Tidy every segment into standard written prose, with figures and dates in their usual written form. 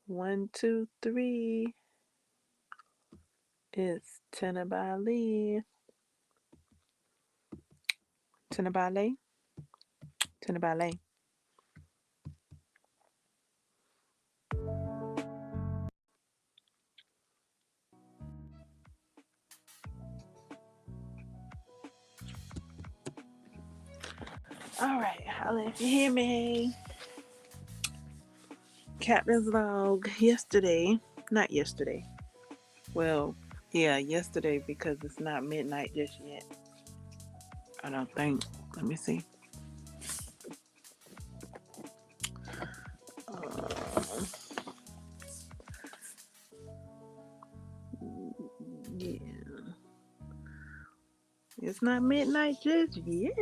One, two, three. It's Tenabali. Tenabale. Tenabale. All right, holla if you hear me. Captain's log yesterday. Not yesterday. Well, yeah, yesterday because it's not midnight just yet. I don't think. Let me see. Uh, yeah. It's not midnight just yet.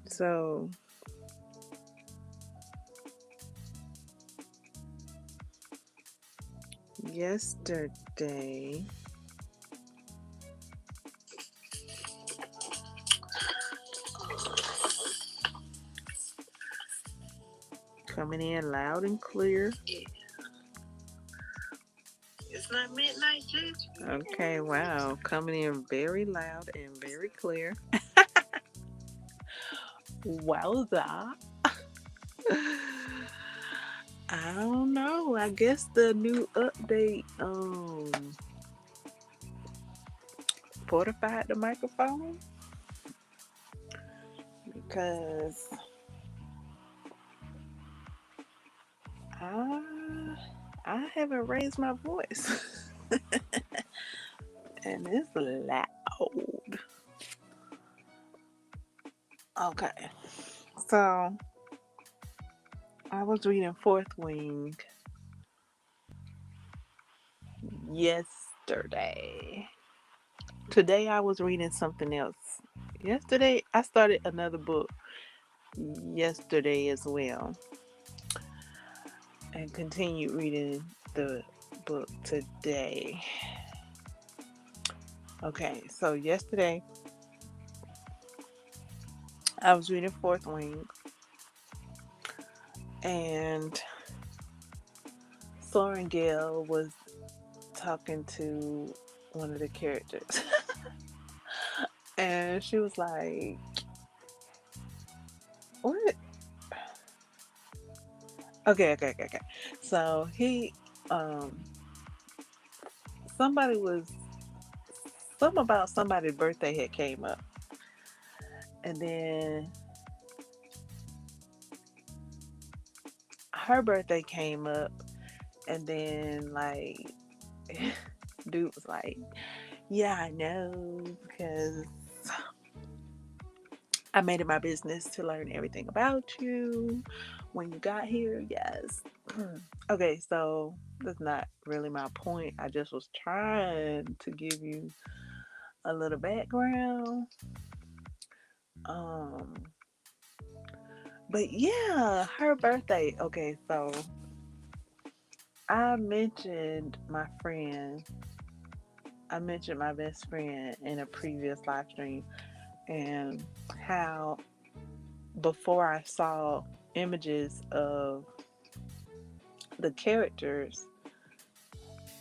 So, yesterday, coming in loud and clear. It's not midnight yet. Okay, wow. Coming in very loud and very clear. Wowza. I don't know. I guess the new update fortified the microphone because I I haven't raised my voice and it's loud. Okay, so I was reading Fourth Wing yesterday. Today I was reading something else. Yesterday I started another book yesterday as well and continued reading the book today. Okay, so yesterday I was reading Fourth Wing and Soren Gale was talking to one of the characters and she was like, what? Okay. So he somebody was something about somebody's birthday had came up and then her birthday came up and then like dude was like, yeah, I know because I made it my business to learn everything about you when you got here. Yes. Okay, so that's not really my point. I just was trying to give you a little background. Um, but yeah, her birthday. Okay, so I mentioned my friend. I mentioned my best friend in a previous live stream and how before I saw images of the characters,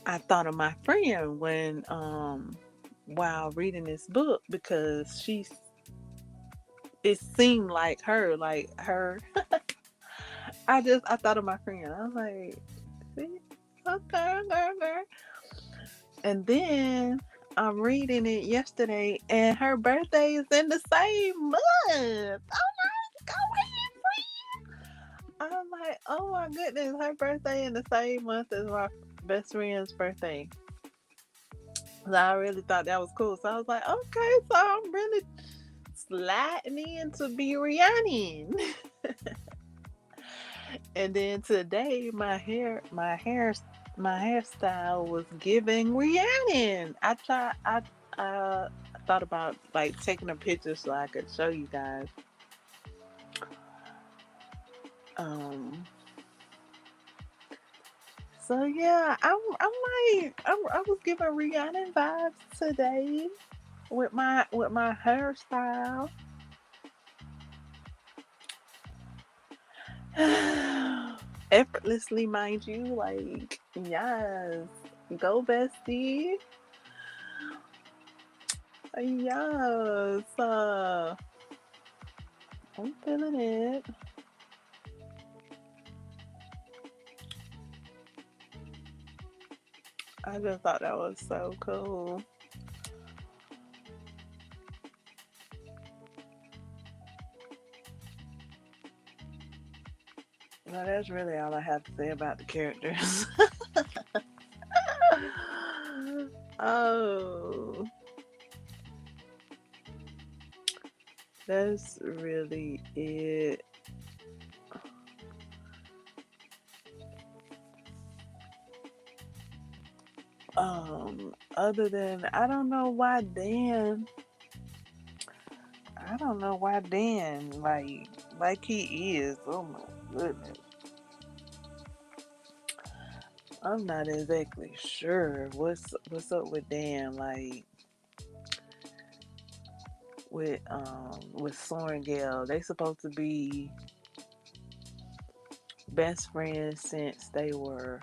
I thought of my friend when while reading this book because it seemed like her. I thought of my friend. I was like, see, okay, girl. And then I'm reading it yesterday, and her birthday is in the same month. Oh my god, I'm like, oh my goodness, her birthday in the same month as my best friend's birthday. So I really thought that was cool. So I was like, okay, so I'm really sliding in to be Rhiannon. And then today my hairstyle was giving Rhiannon. I thought about like taking a picture so I could show you guys. Um so yeah, I was giving Rhiannon vibes today with my hairstyle. effortlessly, mind you. Like, yes, go bestie. Yes, I'm feeling it. I just thought that was so cool. Well, that's really all I have to say about the characters. Oh, that's really it. Other than I don't know why Dan like he is. Oh my goodness. I'm not exactly sure what's up with Dan, like with Soren Gale. They supposed to be best friends since they were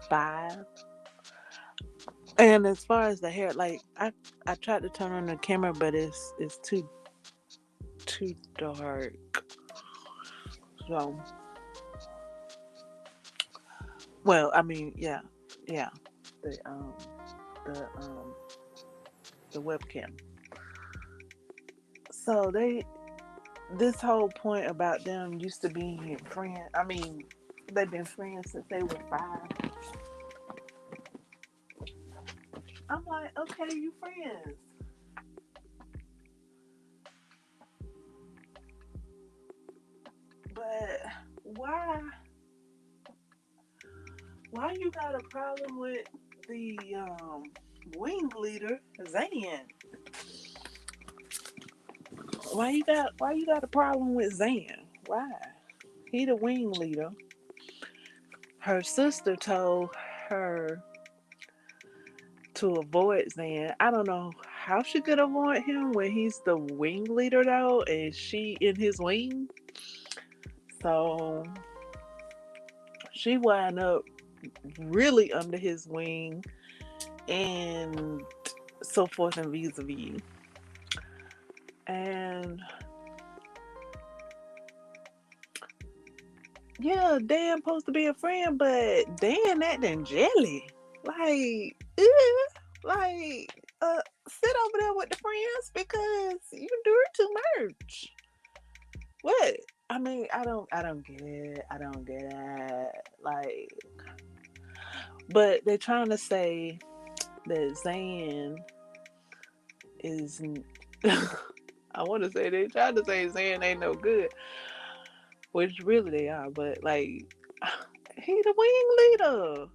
5. And as far as the hair, like I tried to turn on the camera, but it's too dark. So, well, I mean, yeah, yeah, the the um the webcam. So this whole point about them used to be friends. I mean, they've been friends since they were 5. I'm like, okay, you friends, but why why you got a problem with the wing leader Zan? Why you got a problem with Zan? Why? He the wing leader. Her sister told her to avoid Zan. I don't know how she could avoid him when he's the wing leader though, and she in his wing. So she wound up really under his wing and so forth and vis-a-vis. And yeah, Dan supposed to be a friend, but Dan acting jelly. Like, like, sit over there with the friends because you do it too much. What? I mean, I don't get it. I don't get it. Like, but they're trying to say that Zan is. I want to say they trying to say Zan ain't no good, which really they are. But like, he the wing leader.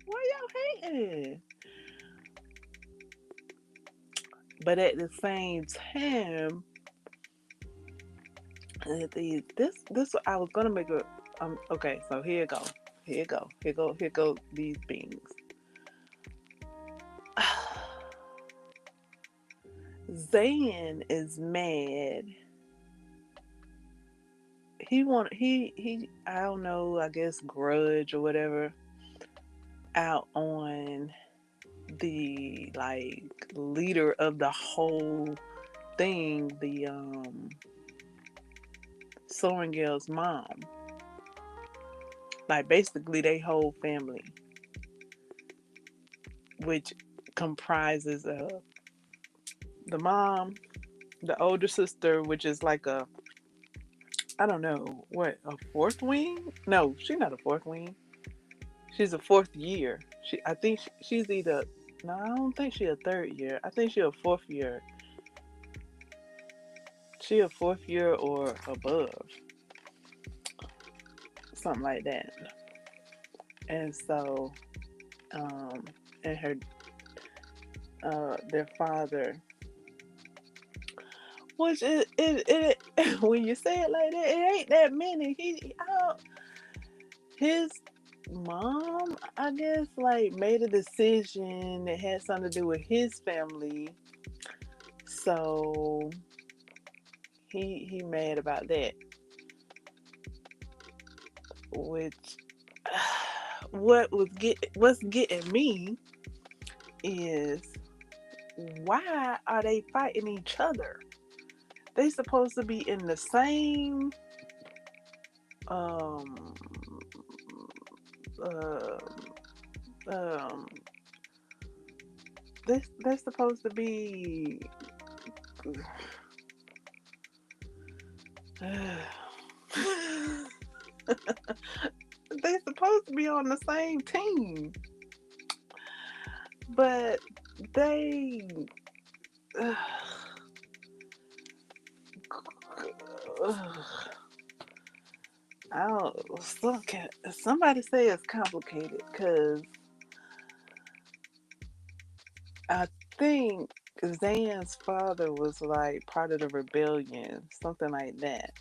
Why y'all hating? But at the same time, this I was gonna make a okay. So here go these beings. Zan is mad. He I don't know, I guess grudge or whatever out on the like leader of the whole thing, the Sorrengail's mom. Like basically they whole family, which comprises of the mom, the older sister, which is like a I don't know what a fourth wing. No, she's not a fourth wing. She's a fourth year. I think she's either. No, I don't think she's a third year. I think she's a fourth year. She a fourth year or above, something like that. And so, um, and her, their father, which when you say it like that, it ain't that many. His mom, I guess, like made a decision that had something to do with his family. So he mad about that. Which what's getting me is, why are they fighting each other? They supposed to be in the same um uh, um they're supposed to be they're supposed to be on the same team, but they I don't. Somebody say it's complicated, because I think Zan's father was like part of the rebellion, something like that.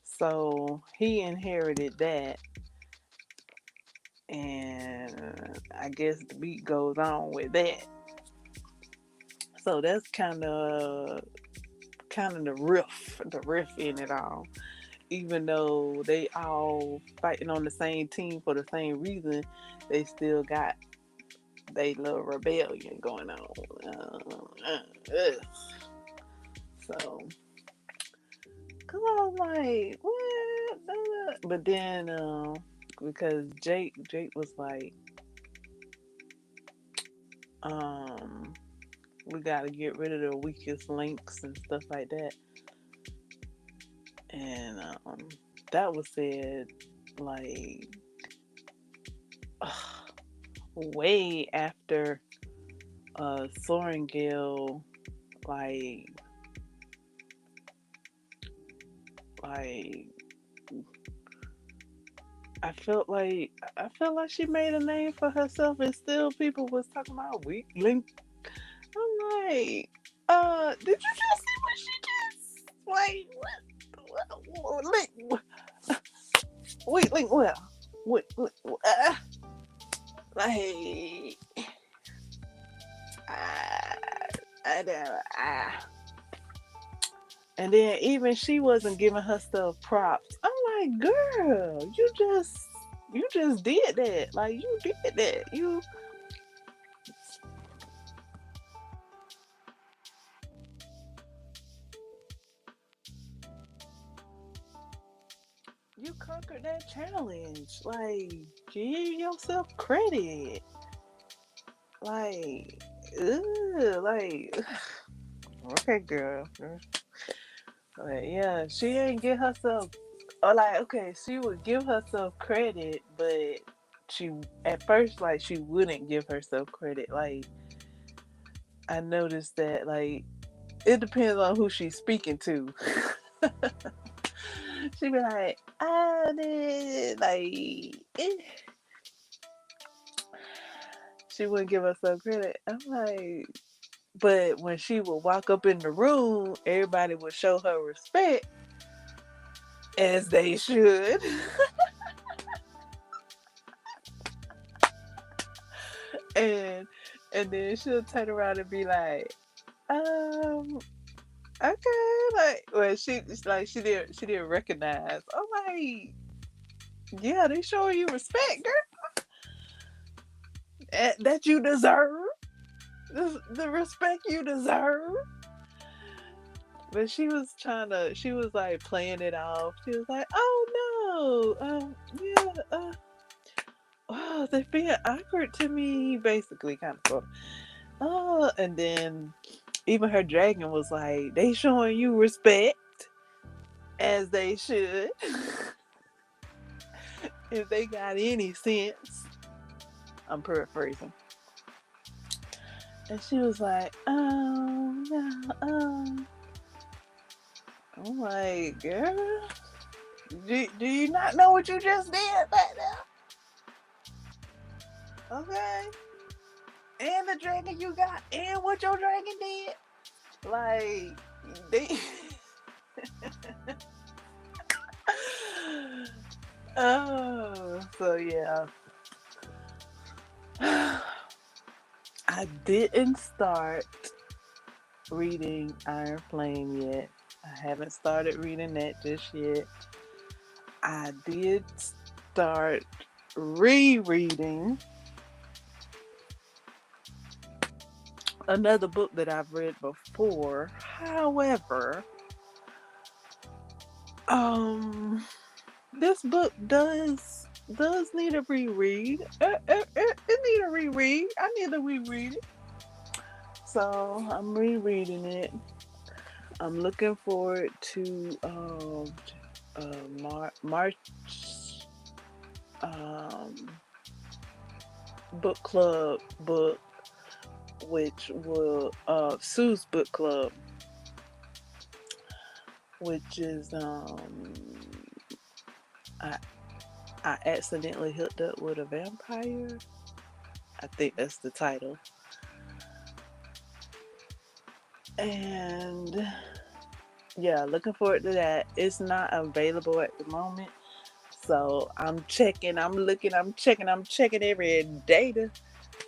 So he inherited that, and I guess the beat goes on with that. So that's kind of the riff in it all. Even though they all fighting on the same team for the same reason, they still got they little rebellion going on. So, cause I was like, what? But then, because Jake was like, um, we got to get rid of the weakest links and stuff like that. And that was said like way after Sorengale, like like I felt like she made a name for herself, and still people was talking about weak link. I'm like, did you just see what she just like? What link? Weak link? Well, what? Like, I, I don't. And then even she wasn't giving herself props. I'm like, girl, you just did that. Like, you did that. You conquered that challenge. Like, give yourself credit. Like, like, okay, girl. Like, yeah, she ain't give herself. Or like, okay, she would give herself credit, but she at first, like, she wouldn't give herself credit. Like, I noticed that, like, it depends on who she's speaking to. She be like, I did, like, she wouldn't give herself credit. I'm like, but when she would walk up in the room, everybody would show her respect, as they should. and and then she'll turn around and be like, okay, like, well, she didn't recognize. I'm like, yeah, they showing you respect, girl, that you deserve, the respect you deserve. But she was like playing it off. She was like, oh no, yeah, oh, they're being awkward to me, basically, kind of. Oh, and then even her dragon was like, they showing you respect, as they should. If they got any sense. I'm paraphrasing. And she was like, no, I'm like, girl, do you not know what you just did right now? Okay. And the dragon you got, and what your dragon did. Like, they. Oh, so yeah. I didn't start reading Iron Flame yet. I haven't started reading that just yet. I did start rereading another book that I've read before. However, this book does need a reread. It need a reread. I need to reread it. So I'm rereading it. I'm looking forward to March um, book club book, which will Sue's book club, which is I I accidentally hooked up with a vampire. I think that's the title. And yeah, looking forward to that. It's not available at the moment. So I'm checking, I'm looking, I'm checking every day to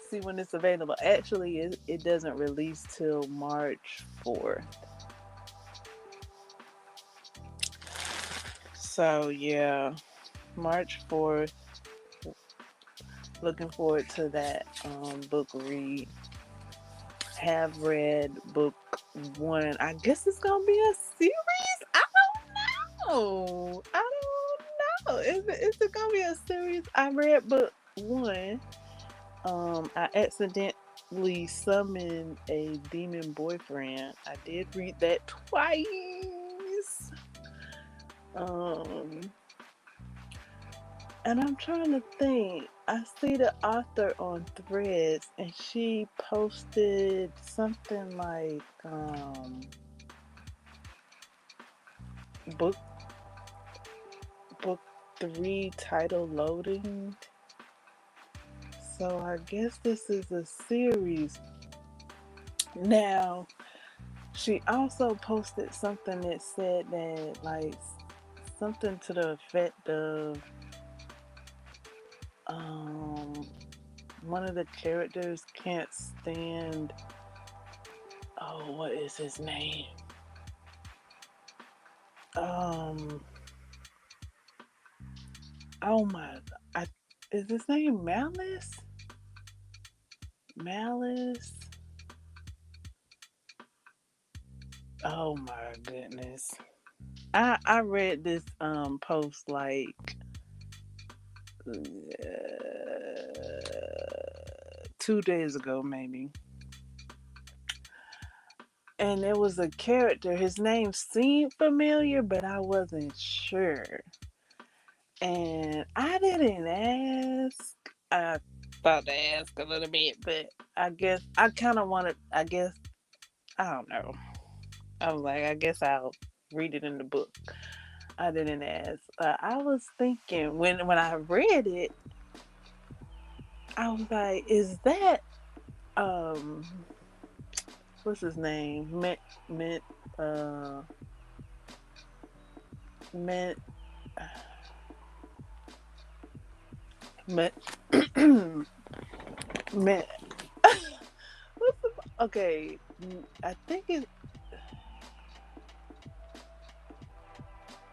see when it's available. Actually, it doesn't release till March 4th. So yeah, March 4th. Looking forward to that book read. Have read book one. I guess it's gonna be a series. I don't know. I don't know. Is it gonna be a series? I read book one. I accidentally summoned a demon boyfriend. I did read that twice. Um, and I'm trying to think. I see the author on Threads, and she posted something like book book three title loading. So I guess this is a series. Now, she also posted something that said that like something to the effect of um one of the characters can't stand, oh, what is his name? Um oh my, I is his name Malice? Malice? Oh my goodness. I read this post like uh, 2 days ago maybe. And there was a character, his name seemed familiar, but I wasn't sure. And I didn't ask. I thought to ask a little bit, but I guess I kind of wanted, I guess, I don't know. I was like, I guess I'll read it in the book. I didn't ask. I was thinking when I read it, I was like, is that um what's his name? Mint uh mint mint mint what's the, okay, I think it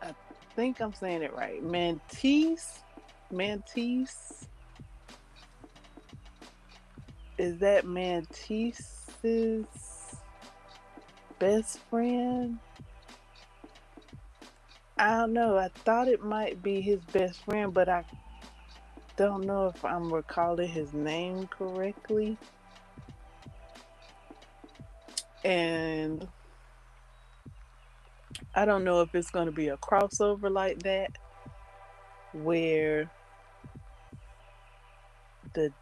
I think I'm saying it right. Mantis. Is that Mantis's best friend? I don't know. I thought it might be his best friend, but I don't know if I'm recalling his name correctly. And I don't know if it's going to be a crossover like that where the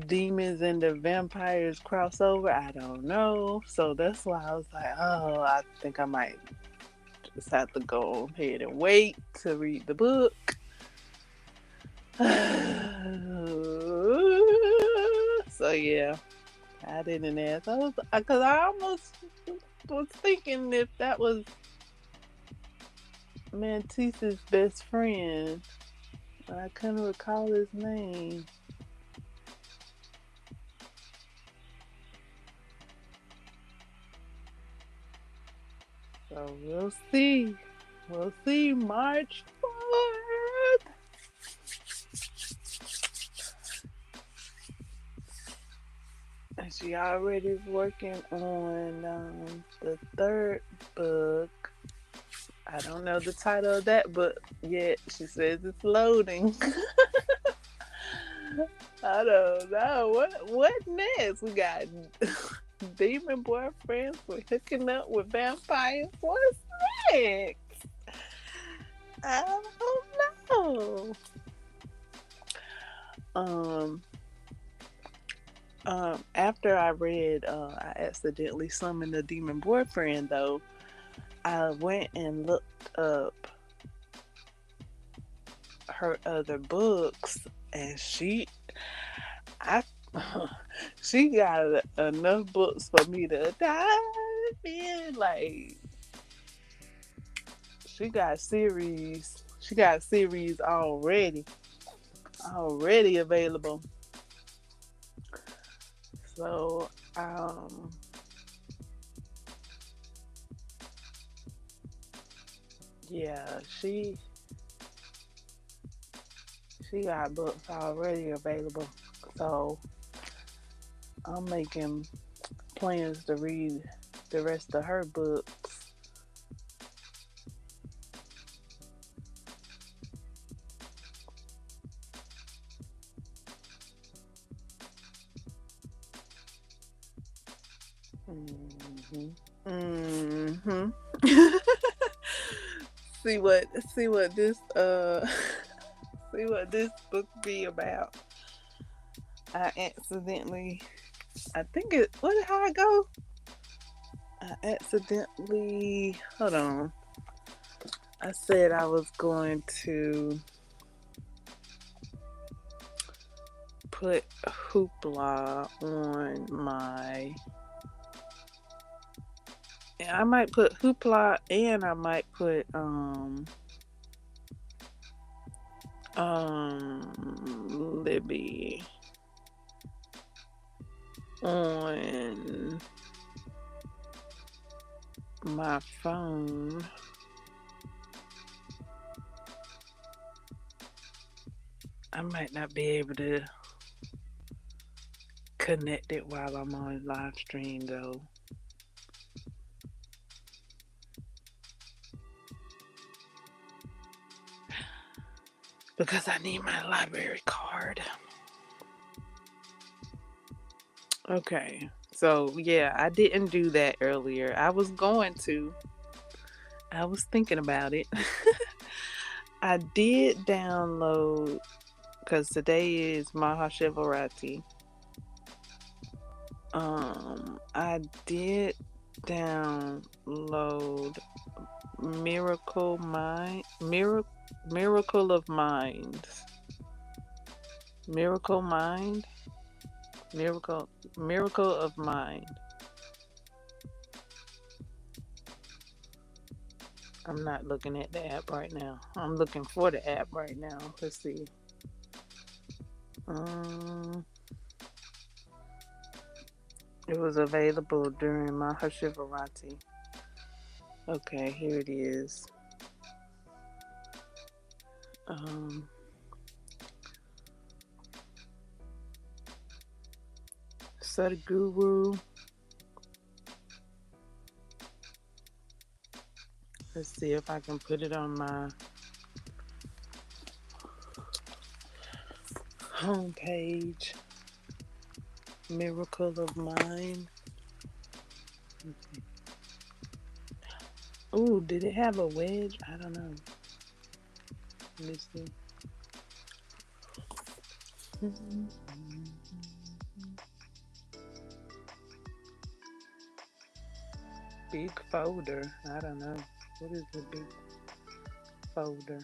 demons and the vampires cross over. I don't know. So that's why I was like, oh, I think I might just have to go ahead and wait to read the book. So yeah, I didn't ask. I was because I almost was thinking if that was Mantise's best friend, but I couldn't recall his name. So We'll see. We'll see. March 4th. And she already working on the third book. I don't know the title of that book yet. She says it's loading. I don't know. What next? We got demon boyfriends. We're hooking up with vampires. What's next? I don't know. After I read I accidentally summoned a demon boyfriend, though, I went and looked up her other books, and she got enough books for me to dive in. Like, she got series already available. So yeah, she got books already available. So I'm making plans to read the rest of her books. See what this see what this book be about. I accidentally, I think it, how it go? I accidentally, hold on. I said I was going to put Hoopla on my, I might put Hoopla, and I might put Libby on my phone. I might not be able to connect it while I'm on live stream, though. Because I need my library card. Okay. So, yeah, I didn't do that earlier. I was going to. I was thinking about it. I did download, because today is Mahashivaratri. I did download Miracle of Minds. Miracle of Mind. I'm not looking at the app right now. I'm looking for the app right now. Let's see. It was available during Mahashivaratri. Okay, here it is. Sadhguru. Let's see if I can put it on my homepage. Miracle of Mind. Okay. Ooh, did it have a wedge? I don't know. Let me see. Big folder. I don't know. What is the big folder?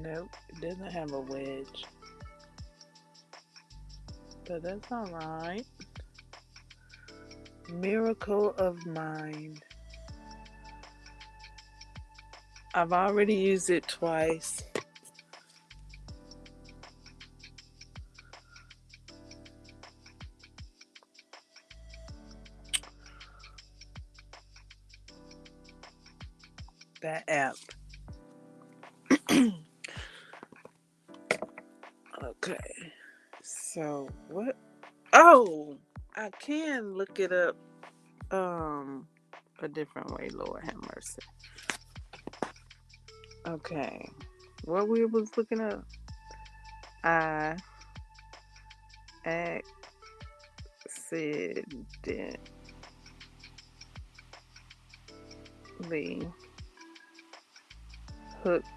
Nope, it doesn't have a wedge. But that's alright. Miracle of Mind. I've already used it twice. that app. Okay. So what? Oh, I can look it up a different way. Lord have mercy. Okay. What we was looking up? I accidentally hooked.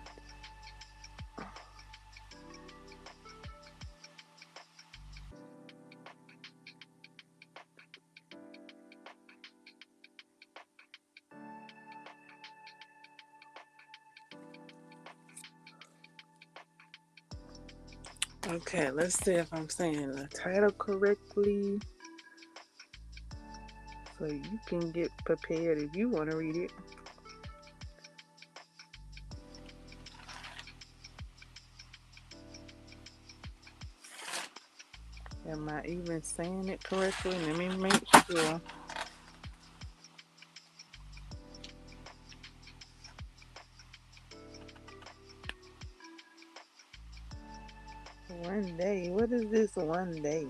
Okay, let's see if I'm saying the title correctly. So you can get prepared if you want to read it. Am I even saying it correctly? Let me make sure. One day. What is this one day?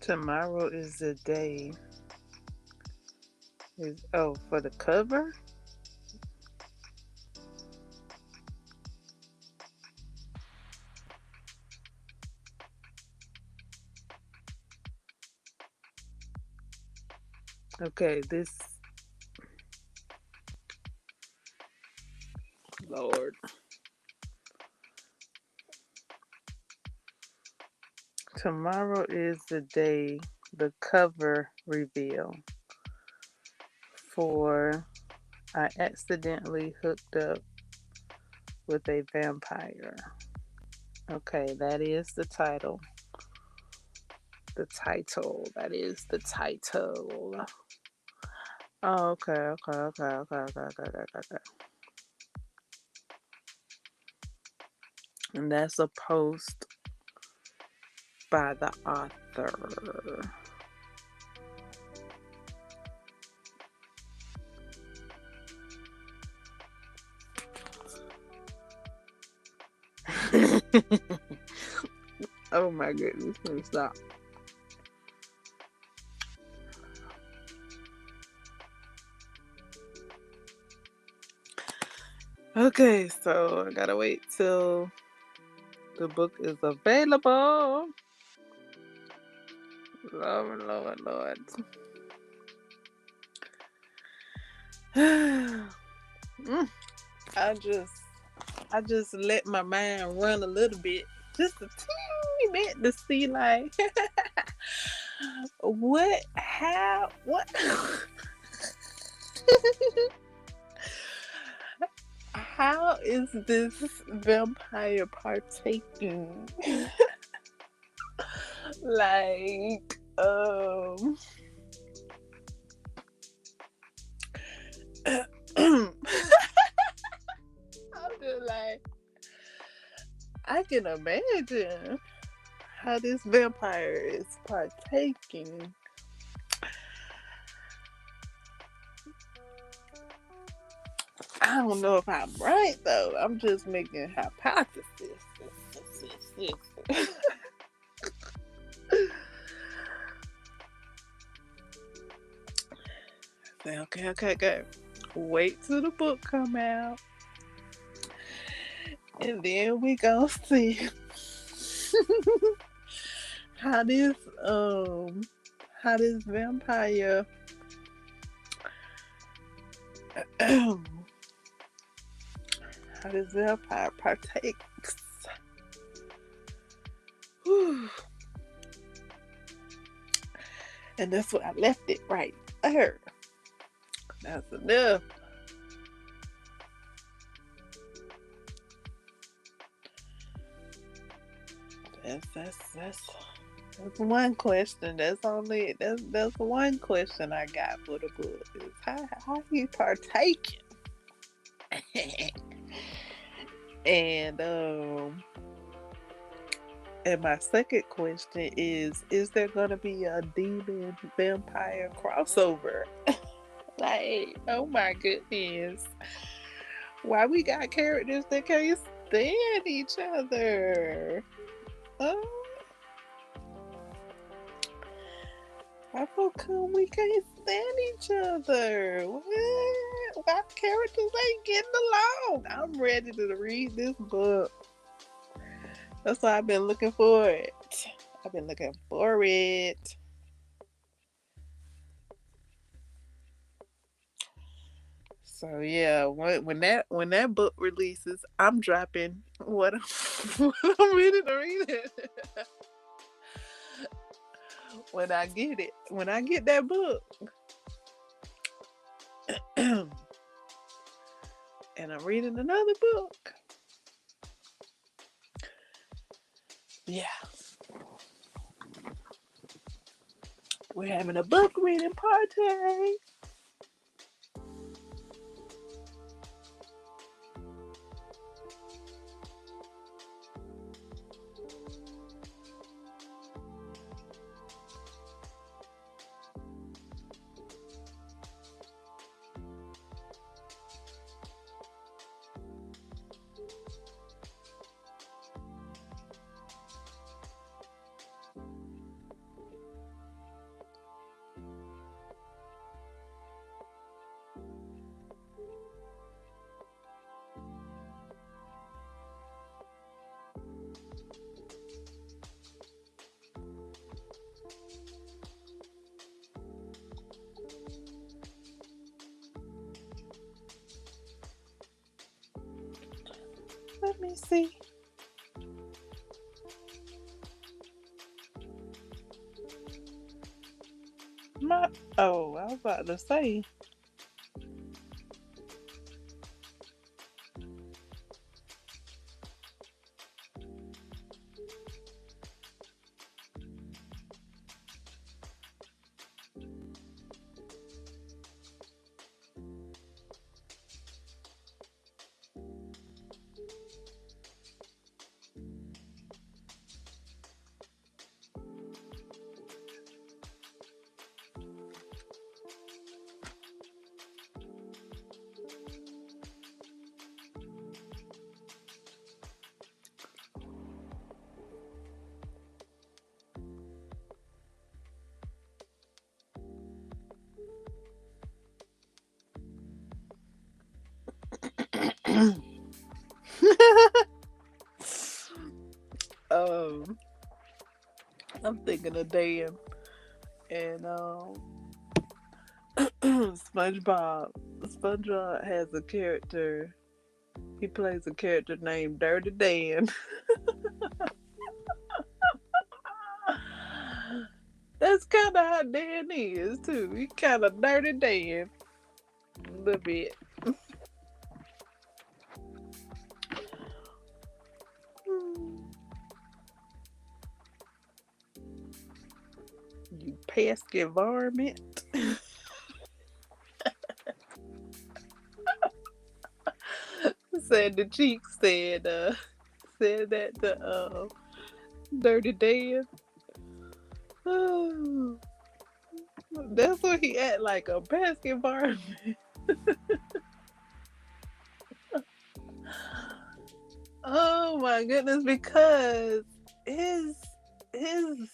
Tomorrow is the day. For the cover? Okay, this. Lord. Tomorrow is the day, the cover reveal for I accidentally hooked up with a vampire. Okay, that is the title. The title. That is the title. Oh, okay. And that's a post by the author. Oh my goodness, let me stop. Okay, so I gotta wait till the book is available. Lord. I just let my mind run a little bit, just a teeny bit, to see like what, how, what. How is this vampire partaking? Like, I'm just like, I can imagine how this vampire is partaking. I don't know if I'm right though. I'm just making a hypothesis. Okay. Wait till the book come out, and then we gonna see how this vampire how this vampire partakes. Whew. And that's what I left it right there. That's enough. That's one question. That's one question I got for the book. Is how he partaking? and and my second question is there gonna be a demon vampire crossover? Like, oh my goodness. Why we got characters that can't stand each other? Oh, how come we can't stand each other? What? Why characters ain't getting along? I'm ready to read this book. That's why I've been looking for it. I've been looking for it. So yeah, when that book releases, I'm dropping what what I'm ready to read it. When I get it, when I get that book, and I'm reading another book. Yeah, we're having a book reading party. Let me see. My oh, I was about to say. um, I'm thinking of Dan and SpongeBob. SpongeBob has a character. He plays a character named Dirty Dan. That's kind of how Dan is too. He kind of Dirty Dan a little bit. You pesky varmint. Said the cheek said that to Dirty Dan. Oh, that's what he act like, a pesky varmint. Oh my goodness, because his his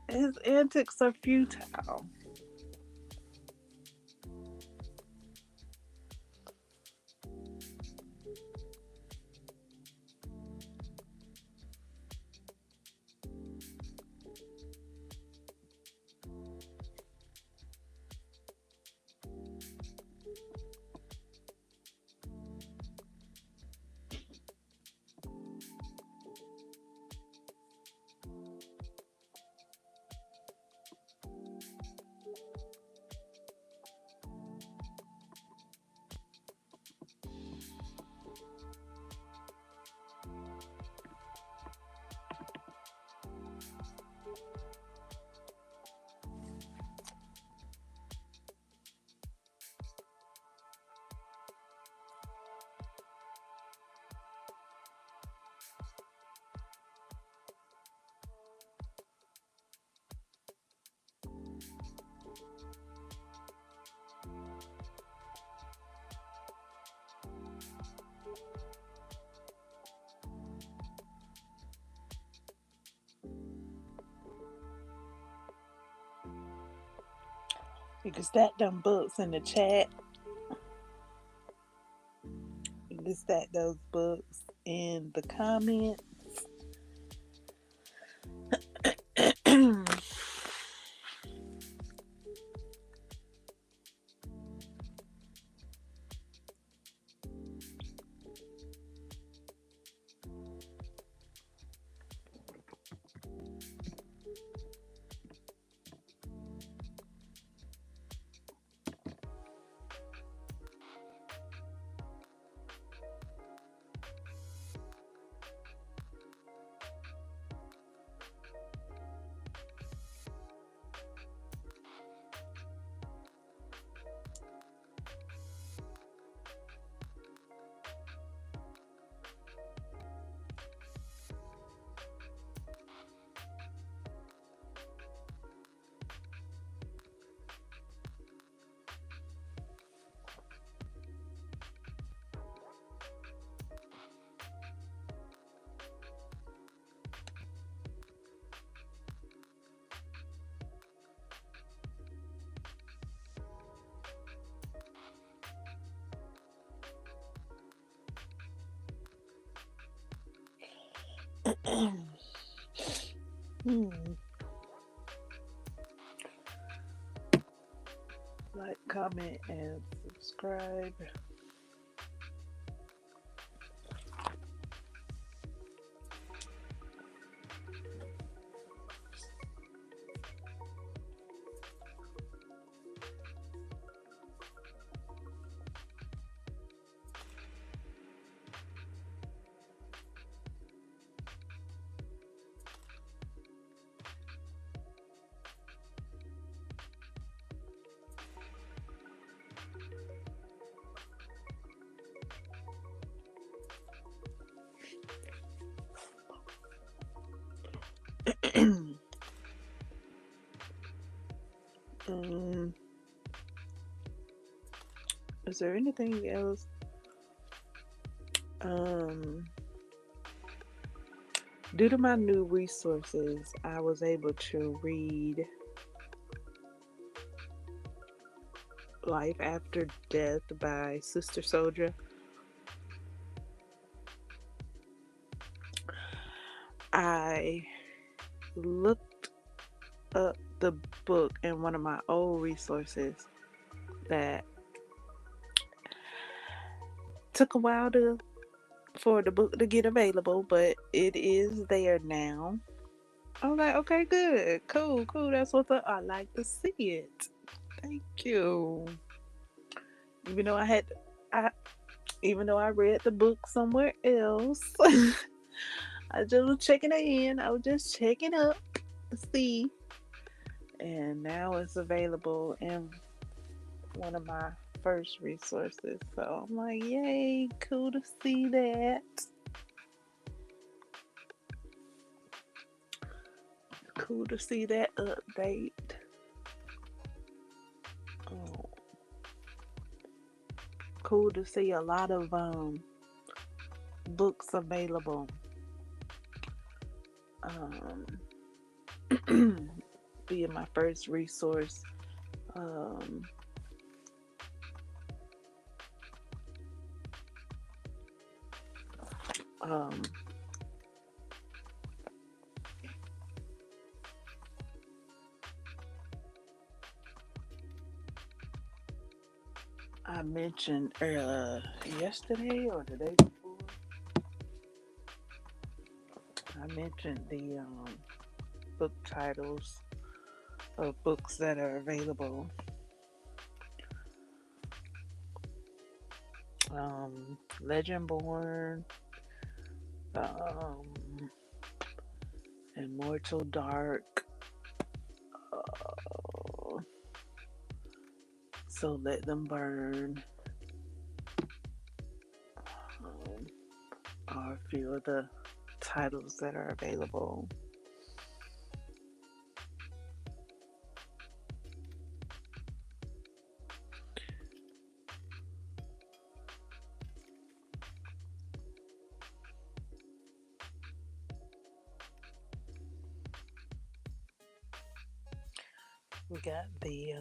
his antics are futile. You can stack them books in the chat. You can stack those books in the comments. Like, comment, and subscribe. Is there anything else? Due to my new resources, I was able to read Life After Death by Sister Soldier. I looked up the book in one of my old resources that took a while for the book to get available, but it is there now. I was like, okay, good, cool. That's what's up. I like to see it. Thank you. Even though even though I read the book somewhere else, I just was checking it in. I was just checking up to see, and now it's available in one of my first resources. So I'm like, yay, cool to see that. Cool to see that update. Oh, cool to see a lot of books available. Being my first resource. I mentioned yesterday or the day before. I mentioned the book titles of books that are available. Legendborn, Immortal Dark, So Let Them Burn, are a few of the titles that are available. We got the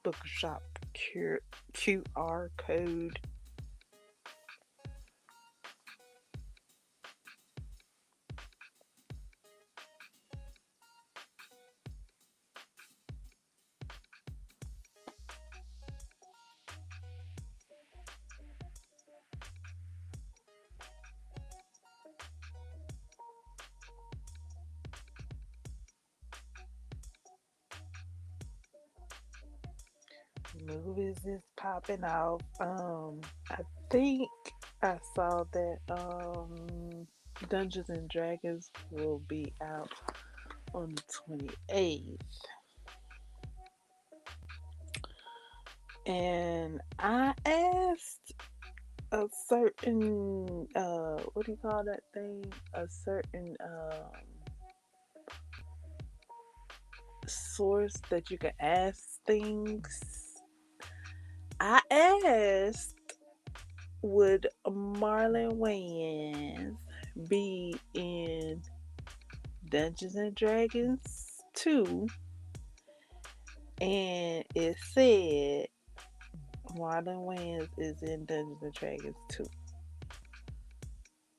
Bookshop QR code. Movies is popping off. I think I saw that Dungeons and Dragons will be out on the 28th. And I asked a certain what do you call that thing? A certain source that you can ask things. I asked, would Marlon Wayans be in Dungeons and Dragons 2? And it said Marlon Wayans is in Dungeons and Dragons 2.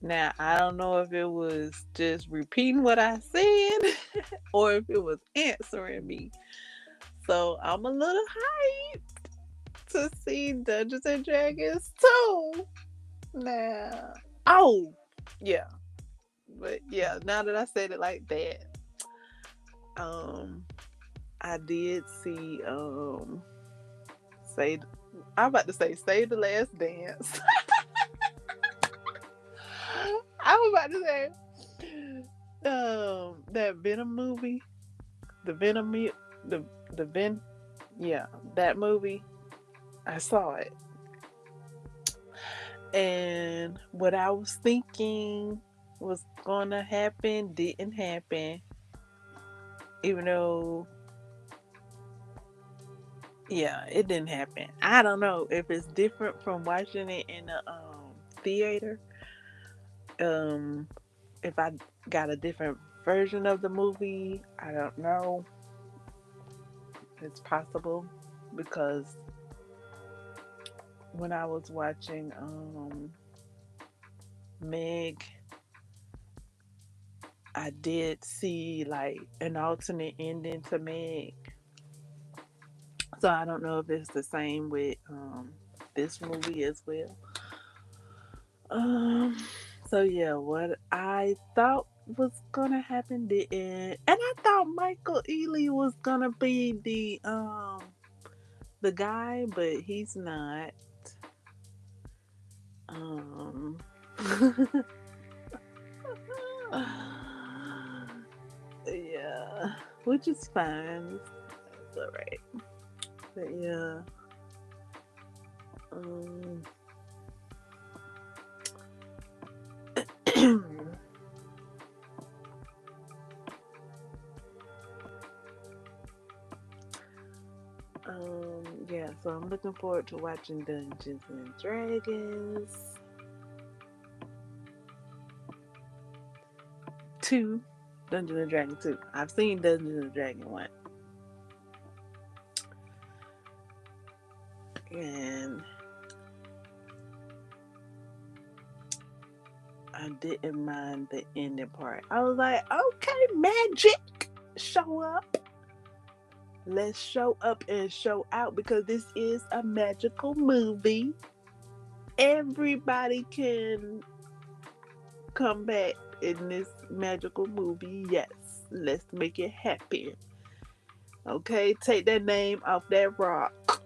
Now, I don't know if it was just repeating what I said or if it was answering me. So I'm a little hyped to see Dungeons and Dragons 2. Now, oh, yeah. But yeah, now that I said it like that, um, I did see say I'm about to say Save the Last Dance. I was about to say that Venom movie, the Venom the Ven yeah, that movie. I saw it. And what I was thinking was gonna happen didn't happen. Even though yeah, it didn't happen. I don't know if it's different from watching it in the theater. Um if I got a different version of the movie, I don't know. It's possible because when I was watching Meg, I did see like an alternate ending to Meg. So I don't know if it's the same with this movie as well. Um so yeah, what I thought was gonna happen didn't, and I thought Michael Ealy was gonna be the guy, but he's not. Um yeah, which is fine. It's alright. But yeah. Um yeah, so I'm looking forward to watching Dungeons and Dragons 2. Dungeons and Dragons 2. I've seen Dungeons and Dragons 1. And I didn't mind the ending part. I was like, okay, magic, show up. Let's show up and show out because this is a magical movie. Everybody can come back in this magical movie. Yes, let's make it happen. Okay, take that name off that rock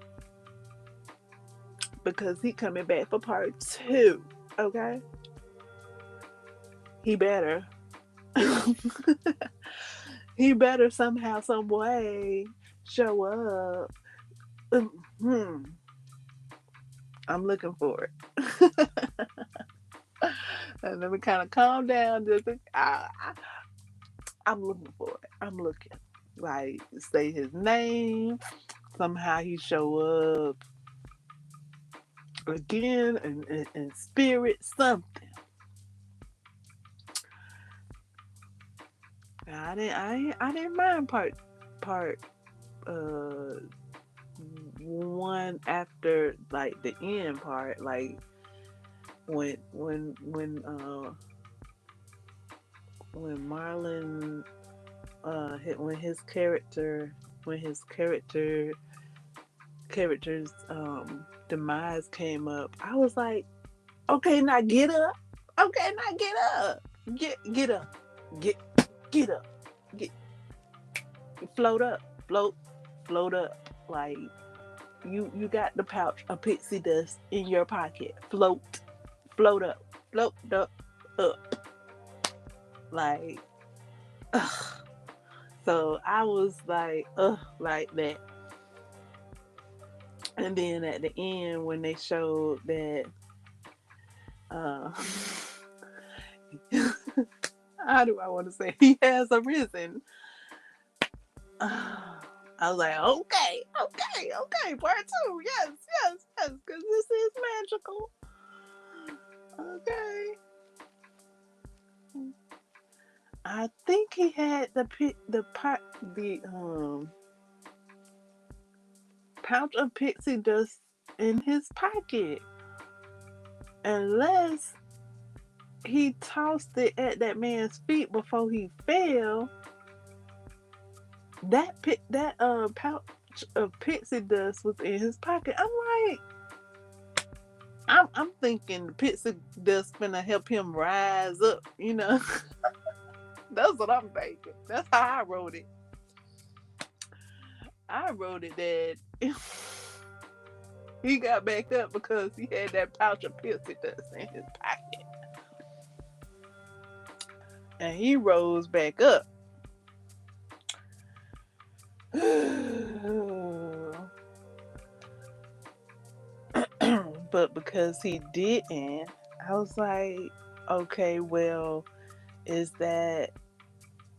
because he coming back for part 2. Okay, he better. He better somehow, some way show up. I'm looking for it. And let me kind of calm down. I'm looking for it. I'm looking. Like, say his name. Somehow he show up again and spirit something. I didn't mind part uh one after like the end part, like when Marlon when his character's demise came up, I was like, okay, now get up. Okay, now get up. Get up. Get up. Get float up. Float up. Like you got the pouch of pixie dust in your pocket. Float up. Float up. Like ugh. So I was like that. And then at the end when they showed that uh how do I want to say he has arisen? I was like, okay, part two, yes, because this is magical. Okay. I think he had the pouch of pixie dust in his pocket, unless he tossed it at that man's feet before he fell. That pouch of pixie dust was in his pocket. I'm thinking the pixie dust finna help him rise up. That's what I'm thinking. That's how I wrote it. I wrote it that he got back up because he had that pouch of pixie dust in his pocket, and he rose back up. But because he didn't, I was like, okay, well, is that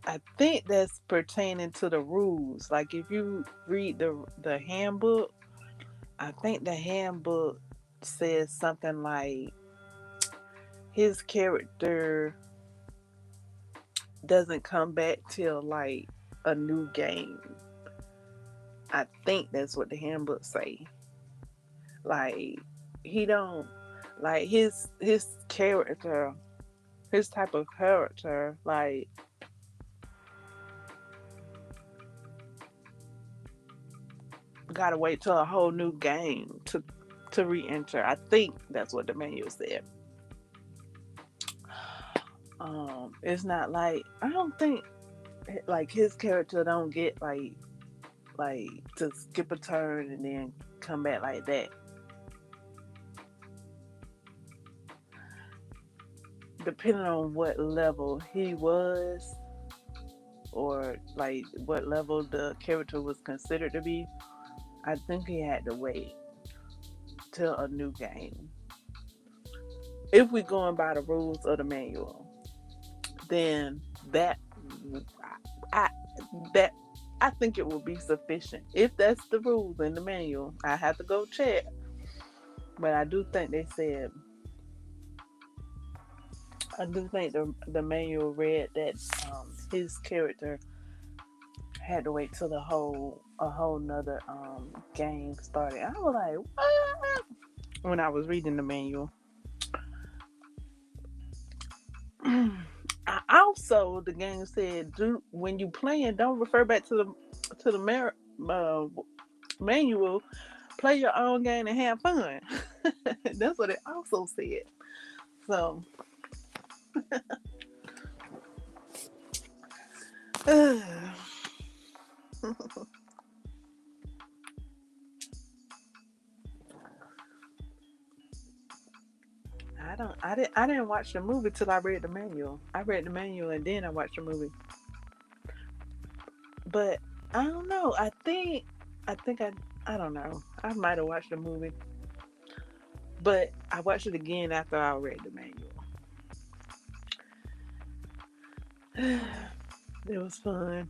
I think that's pertaining to the rules. Like if you read the handbook, I think the handbook says something like his character doesn't come back till like a new game. I think that's what the handbook say. Like he don't like his character, his type of character, like gotta wait till a whole new game to re-enter. I think that's what the manual said. It's not like I don't think like his character don't get like to skip a turn and then come back like that. Depending on what level he was, or like what level the character was considered to be, I think he had to wait till a new game. If we're going by the rules of the manual, then I that I think it will be sufficient. If that's the rules in the manual, I have to go check. But I do think the manual read that his character had to wait till a whole nother game started. I was like, what? When I was reading the manual. Also, the game said, "Do when you playing, don't refer back to the manual. Play your own game and have fun." That's what it also said. So, I didn't watch the movie till I read the manual. I read the manual and then I watched the movie. But I don't know. I don't know. I might have watched the movie, but I watched it again after I read the manual. It was fun.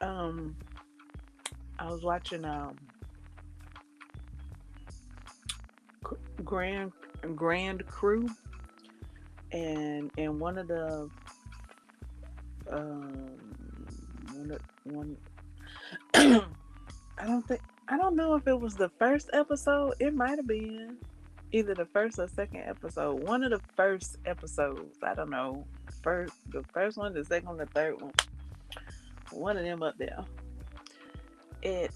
um, I was watching Grand Grand Crew, and in one of the um one I don't know if it was the first episode. It might have been either the first or second episode. One of the first episodes. I don't know. The first one, the second one, the third one. One of them up there. It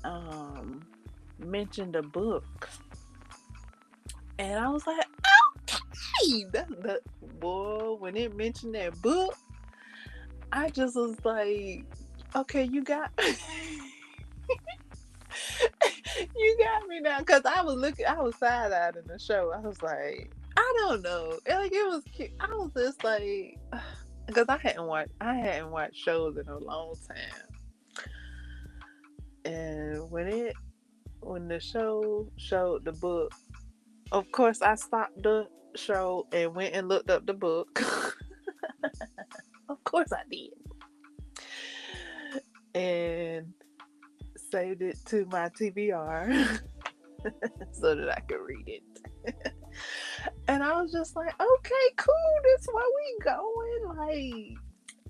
mentioned a book. And I was like, hey, that's the boy, when it mentioned that book, I just was like, okay, you got you got me now, because I was side-eyed in the show. I was like, I don't know. Like, it was cute. I was just like, because I hadn't watched shows in a long time. And when the show showed the book, of course I stopped the show and went and looked up the book. Of course I did. And saved it to my TBR so that I could read it. And I was just like, okay, cool, this where we going. Like,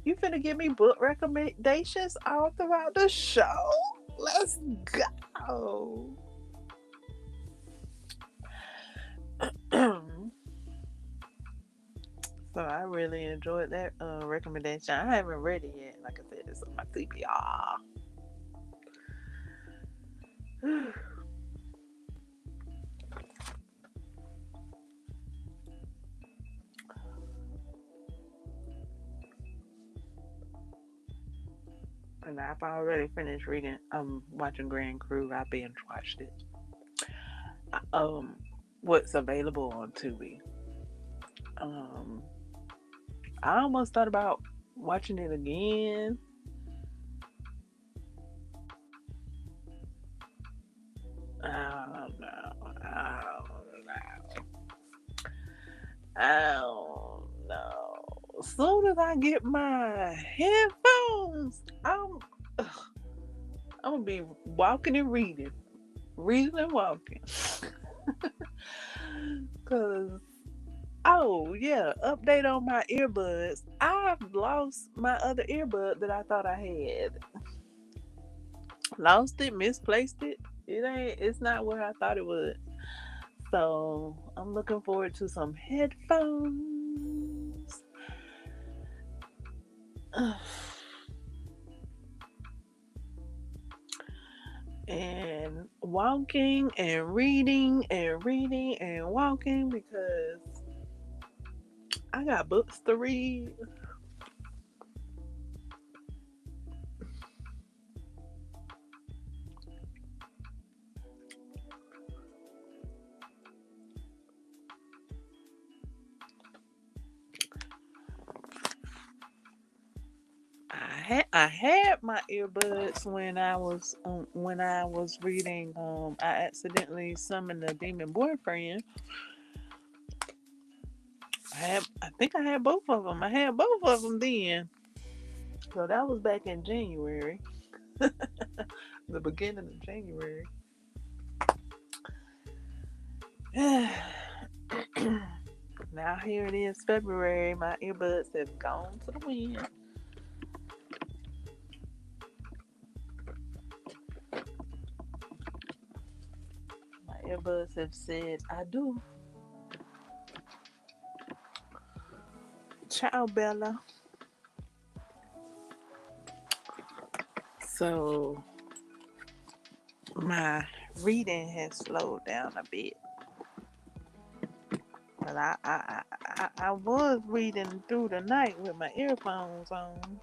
you finna give me book recommendations all throughout the show? Let's go. So I really enjoyed that recommendation. I haven't read it yet. Like I said, it's on my TBR. And I've already finished reading. Watching Grand Crew. I binge watched it. Um, what's available on Tubi. Um, I almost thought about watching it again. I don't know. I don't know. As soon as I get my headphones, ugh, I'm gonna be walking and reading and walking. Cause oh yeah, update on my earbuds. I've lost my other earbud that I thought I had. Lost it, misplaced it. It's not where I thought it was. So I'm looking forward to some headphones. And walking and reading and reading and walking, because I got books to read. I had my earbuds when I was reading. I accidentally summoned the demon boyfriend. I think I had both of them. I had both of them then. So that was back in January, the beginning of January. Now here it is, February. My earbuds have gone to the wind. My earbuds have said, I do. Ciao, Bella. So my reading has slowed down a bit. But I was reading through the night with my earphones on.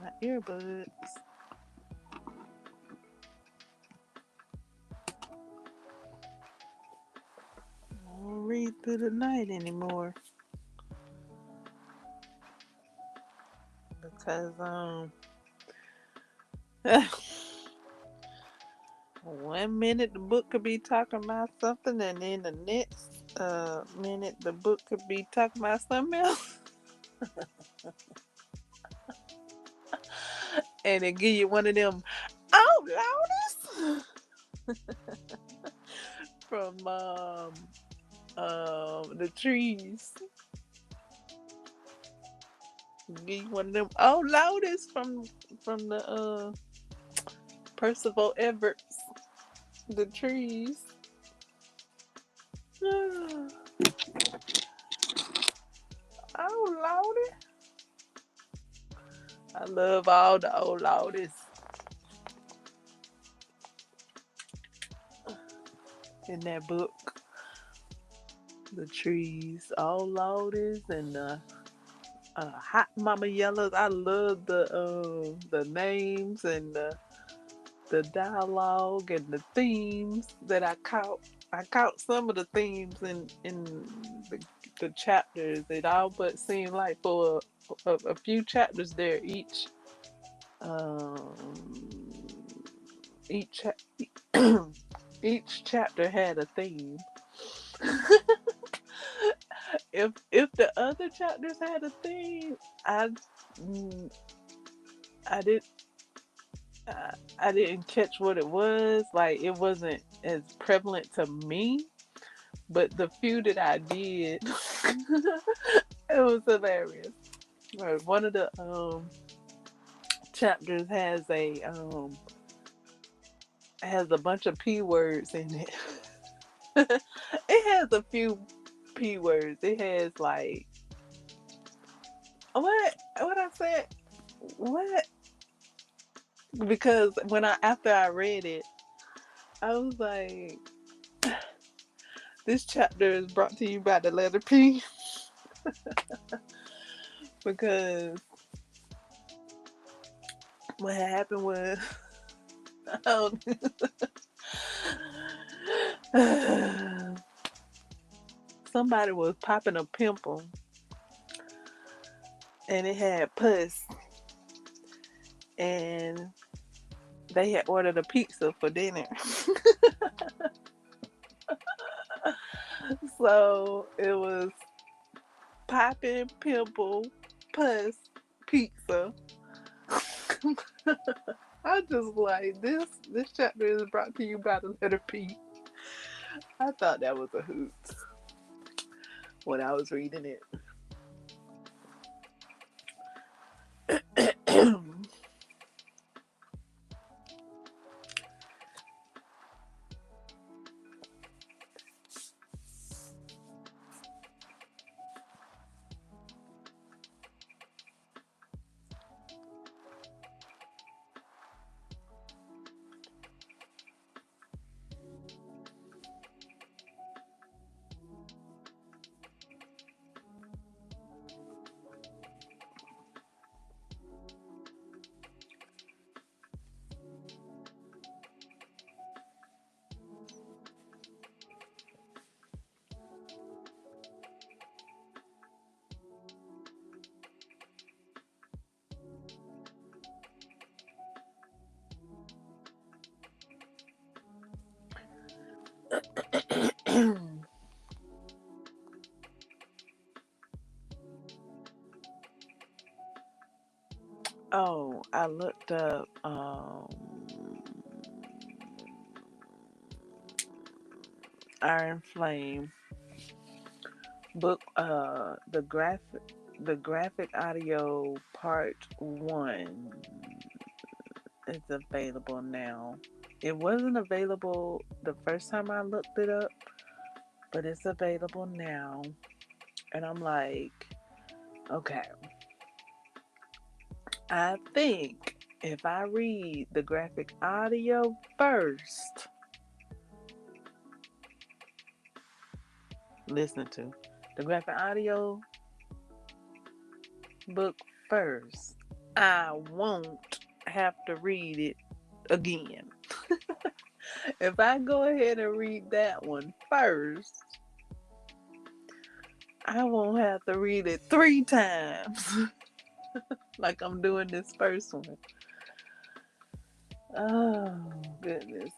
My earbuds. I don't read through the night anymore. Because one minute the book could be talking about something, and then the next minute the book could be talking about something else. and it give you one of them, oh Lotus, from the trees. Give you one of them, oh Lotus, from the Percival Everett's, the trees. Oh Lordy, I love all the old Lordies in that book. The trees, all Lordies, and Hot Mama Yellows. I love the names and the dialogue and the themes that I caught. I caught some of the themes in the, the chapters. It all but seemed like for a few chapters there, um, each each chapter had a theme. If the other chapters had a theme, I mm, I did I didn't catch what it was. Like it wasn't as prevalent to me, but the few that I did, it was hilarious. Right, one of the chapters has a bunch of p words in it. It has a few p words. It has like what I said what because when I after I read it, I was like, this chapter is brought to you by the letter P because what happened was somebody was popping a pimple and it had pus and they had ordered a pizza for dinner. So it was popping pimple pus pizza. I just like this chapter is brought to you by the letter P. I thought that was a hoot when I was reading it. Oh, I looked up Iron Flame book the graphic audio part 1 is available now. It wasn't available the first time I looked it up, but it's available now. And I'm like, okay, I think if I read the graphic audio first, listen to the graphic audio book first, I won't have to read it again. If I go ahead and read that one first, I won't have to read it 3 times like I'm doing this first one. Oh, goodness.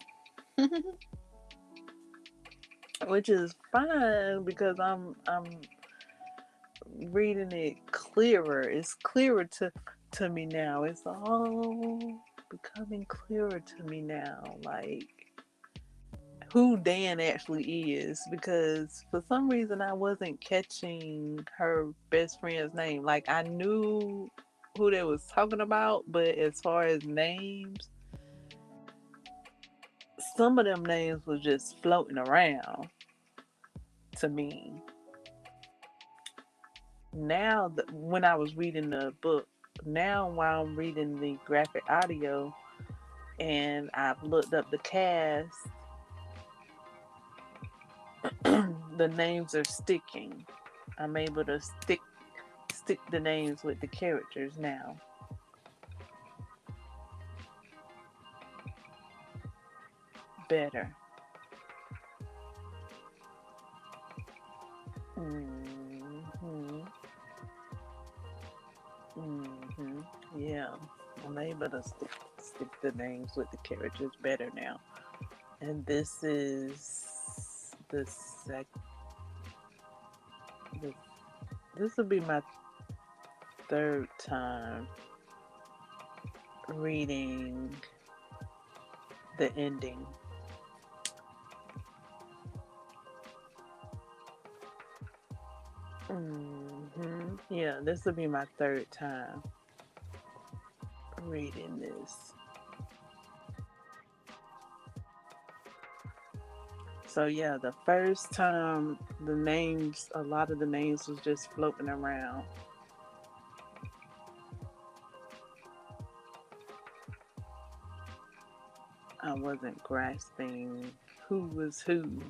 Which is fine because I'm reading it clearer. It's clearer to me now. It's all becoming clearer to me now. Like who Dan actually is, because for some reason I wasn't catching her best friend's name. Like I knew who they was talking about, but as far as names, some of them names was just floating around to me. Now, when I was reading the book, now while I'm reading the graphic audio and I've looked up the cast, the names are sticking. I'm able to stick the names with the characters now. Better. Mm-hmm. Mm-hmm. Yeah. I'm able to stick the names with the characters better now. And this is the sec. The, this will be my third time reading the ending. Yeah, this will be my third time reading this. So yeah, the first time a lot of the names was just floating around. I wasn't grasping who was who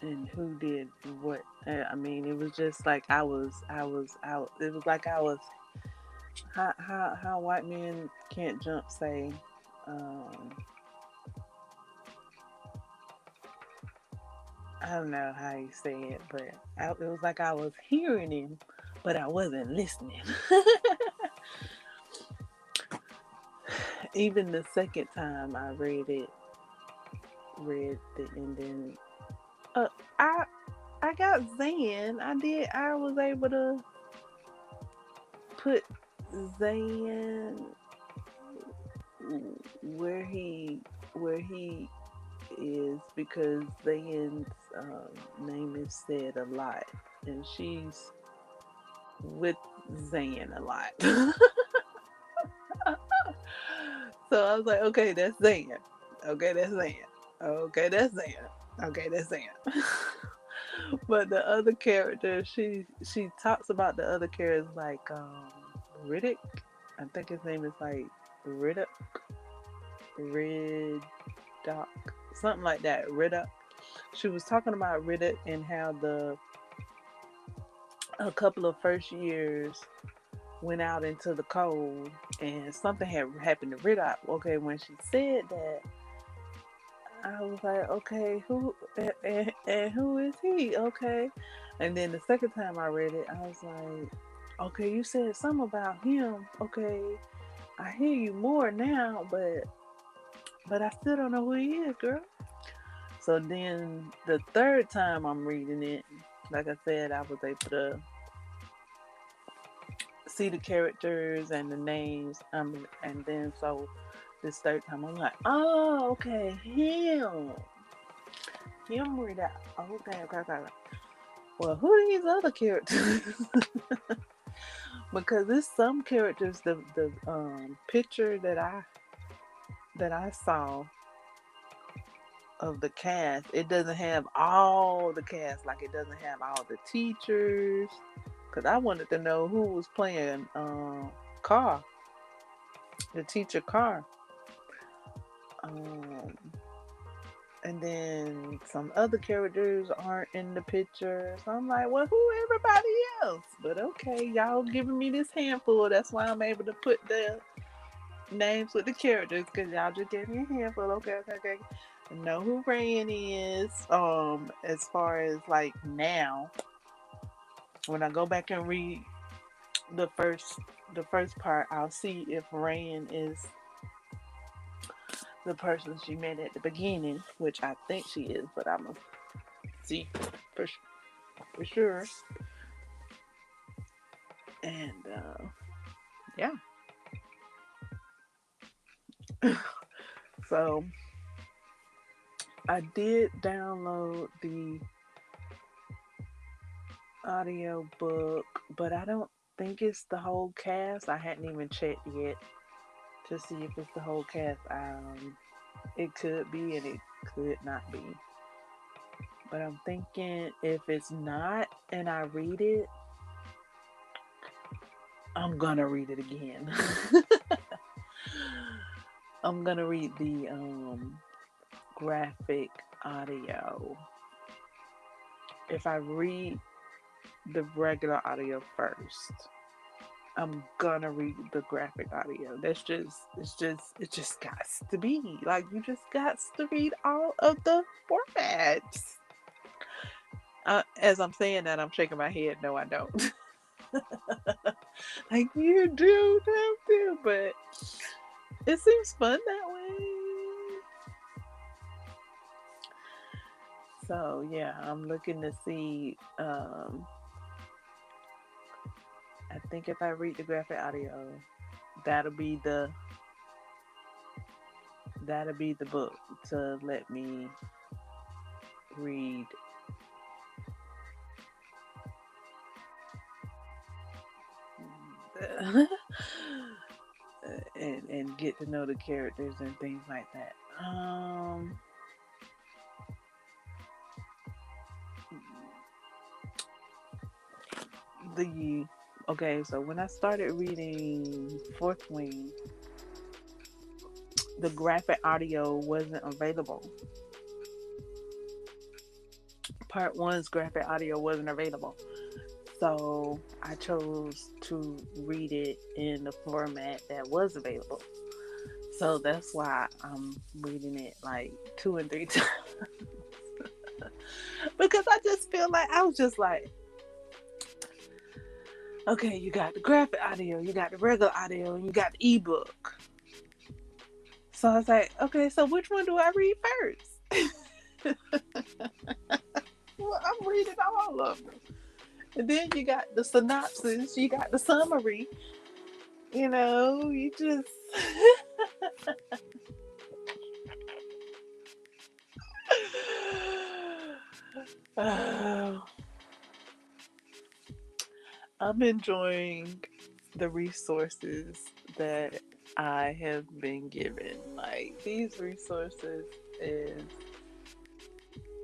and who did what. I mean, it was just like I was out. It was like I was how white men can't jump say. Um, I don't know how you say it, but it was like I was hearing him, but I wasn't listening. Even the second time I read the ending. Uh, I I got Zan. I was able to put Zan where he is because Zan's name is said a lot, and she's with Zan a lot. So I was like, okay, that's Zan. Okay, that's Zan. Okay, that's Zan. Okay, that's Zan. But the other character, she talks about the other characters like Riddick. I think his name is like Riddick, Riddock, something like that. Riddick. She was talking about Riddick and how a couple of first years went out into the cold and something had happened to Riddock. Okay, when she said that, I was like, okay, who and who is he? Okay, and then the second time I read it, I was like, okay, you said something about him. Okay, I hear you more now, but I still don't know who he is, girl. So then the third time I'm reading it, like I said, I was able to see the characters and the names. And then so this third time I'm like, oh, okay, him read that. Okay. Well, who are these other characters? Because there's some characters. The picture that I saw of the cast, it doesn't have all the cast. Like it doesn't have all the teachers. Because I wanted to know who was playing Carr, the teacher Carr. Um, and then some other characters aren't in the picture. So I'm like, well, who everybody else? But okay, y'all giving me this handful. That's why I'm able to put the names with the characters, because y'all just gave me a handful. Okay. I know who Rain is. As far as like now, when I go back and read the first part, I'll see if Rain is the person she met at the beginning, which I think she is, but I'm gonna see for sure. And yeah. So I did download the audio book, but I don't think it's the whole cast. I hadn't even checked yet to see if it's the whole cast. It could be and it could not be. But I'm thinking if it's not and I read it, I'm gonna read it again. I'm gonna read the graphic audio. If I read the regular audio first, I'm gonna read the graphic audio. It just got to be. Like, you just got to read all of the formats. As I'm saying that, I'm shaking my head. No, I don't. Like, you do have to, but it seems fun that way. So yeah, I'm looking to see. I think if I read the graphic audio, that'll be the book to let me read and get to know the characters and things like that. So when I started reading Fourth Wing, the graphic audio wasn't available. Part one's graphic audio wasn't available. So I chose to read it in the format that was available. So that's why I'm reading it like 2 and 3 times. Because I just feel like I was just like, okay, you got the graphic audio, you got the regular audio, and you got the ebook. So I was like, okay, so which one do I read first? Well, I'm reading all of them. And then you got the synopsis, you got the summary. You just... I'm enjoying the resources that I have been given. Like, these resources is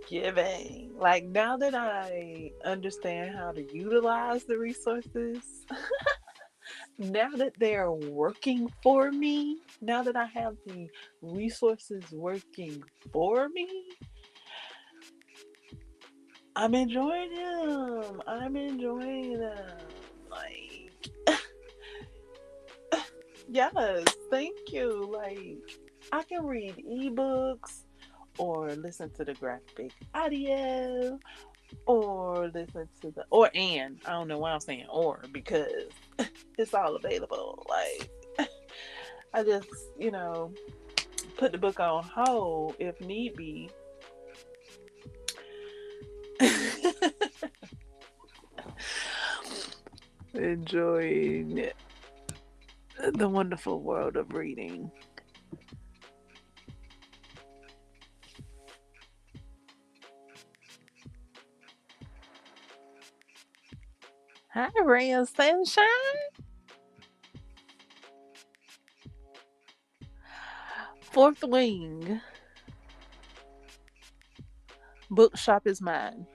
giving. Like, now that I understand how to utilize the resources, now that they're working for me, now that I have the resources working for me, I'm enjoying them. Like, yes, thank you. Like, I can read ebooks or listen to the graphic audio or listen to I don't know why I'm saying or, because it's all available. Like, I just, put the book on hold if need be. Enjoying the wonderful world of reading. Hi, Ray of Sunshine. Fourth Wing. Bookshop is mine.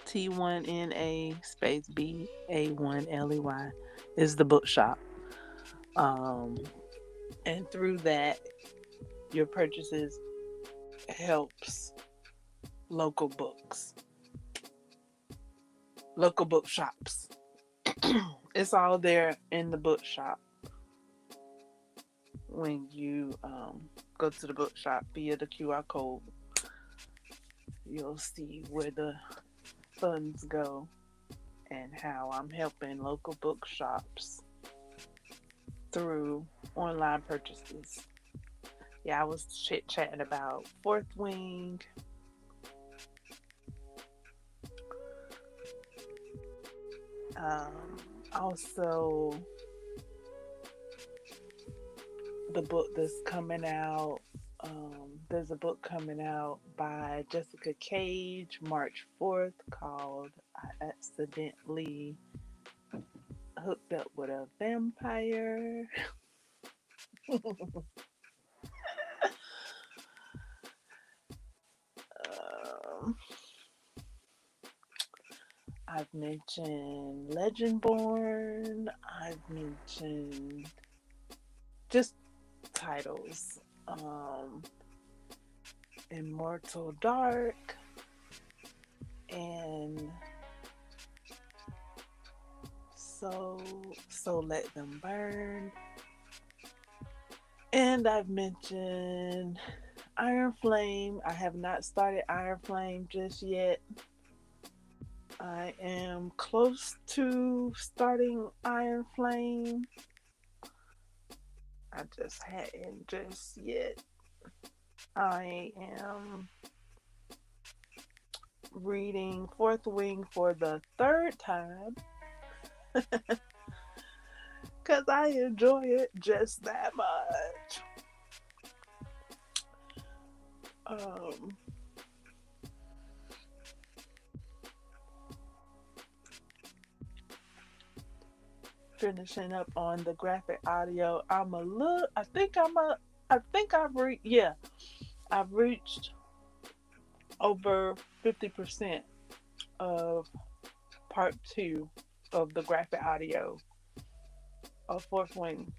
T1NA space BA1LEY is the bookshop. And through that, your purchases helps local bookshops. It's all there in the bookshop. When you go to the bookshop via the QR code, you'll see where the funds go and how I'm helping local bookshops through online purchases. Yeah, I was chit-chatting about Fourth Wing. Also, the book that's coming out. There's a book coming out by Jessica Cage March 4th called I Accidentally Hooked Up with a Vampire. um, I've mentioned Legendborn. I've mentioned just titles. Immortal Dark and so Let Them Burn. And I've mentioned Iron Flame. I have not started Iron Flame just yet. I am close to starting Iron Flame. I just hadn't just yet. I am reading Fourth Wing for the third time because I enjoy it just that much. Finishing up on the graphic audio. I've reached over 50% of part 2 of the graphic audio of Fourth Wing.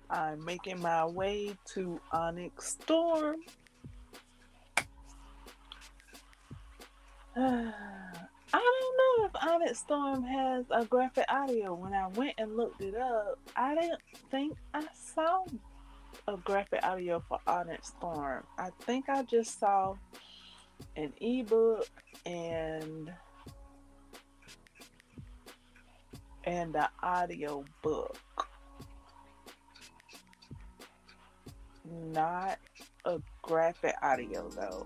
I'm making my way to Onyx Storm. I don't know if Onyx Storm has a graphic audio. When I went and looked it up, I didn't think I saw a graphic audio for Onyx Storm. I think I just saw an ebook and the audio book. Not a graphic audio though.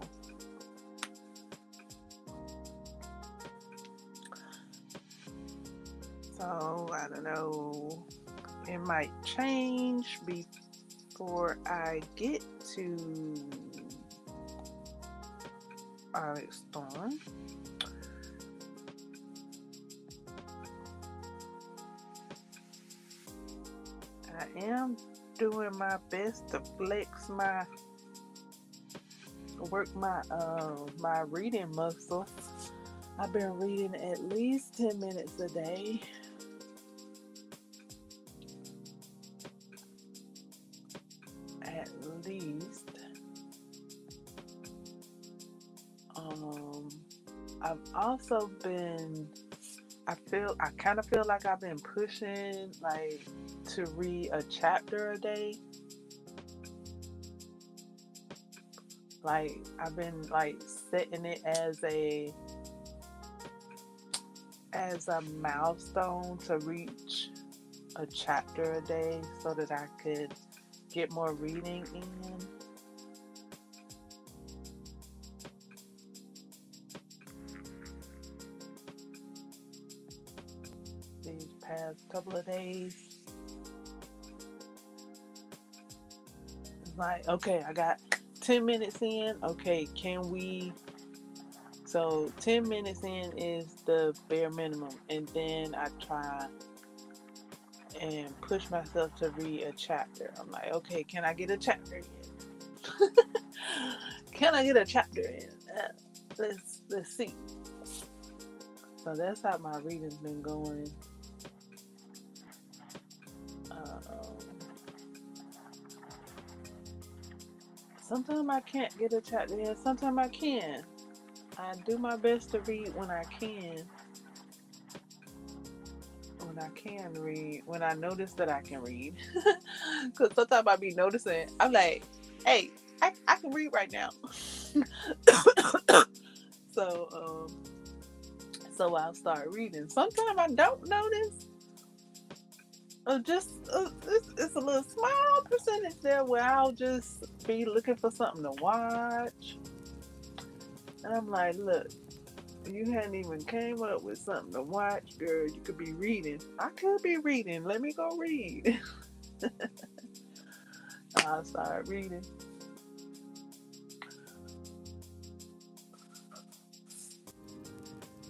So I don't know. It might change before I get to Onyx Storm. I am doing my best to work my reading muscle. I've been reading at least 10 minutes a day. At least. I've also been I kind of feel like I've been pushing to read a chapter a day. I've been setting it as a milestone to reach a chapter a day so that I could get more reading in. These past couple of days, it's okay, I got 10 minutes in. Okay, so 10 minutes in is the bare minimum, and then I try and push myself to read a chapter. I'm like, okay, can I get a chapter in? Can I get a chapter in? Let's see. So that's how my reading's been going. Sometimes I can't get a chapter in. Sometimes I can. I do my best to read when I can. When I can read, when I notice that I can read. Because sometimes I be noticing, I'm like, hey, I can read right now. so, so I'll start reading. Sometimes I don't notice. Just it's a little small percentage there where I'll just be looking for something to watch, and I'm like, look, you hadn't even came up with something to watch, girl. You could be reading. I could be reading. Let me go read. I'll start reading.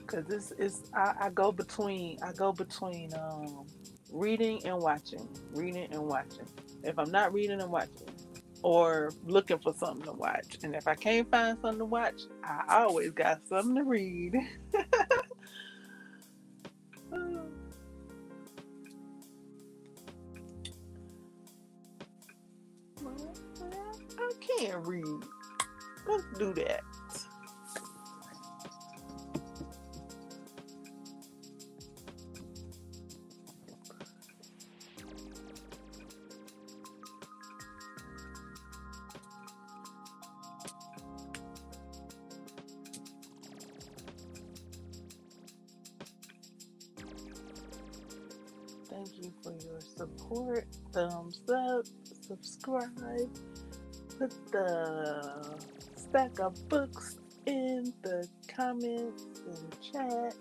Cause this is I go between reading and watching. Reading and watching. If I'm not reading and watching. Or looking for something to watch. And if I can't find something to watch, I always got something to read. I can't read. Let's do that. Thank you for your support. Thumbs up, subscribe, put the stack of books in the comments and chat.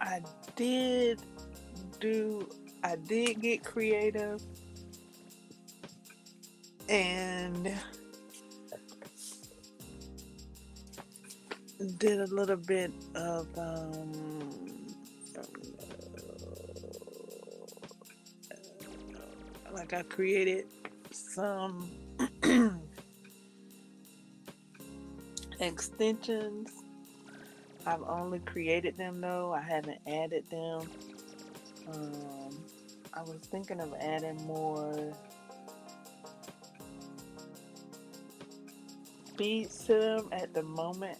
I did I did get creative and did a little bit of like I created some extensions. I've only created them though. I haven't added them. Um, I was thinking of adding more beads to them at the moment.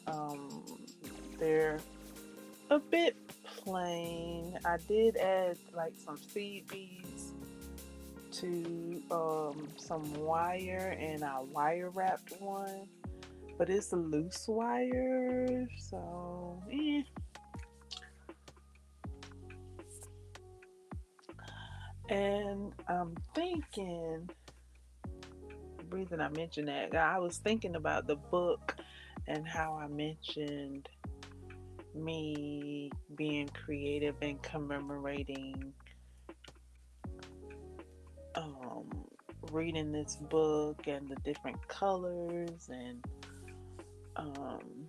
Um, they're a bit plain. I did add like some seed beads to some wire, and I wire wrapped one, but it's a loose wire, so And I'm thinking, the reason I mentioned that, I was thinking about the book and how I mentioned me being creative and commemorating um, reading this book and the different colors and um,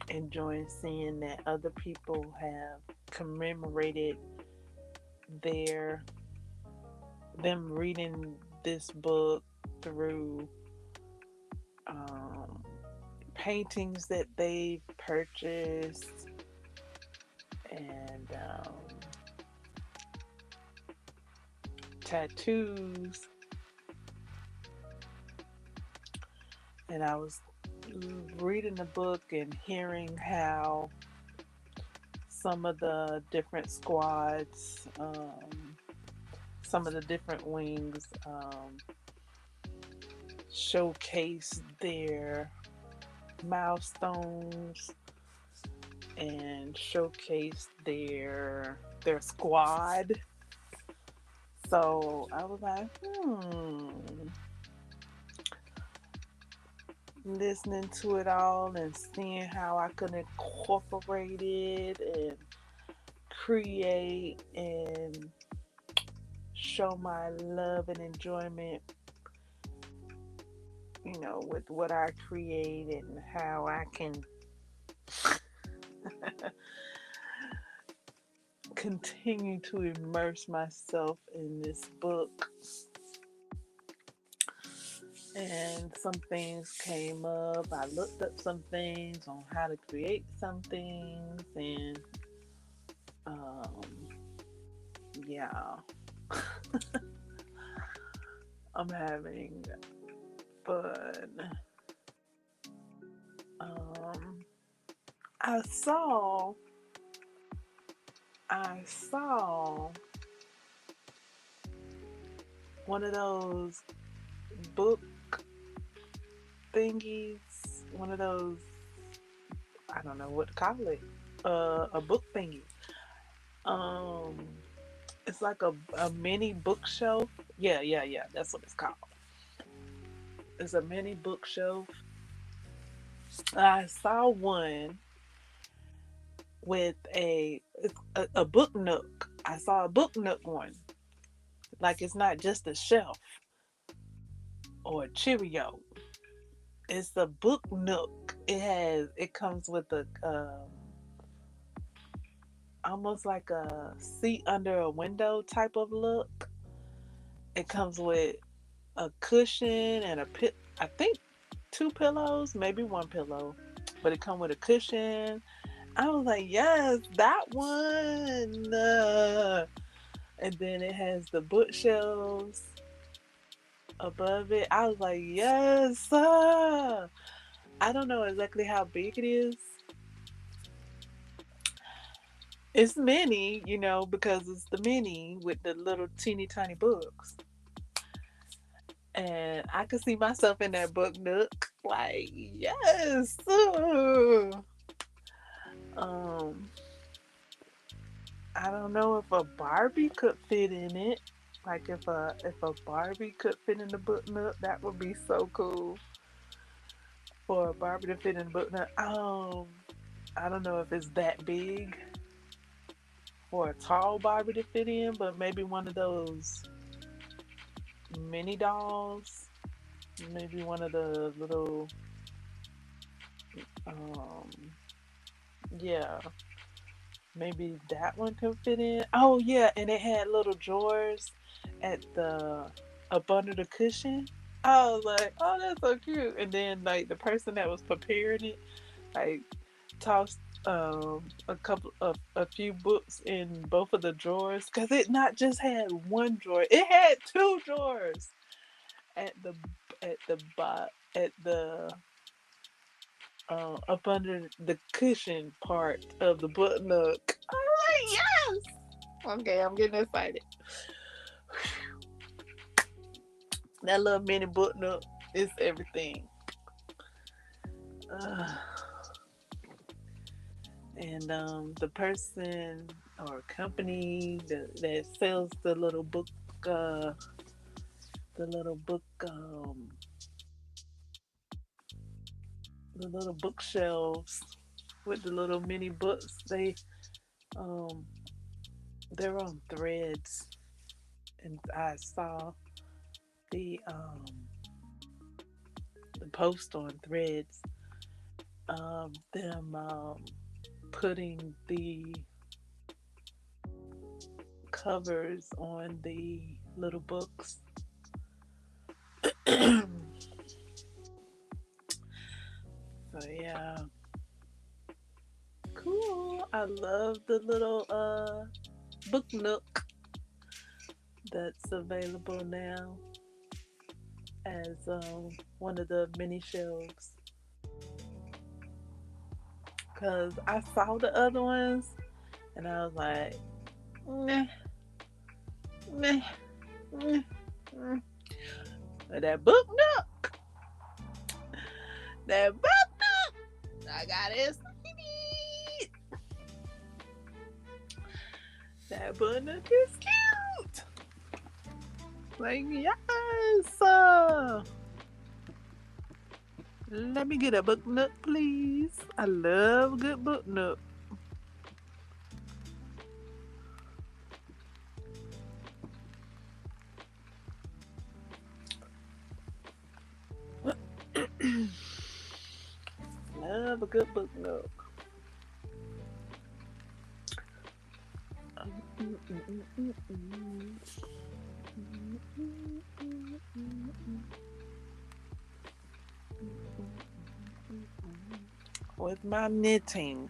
enjoying seeing that other people have commemorated their them reading this book through paintings that they've purchased and tattoos. And I was reading the book and hearing how some of the different squads, some of the different wings, showcase their milestones and showcase their squad. So I was like, listening to it all and seeing how I could incorporate it and create and show my love and enjoyment, with what I create and how I can continue to immerse myself in this book. And some things came up. I looked up some things on how to create some things, and yeah, I'm having fun. I saw one of those book thingies, one of those, I don't know what to call it, a book thingy. It's like a mini bookshelf. Yeah, that's what it's called. It's a mini bookshelf. I saw one with a book nook. I saw a book nook one. Like, it's not just a shelf or a Cheerio. It's a book nook. It comes with a almost like a seat under a window type of look. It comes with a cushion and I think two pillows, maybe one pillow, but it comes with a cushion. I was like, yes, that one. And then it has the bookshelves above it. I was like, yes. I don't know exactly how big it is. It's mini, because it's the mini with the little teeny tiny books. And I could see myself in that book nook. Like, yes. I don't know if a Barbie could fit in it. Like, if a Barbie could fit in the book nook, that would be so cool. For a Barbie to fit in the book nook. I don't know if it's that big for a tall Barbie to fit in, but maybe one of those mini dolls. Maybe one of the little, yeah, maybe that one could fit in. Oh yeah, and it had little drawers up under the cushion. I was like, oh, that's so cute. And then, like, the person that was preparing it, like, tossed a few books in both of the drawers, because it not just had one drawer, it had two drawers at the at the up under the cushion part of the book nook. I'm like, yes. Okay, I'm getting excited. That little mini book nook is everything. And the person or company that sells the little book, the little bookshelves with the little mini books, um they're on Threads, and I saw the post on Threads, them putting the covers on the little books. So yeah, cool. I love the little book nook that's available now as one of the mini shelves. Cause I saw the other ones And I was like, meh, meh, meh, meh. But that book nook, that book nook, I got excited. That book nook is cute. Like, yes. Let me get a book nook, please. I love a good book nook. Love a good book nook. With my knitting,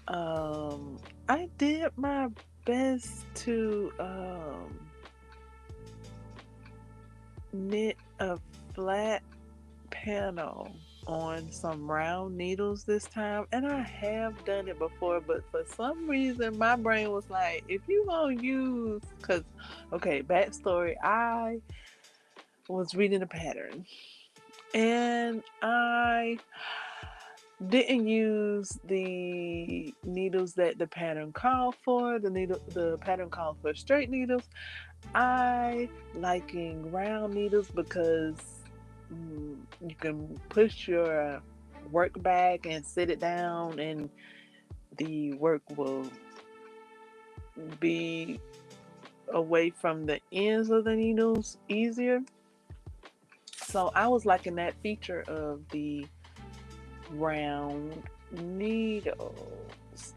I did my best to knit a flat panel on some round needles this time, and I have done it before, but for some reason my brain was like, if you gonna use, because okay, backstory, I was reading a pattern and I didn't use the needles that the pattern called for. The pattern called for straight needles. I liking round needles because you can push your work back and sit it down, and the work will be away from the ends of the needles easier. So I was liking that feature of the round needles.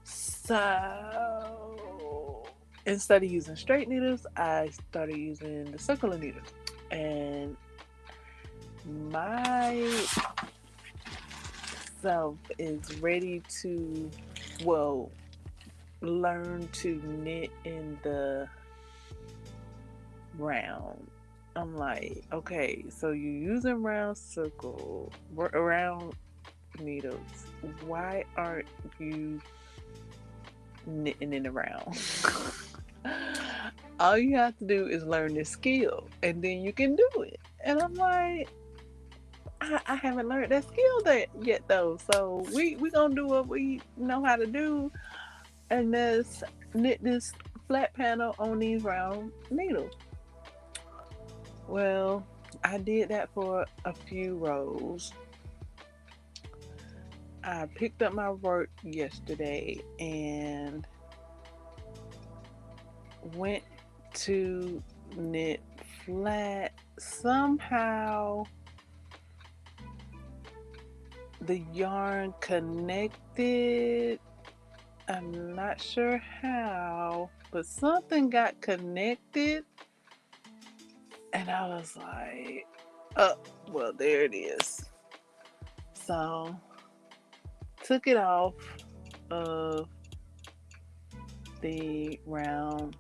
So instead of using straight needles, I started using the circular needles. And my self is ready to, well, learn to knit in the round. I'm like, okay, so you're using round needles. Why aren't you knitting in the round? All you have to do is learn this skill, and then you can do it. And I'm like, I haven't learned that skill yet though. So we gonna do what we know how to do, and let's knit this flat panel on these round needles. Well, I did that for a few rows. I picked up my work yesterday and went to knit flat. Somehow the yarn connected. I'm not sure how, but something got connected. And I was like, oh, well, there it is. So, took it off of the round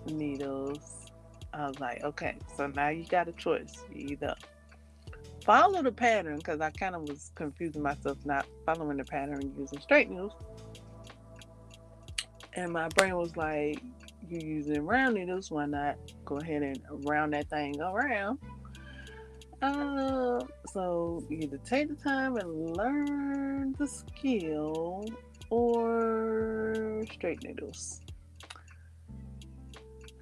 needles. I was like, okay, so now you got a choice. You either follow the pattern, because I kind of was confusing myself not following the pattern using straight needles. And my brain was like, you're using round needles, why not go ahead and round that thing around? So you either take the time and learn the skill or straight needles.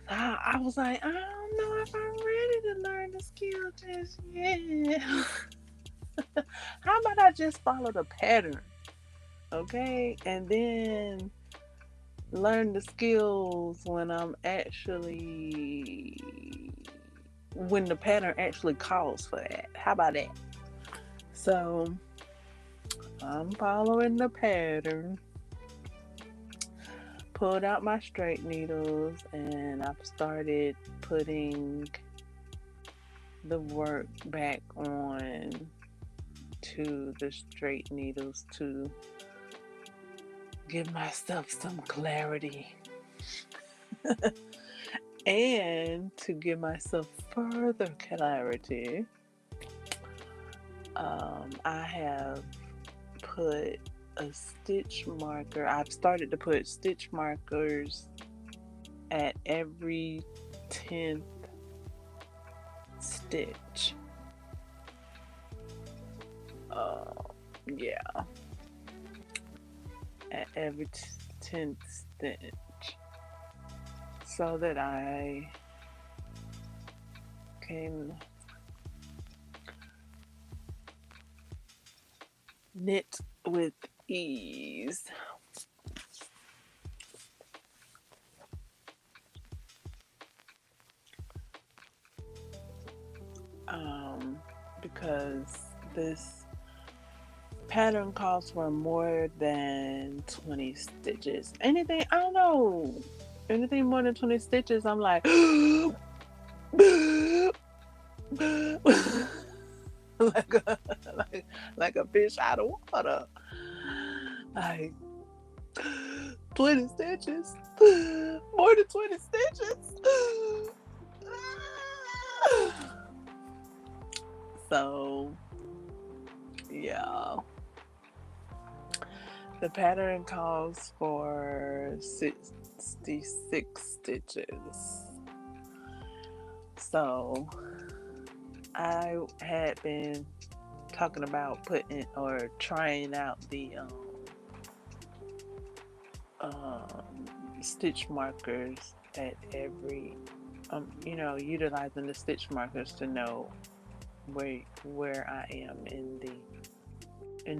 I was like, I don't know if I'm ready to learn the skill just yet. How about I just follow the pattern? Okay, and then learn the skills when the pattern actually calls for that. How about that? So I'm following the pattern, pulled out my straight needles, and I've started putting the work back on to the straight needles to give myself some clarity and to give myself further clarity. I have put a stitch marker. I've started to put stitch markers at every 10th stitch. Yeah, at every 10th stitch, so that I can knit with ease. Because this pattern calls for more than 20 stitches. Anything, I don't know, anything more than 20 stitches, I'm like, like a fish out of water. Like 20 stitches, more than 20 stitches. So yeah, the pattern calls for 66 stitches. So I had been talking about putting or trying out the stitch markers at every utilizing the stitch markers to know where I am in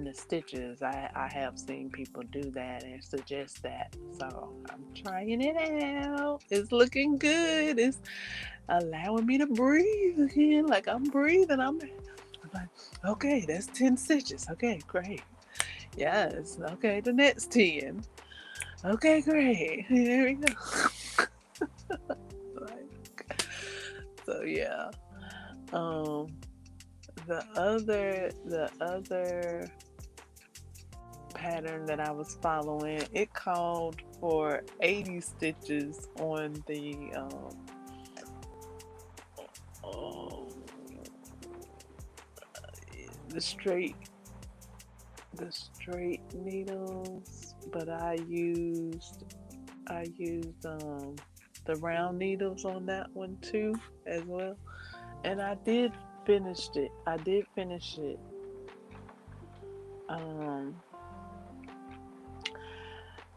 the stitches. I have seen people do that and suggest that, so I'm trying it out. It's looking good. It's allowing me to breathe again, like I'm breathing. I'm like, okay, that's 10 stitches. Okay, great. Yes, okay, the next 10. Okay, great. Here we go. So yeah. The other pattern that I was following, it called for 80 stitches on the straight needles, but I used the round needles on that one too as well, and I did finish it.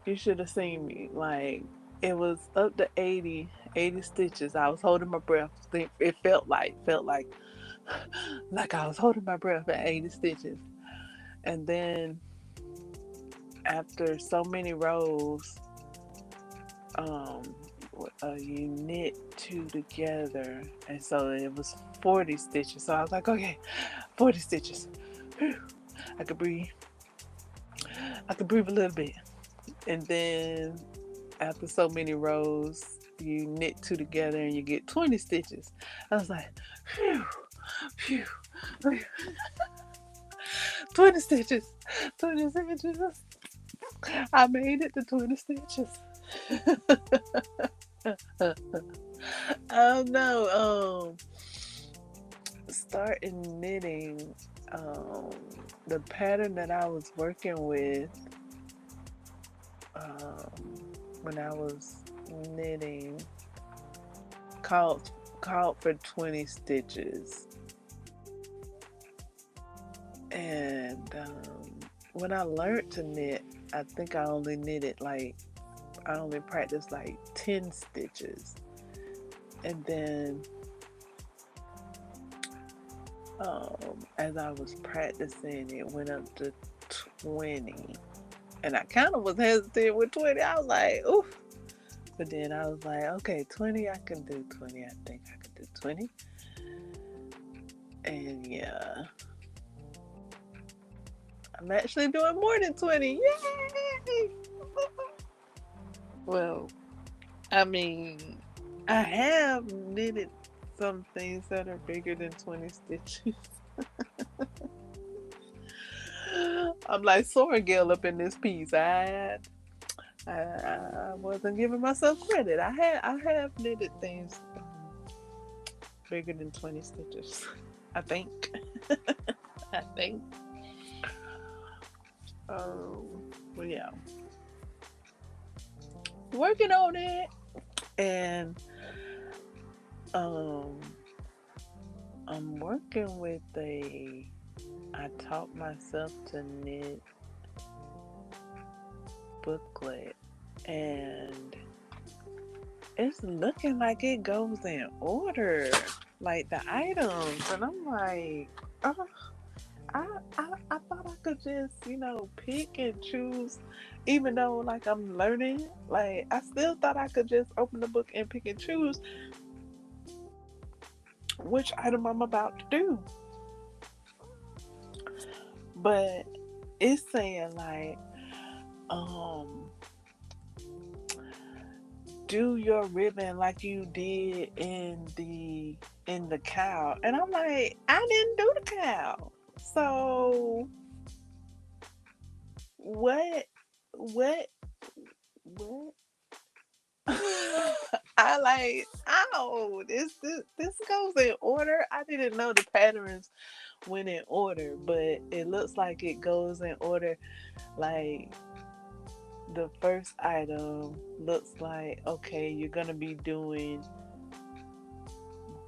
You should have seen me. Like, it was up to 80 stitches. I was holding my breath. It felt like I was holding my breath at 80 stitches. And then after so many rows, you knit two together, and so it was 40 stitches. So I was like, okay, 40 stitches. Whew. I could breathe a little bit. And then after so many rows, you knit two together and you get 20 stitches. I was like, phew, phew, phew. 20 stitches. I made it to 20 stitches. Oh no, starting knitting, the pattern that I was working with when I was knitting called for 20 stitches. And when I learned to knit, I think I only practiced like 10 stitches. And then as I was practicing, it went up to 20. And I kind of was hesitant with 20. I was like, oof. But then I was like, okay, 20, I can do 20. I think I can do 20. And yeah, I'm actually doing more than 20. Yay! Well, I mean, I have knitted some things that are bigger than 20 stitches. I'm like Sorengale up in this piece. I wasn't giving myself credit. I have knitted things bigger than 20 stitches. I think. Well, yeah, working on it, and um, I'm working with I taught myself to knit booklet, and it's looking like it goes in order, like the items, and I'm like, oh, I thought I could just, pick and choose, even though like I'm learning, like I still thought I could just open the book and pick and choose which item I'm about to do. But it's saying like, um, do your ribbon like you did in the cow. And I'm like, I didn't do the cow. So what what I like, ow, this goes in order. I didn't know the patterns went in order, but it looks like it goes in order. Like the first item looks like, okay, you're gonna be doing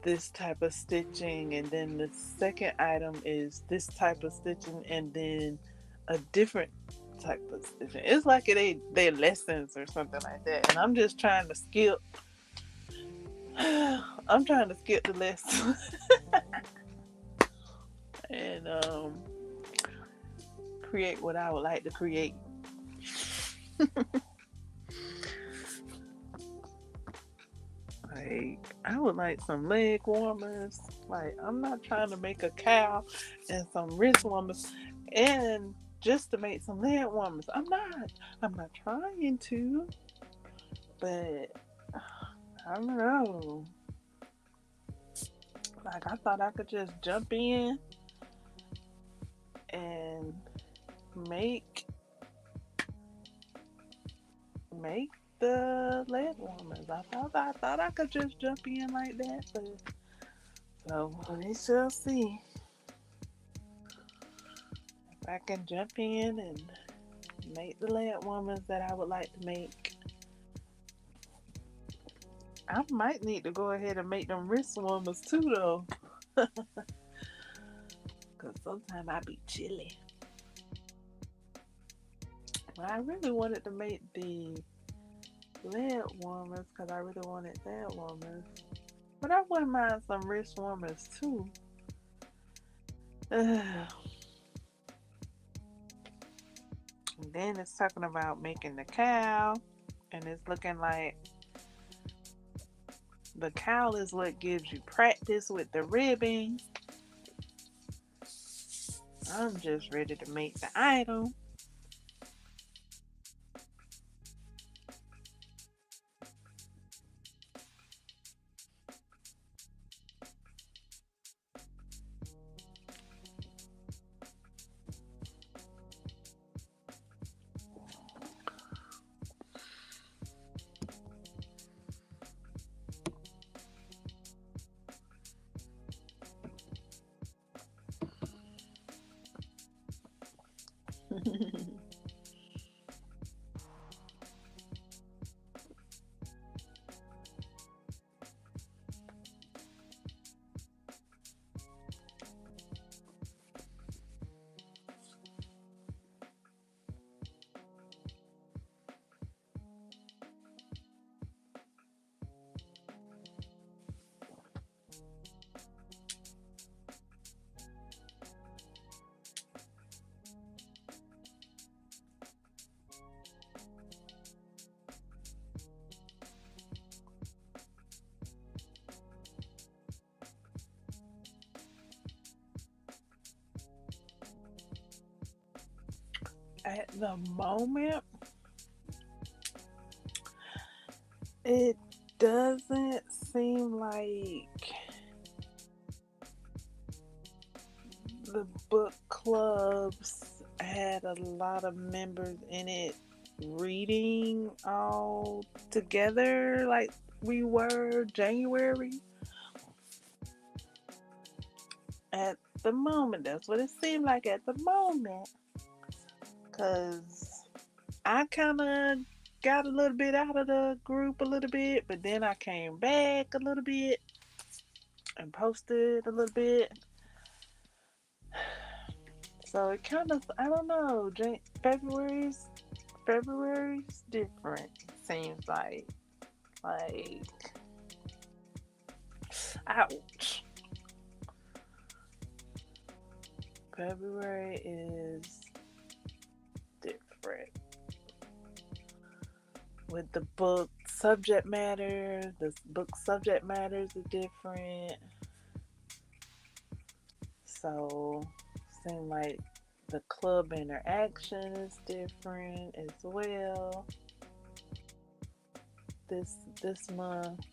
this type of stitching, and then the second item is this type of stitching, and then a different type of stitching. It's like they lessons or something like that, and I'm just trying to skip. I'm trying to skip the lesson and create what I would like to create. Like, I would like some leg warmers. Like, I'm not trying to make a cow and some wrist warmers and just to make some leg warmers. I'm not trying to, but I don't know. Like, I thought I could just jump in and make make the leg warmers. I thought I could just jump in like that, but so we shall see if I can jump in and make the leg warmers that I would like to make. I might need to go ahead and make them wrist warmers too, though, because sometimes I be chilly. But I really wanted to make the leg warmers because I really wanted leg warmers. But I wouldn't mind some wrist warmers too. And then it's talking about making the cow, and it's looking like the cow is what gives you practice with the ribbing. I'm just ready to make the item. At the moment, it doesn't seem like the book clubs had a lot of members in it reading all together like we were January. At the moment, that's what it seemed like at the moment. because I kind of got a little bit out of the group a little bit, but then I came back a little bit and posted a little bit. So it kind of, I don't know, February's different. Seems like, ouch. February is different. With the book subject matter, the book subject matters are different. So, seems like the club interaction is different as well. This month.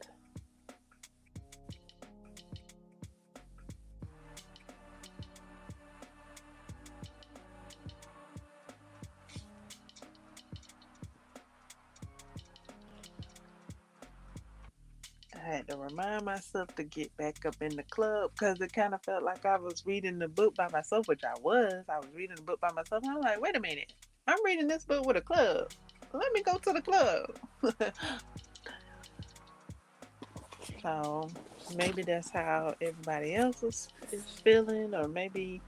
I had to remind myself to get back up in the club because it kind of felt like I was reading the book by myself, which I was. I was reading the book by myself. And I'm like, wait a minute. I'm reading this book with a club. Let me go to the club. So maybe that's how everybody else is feeling, or maybe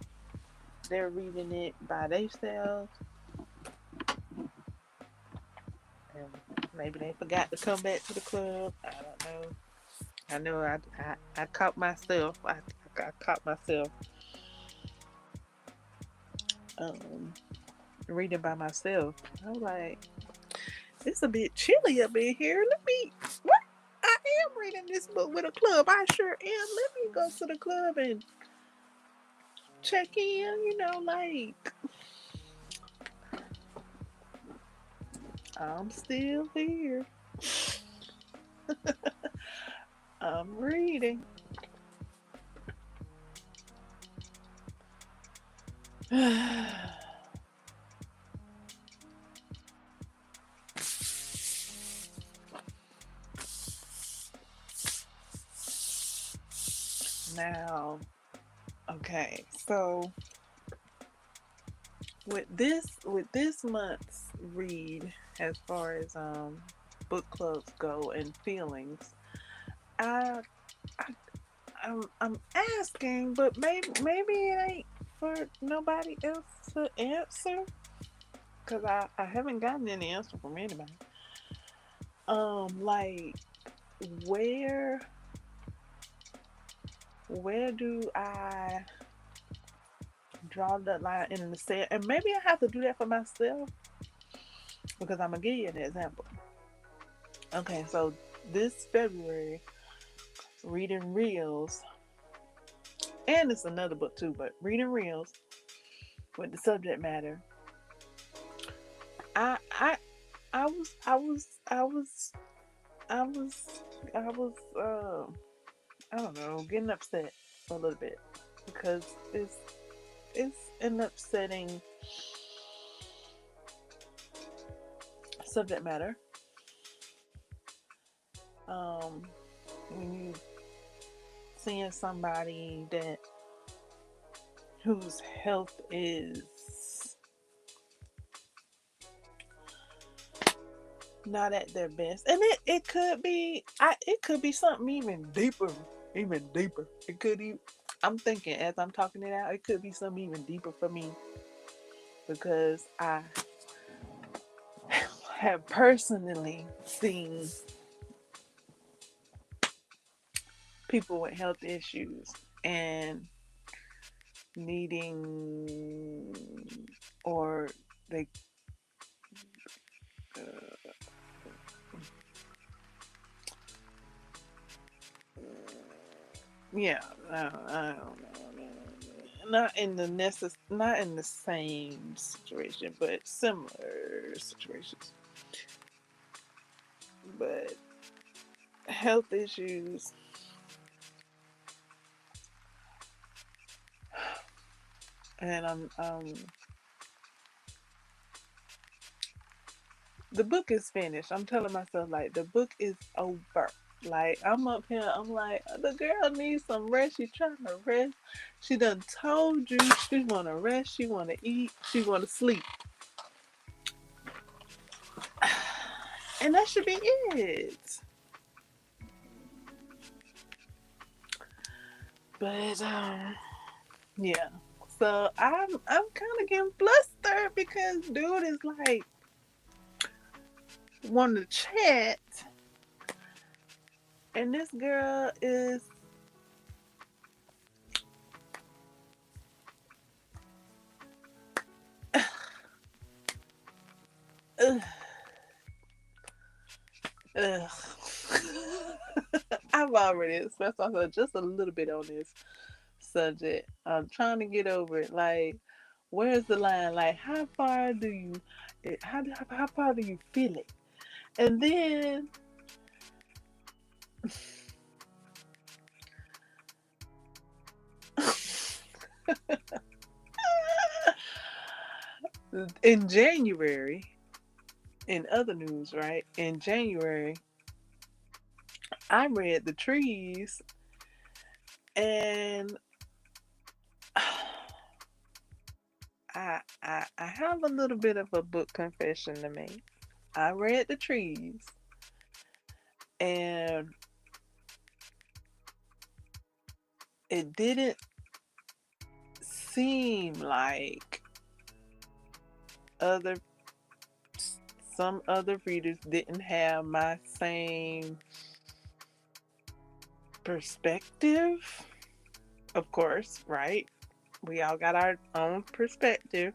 they're reading it by themselves. And maybe they forgot to come back to the club. I don't know. I know I caught myself. I caught myself reading by myself. I was like, it's a bit chilly up in here. What? I am reading this book with a club. I sure am. Let me go to the club and check in, I'm still here. I'm reading. Now, okay, so with this month's read, as far as book clubs go and feelings, I, I'm asking, but maybe it ain't for nobody else to answer, because I haven't gotten any answer from anybody. Like, where do I draw the line in the sand? And maybe I have to do that for myself, because I'm gonna give you an example. Okay, so this February, reading reels, and it's another book too, but reading reels with the subject matter. I I I was I was I was I was I was I don't know, getting upset a little bit, because it's an upsetting subject matter. When you seeing somebody whose health is not at their best, and it could be something even deeper. It could even, I'm thinking as I'm talking it out, it could be something even deeper for me, because I have personally seen people with health issues and needing, or they yeah, I don't know, not in the same situation, but similar situations, but health issues. And the book is finished. I'm telling myself, like, the book is over. Like, I'm up here, I'm like, the girl needs some rest. She's trying to rest. She done told you she want to rest. She want to eat. She want to sleep. And that should be it. But yeah. So I'm kind of getting flustered because dude is like wanting to chat, and this girl is ugh, ugh. I've already expressed myself just a little bit on this subject. I'm trying to get over it. Like, where's the line? Like, how far do you, how far do you feel it? And then in January, in other news, right? In January, I read The Trees, and I have a little bit of a book confession to make. I read The Trees, and it didn't seem like other some other readers didn't have my same perspective. Of course, right? We all got our own perspective.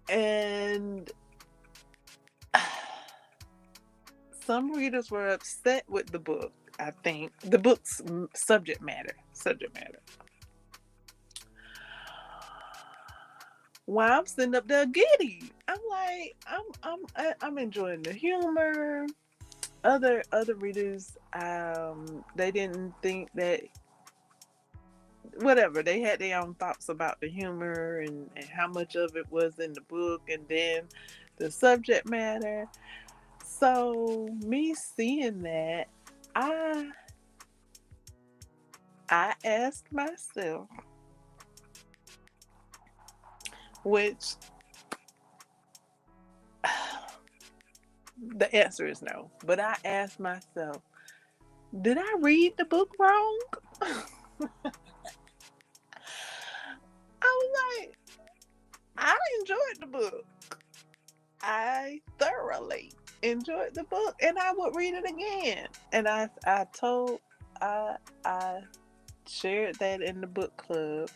And some readers were upset with the book. I think the book's subject matter. While I'm sitting up there giddy, I'm like, I'm enjoying the humor. Other readers, they didn't think that. Whatever, they had their own thoughts about the humor and how much of it was in the book, and then the subject matter. So me seeing that, I asked myself, which the answer is no, but I asked myself, did I read the book wrong? I was like, I enjoyed the book. I thoroughly enjoyed the book, and I would read it again. And I shared that in the book club,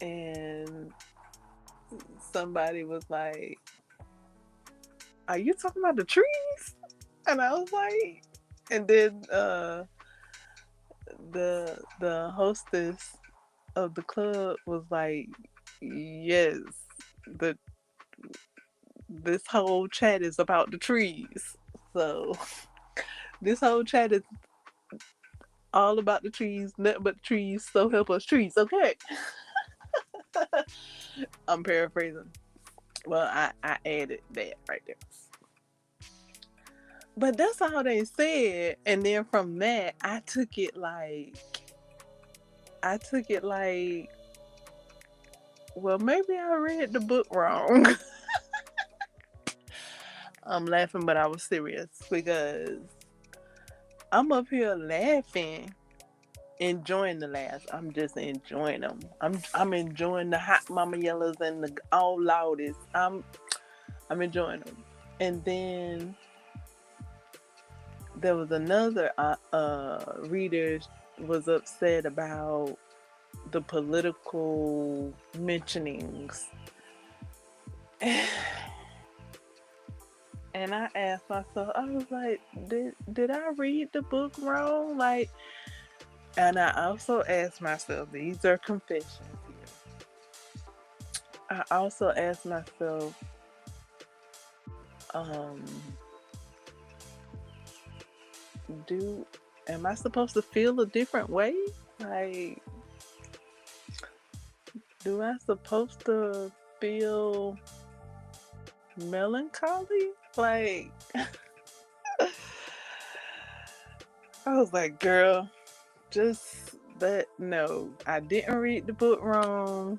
and somebody was like, "Are you talking about the trees?" And I was like, and then the hostess of the club was like, "Yes, the this whole chat is about the trees." So this whole chat is all about the trees, nothing but the trees. So help us, trees. Okay. I'm paraphrasing. Well, I added that right there. But that's all they said. And then from that, I took it like, well, maybe I read the book wrong. I'm laughing, but I was serious because I'm up here laughing, enjoying the laughs. I'm just enjoying them. I'm enjoying the hot mama yellows and the all loudest. I'm enjoying them. And then there was another reader was upset about the political mentionings. And I asked myself, I was like, did I read the book wrong? Like, and I also asked myself, these are confessions here. I also asked myself, um, am I supposed to feel a different way? Like, do I supposed to feel melancholy? Like, I was like, girl, just But no, I didn't read the book wrong.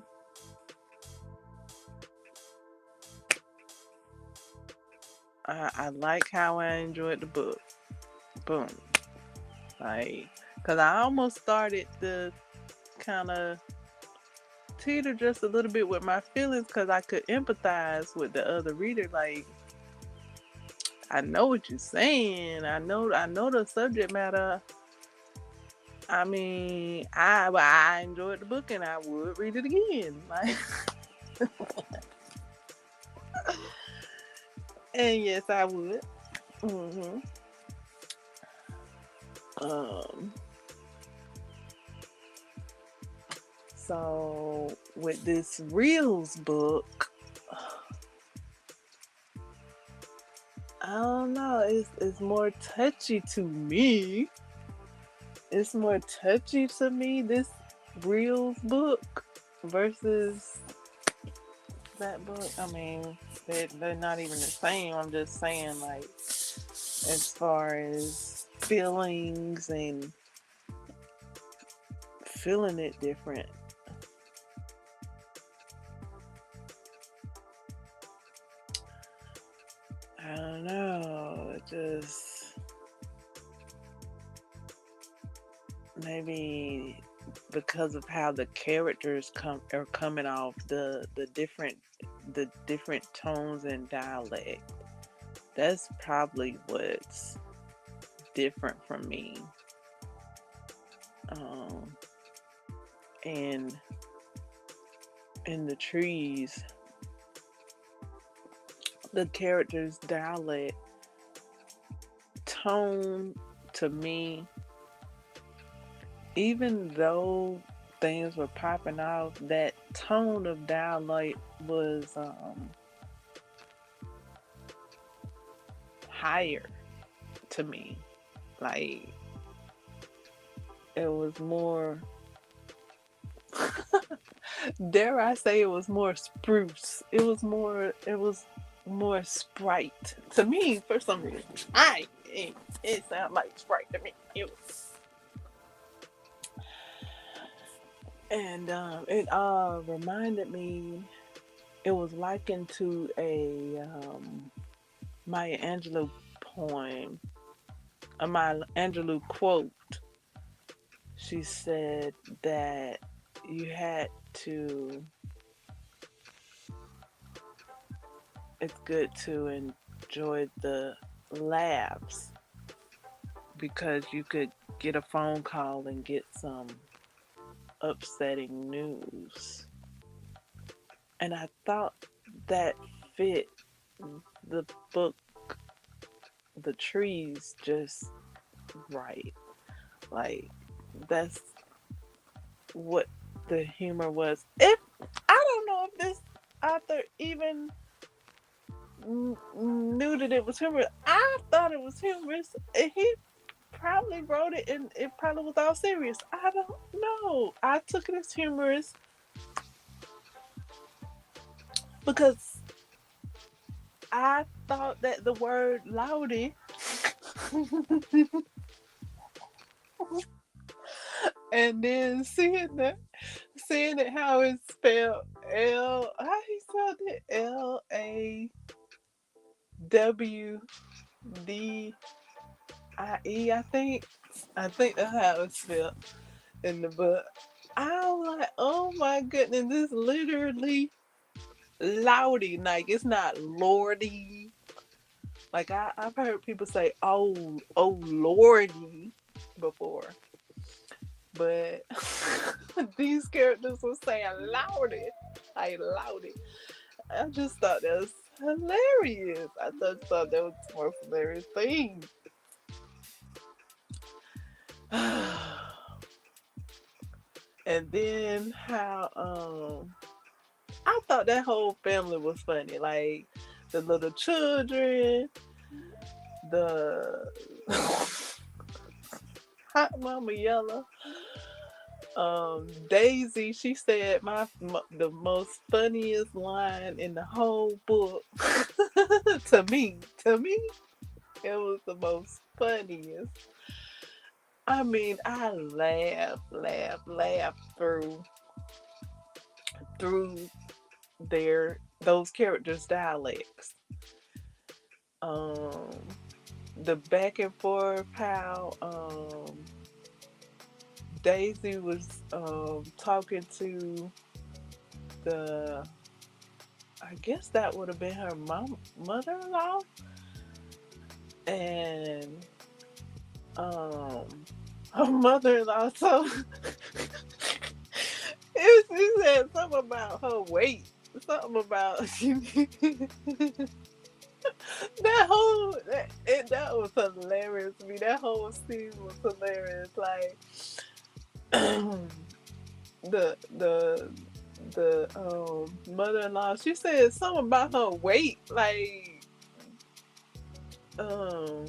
I like how I enjoyed the book. Boom. Like, because I almost started to kind of teeter just a little bit with my feelings because I could empathize with the other reader. Like, I know what you're saying. I know the subject matter. I mean, I enjoyed the book and I would read it again. Like, and yes, I would. Mm-hmm. So with this Reels book, I don't know. It's more touchy to me. It's more touchy to me, this Reels book versus that book. I mean, they're not even the same. I'm just saying, like, as far as feelings and feeling it different. I don't know. It just maybe because of how the characters are coming off, the different tones and dialect. That's probably what's different from me. And in the trees, the characters' dialect tone to me, even though things were popping off, that tone of dialect was higher to me. Like, it was more dare I say, it was more spruce. It was more Sprite to me for some reason. It sounded like Sprite to me. It was, and it reminded me. It was likened to a Maya Angelou poem, a Maya Angelou quote. She said that you had to. It's good to enjoy the laughs because you could get a phone call and get some upsetting news. And I thought that fit the book, The Trees, just right. Like, that's what the humor was. If I don't know if this author even knew that it was humorous. I thought it was humorous. He probably wrote it and it probably was all serious. I don't know. I took it as humorous because I thought that the word loudy and then seeing it how it's spelled how he spelled it LAWDIE, I think that's how it's spelled in the book. I'm like, oh my goodness, this literally loudy. Like, it's not lordy. Like, I've heard people say, oh lordy before. But these characters were saying loudy. Like, loudy. I just thought that was hilarious. I just thought that was the most hilarious thing. And then how I thought that whole family was funny. Like, the little children, the hot mama yellow, Daisy. She said the most funniest line in the whole book. to me, it was the most funniest. I mean, I laugh through those characters' dialects. Um, the back and forth, how Daisy was talking to the, I guess that would have been her mother-in-law, and um, her mother-in-law. So she said something about her weight, something about that was hilarious to me. That whole scene was hilarious. Like the mother-in-law, she said something about her weight, um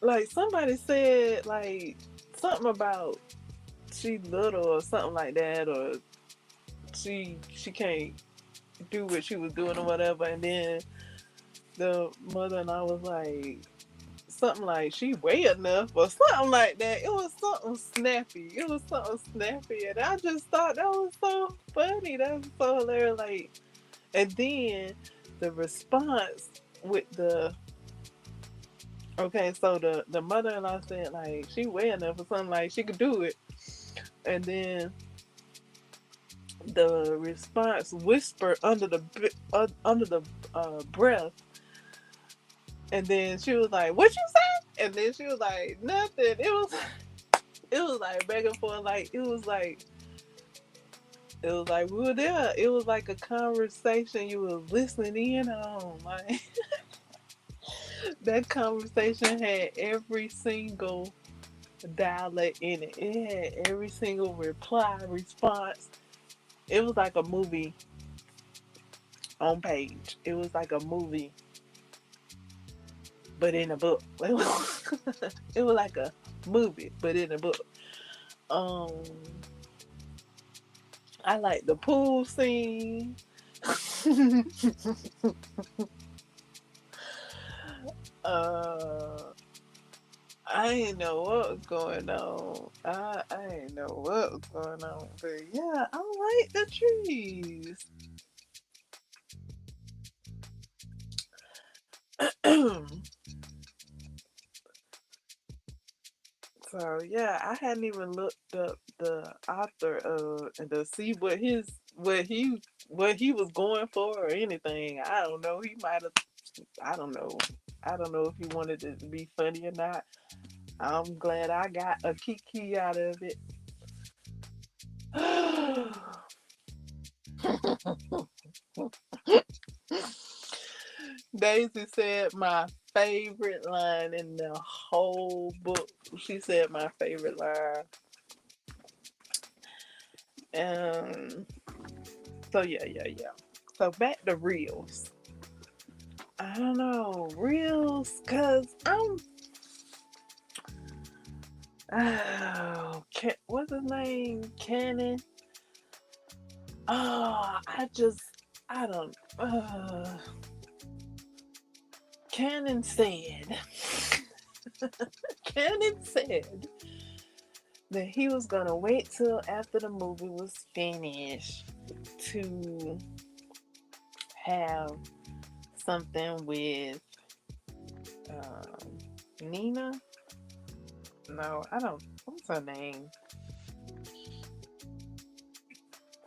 like somebody said like something about she little or something like that, or she can't do what she was doing or whatever, and then the mother-in-law was like something like she weigh enough or something like that. It was something snappy. And I just thought that was so funny. That was so hilarious. Like, and then the response with the okay, so the mother-in-law said like she weigh enough or something, like she could do it, and then the response whispered under the breath, and then she was like, "What you say?" And then she was like, "Nothing." It was like back and forth, like it was like we were there. It was like a conversation you were listening in on. Like that conversation had every single dialect in it. It had every single response. It was like a movie on page. It was like a movie, but in a book. It was like a movie, but in a book. Um, I like the pool scene. uh, I didn't know what was going on. I didn't know what was going on, but yeah, I like the trees. So yeah, I hadn't even looked up the author and to see what he was going for or anything. I don't know. He might have. I don't know. I don't know if he wanted it to be funny or not. I'm glad I got a kiki out of it. Daisy said my favorite line in the whole book. She said my favorite line. Um. So yeah. So back to reels. I don't know reels, cause what's his name? Cannon. Oh, I don't. Cannon said. Cannon said that he was gonna wait till after the movie was finished to have something with Nina. No, I don't. What's her name?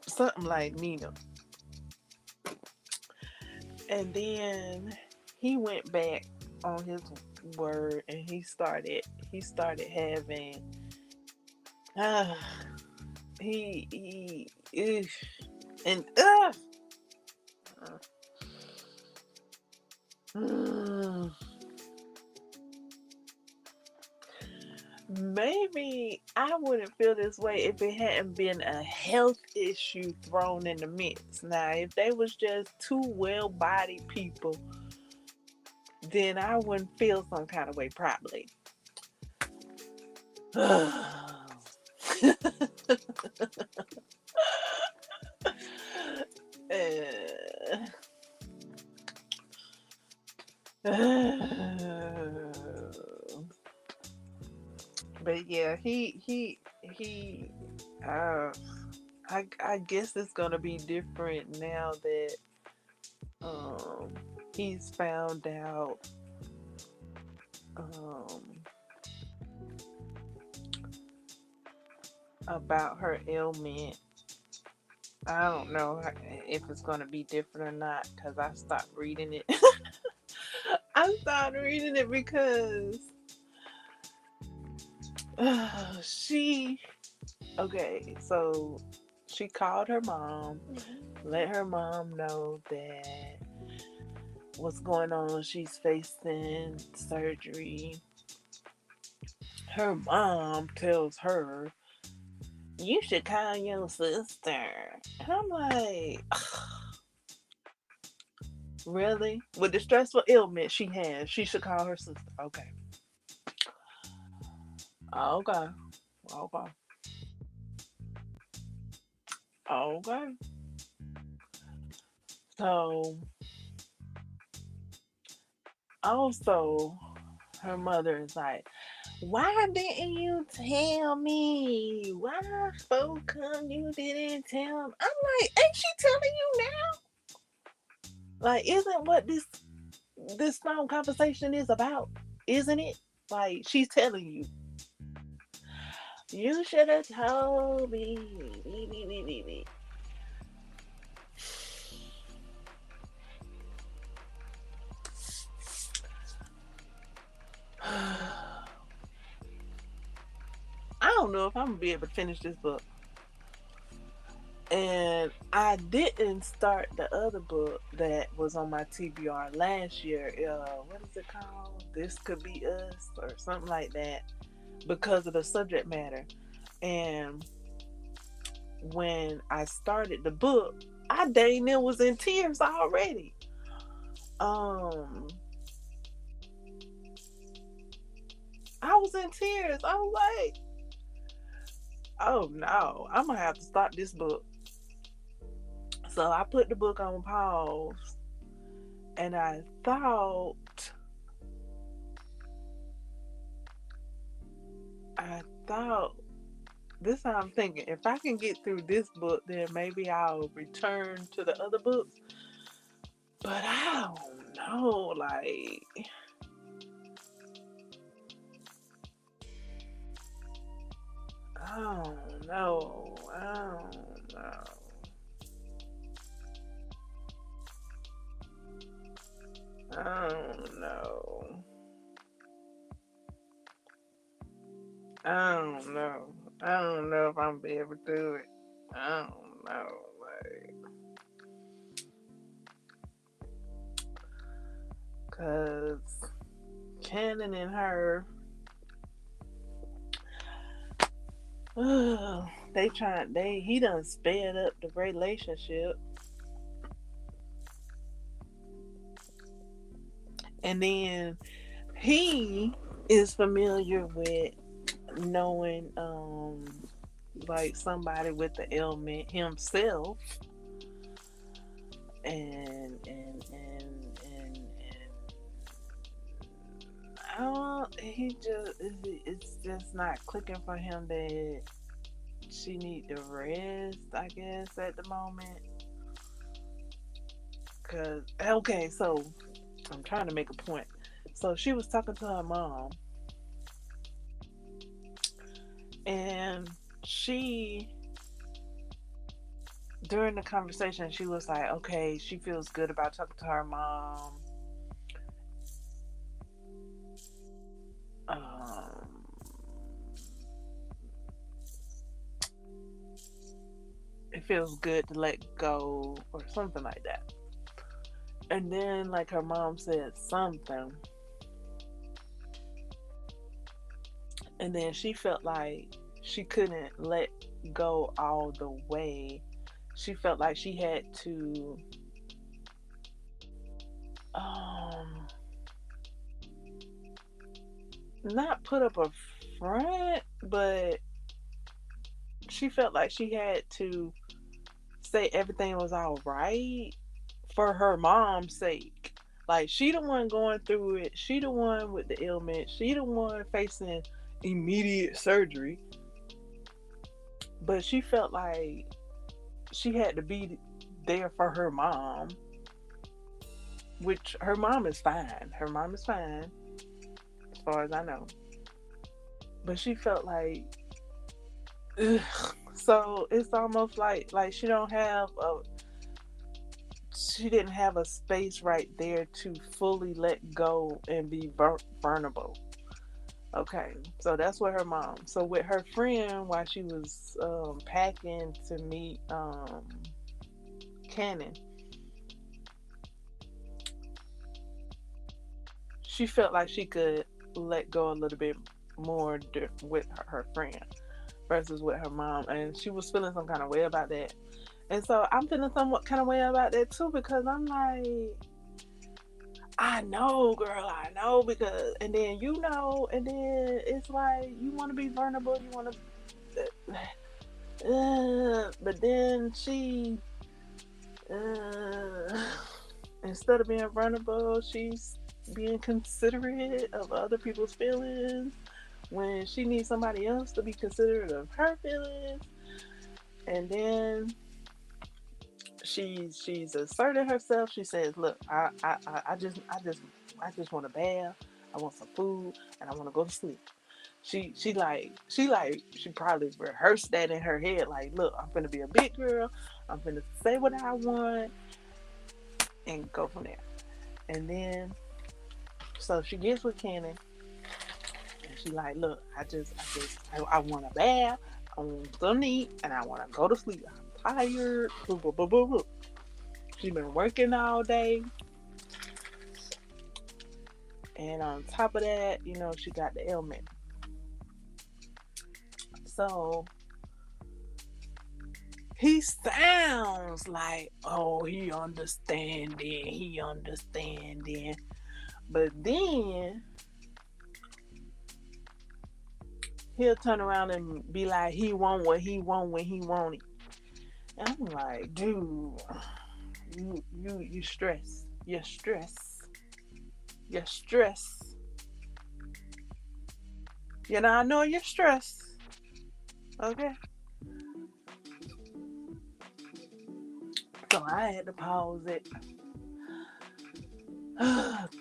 Something like Nina. And then he went back on his word and he started having uh, he and mm, maybe I wouldn't feel this way if it hadn't been a health issue thrown in the mix. Now, if they was just two well-bodied people, then I wouldn't feel some kind of way probably. yeah, uh, I guess it's gonna be different now that um he's found out um about her ailment. I don't know if it's gonna be different or not because I stopped reading it. I stopped reading it because she okay, so she called her mom, let her mom know that what's going on. She's facing surgery. Her mom tells her, "You should call your sister." And I'm like, really? With the stressful ailment she has, she should call her sister. Okay. Okay. Okay. Okay. So, also, her mother is like, "Why didn't you tell me? Why so come you didn't tell me?" I'm like, "Ain't she telling you now? Like, isn't what this phone conversation is about? Isn't it? Like, she's telling you, you should have told me." I don't know if I'm gonna be able to finish this book. And I didn't start the other book that was on my TBR last year. What is it called? This Could Be Us or something like that because of the subject matter. And when I started the book, I dang near was in tears already. Um, I was in tears. I was like, "Oh no, I'm gonna have to stop this book." So I put the book on pause, and I thought this time I'm thinking if I can get through this book, then maybe I'll return to the other books. But I don't know, like I don't know. I don't know. I don't know. I don't know. I don't know if I'm gonna be able to do it. I don't know. Like, cause Cannon and her, he done sped up the relationship, and then he is familiar with knowing like somebody with the ailment himself, and I don't, it's just not clicking for him that she need to rest, I guess, at the moment. Cause okay, so I'm trying to make a point. So she was talking to her mom, and she during the conversation she was like, okay, she feels good about talking to her mom. Um, it feels good to let go or something like that. And then like her mom said something, and then she felt like she couldn't let go all the way. She felt like she had to um not put up a front, but she felt like she had to say everything was all right for her mom's sake. Like she the one going through it. She the one with the ailment. She the one facing immediate surgery, but she felt like she had to be there for her mom, which her mom is fine. Her mom is fine, as far as I know. But she felt like, ugh. So it's almost like she didn't have a space right there to fully let go and be vulnerable. Okay, so that's with her mom. So with her friend, while she was packing to meet Cannon, she felt like she could let go a little bit more with her friend versus with her mom, and she was feeling some kind of way about that. And so I'm feeling somewhat kind of way about that too, because I'm like, I know, girl, I know, because, and then and then it's like you want to be vulnerable, you want to, but then she, instead of being vulnerable, she's being considerate of other people's feelings when she needs somebody else to be considerate of her feelings. And then she's asserted herself. She says, "Look, I just want a bath. I want some food, and I want to go to sleep." She probably rehearsed that in her head. Like, look, I'm gonna be a big girl. I'm gonna say what I want and go from there. And then, so she gets with Cannon, and she like, look, I want a bath. I want something to eat, and I want to go to sleep. I'm tired. Boo, boo, boo, boo, boo. She's been working all day. And on top of that, she got the ailment. So he sounds like, oh, he understanding. But then he'll turn around and be like, he want what he want when he want it. And I'm like, dude, you stress. You're stress. I know you're stressed. Okay. So I had to pause it.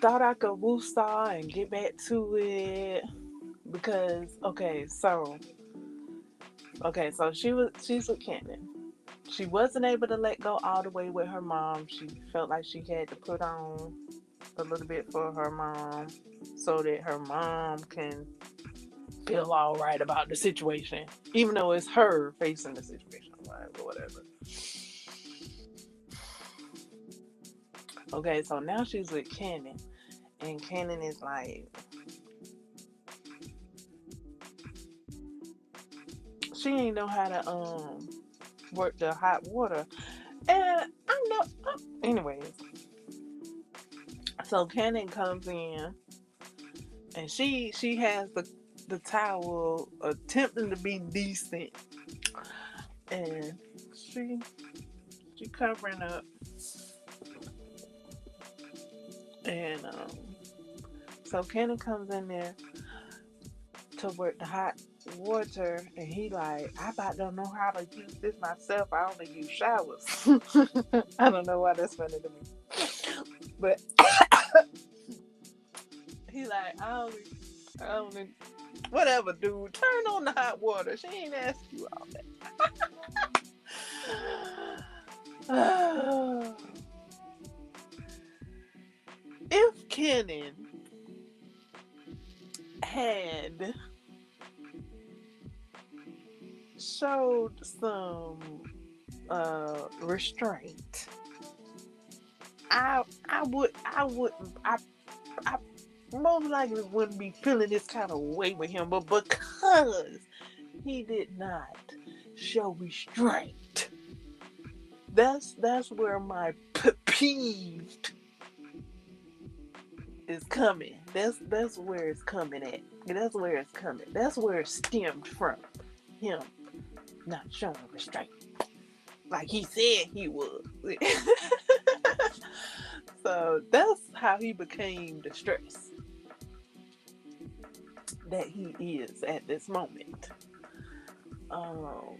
Thought I could woo-saw and get back to it. Because, so she's with Cannon. She wasn't able to let go all the way with her mom. She felt like she had to put on a little bit for her mom so that her mom can feel all right about the situation, even though it's her facing the situation, whatever. Okay, so now she's with Cannon, and Cannon is like, she ain't know how to work the hot water, and anyways. So Cannon comes in, and she has the towel attempting to be decent, and she covering up, and so Cannon comes in there to work the hot water, and he like, I about don't know how to use this myself. I only use showers. I don't know why that's funny to me, but he like, I only whatever, dude. Turn on the hot water. She ain't ask you all that. If Cannon had showed some restraint, I most likely wouldn't be feeling this kind of way with him, but because he did not show restraint, that's where my peeve is coming. That's where it's coming at. That's where it's coming. That's where it stemmed from. Him not showing restraint, like he said he would. So that's how he became the stress. that he is at this moment. Um,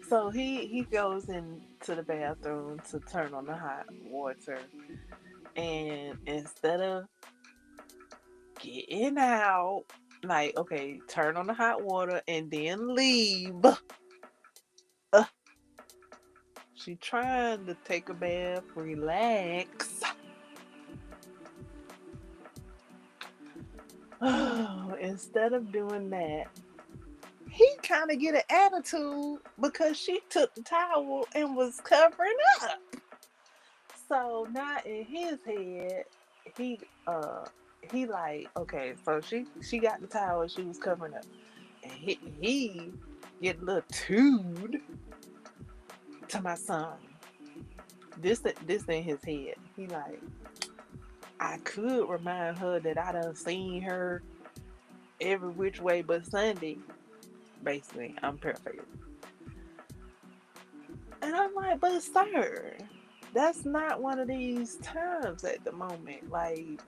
so he goes into the bathroom to turn on the hot water, and instead of getting out, like, okay, turn on the hot water and then leave. Uh, she trying to take a bath, relax. Instead of doing that, he kind of get an attitude because she took the towel and was covering up. So now in his head, he uh he like, okay, so she got the towel and she was covering up, and he get a little tood to my son. This in his head. He like, I could remind her that I done seen her every which way but Sunday. Basically, I'm paraphrasing. And I'm like, but sir, that's not one of these times at the moment. Like,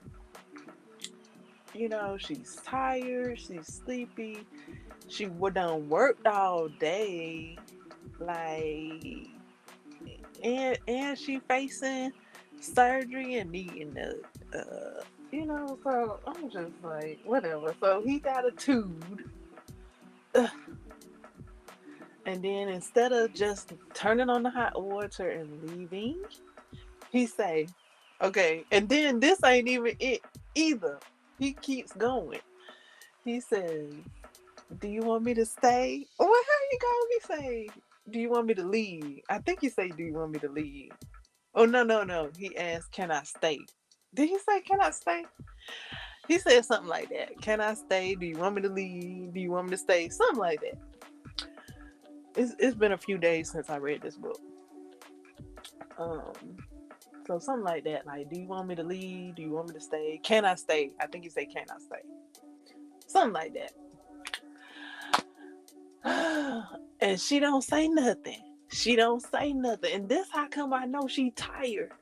she's tired, she's sleepy, she done worked all day, like, and she facing surgery and needing the, so I'm just like, whatever. So he got a tube. And then instead of just turning on the hot water and leaving, he say, okay, and then this ain't even it either. He keeps going. He says, do you want me to stay? Well, how you go? He say, do you want me to leave? I think he say, do you want me to leave? Oh, no. He asked, can I stay? Did he say, can I stay? He said something like that. Can I stay? Do you want me to leave? Do you want me to stay? Something like that. It's been a few days since I read this book. So something like that. Like, do you want me to leave? Do you want me to stay? Can I stay? I think he said, can I stay? Something like that. And she don't say nothing. And this how come I know she tired.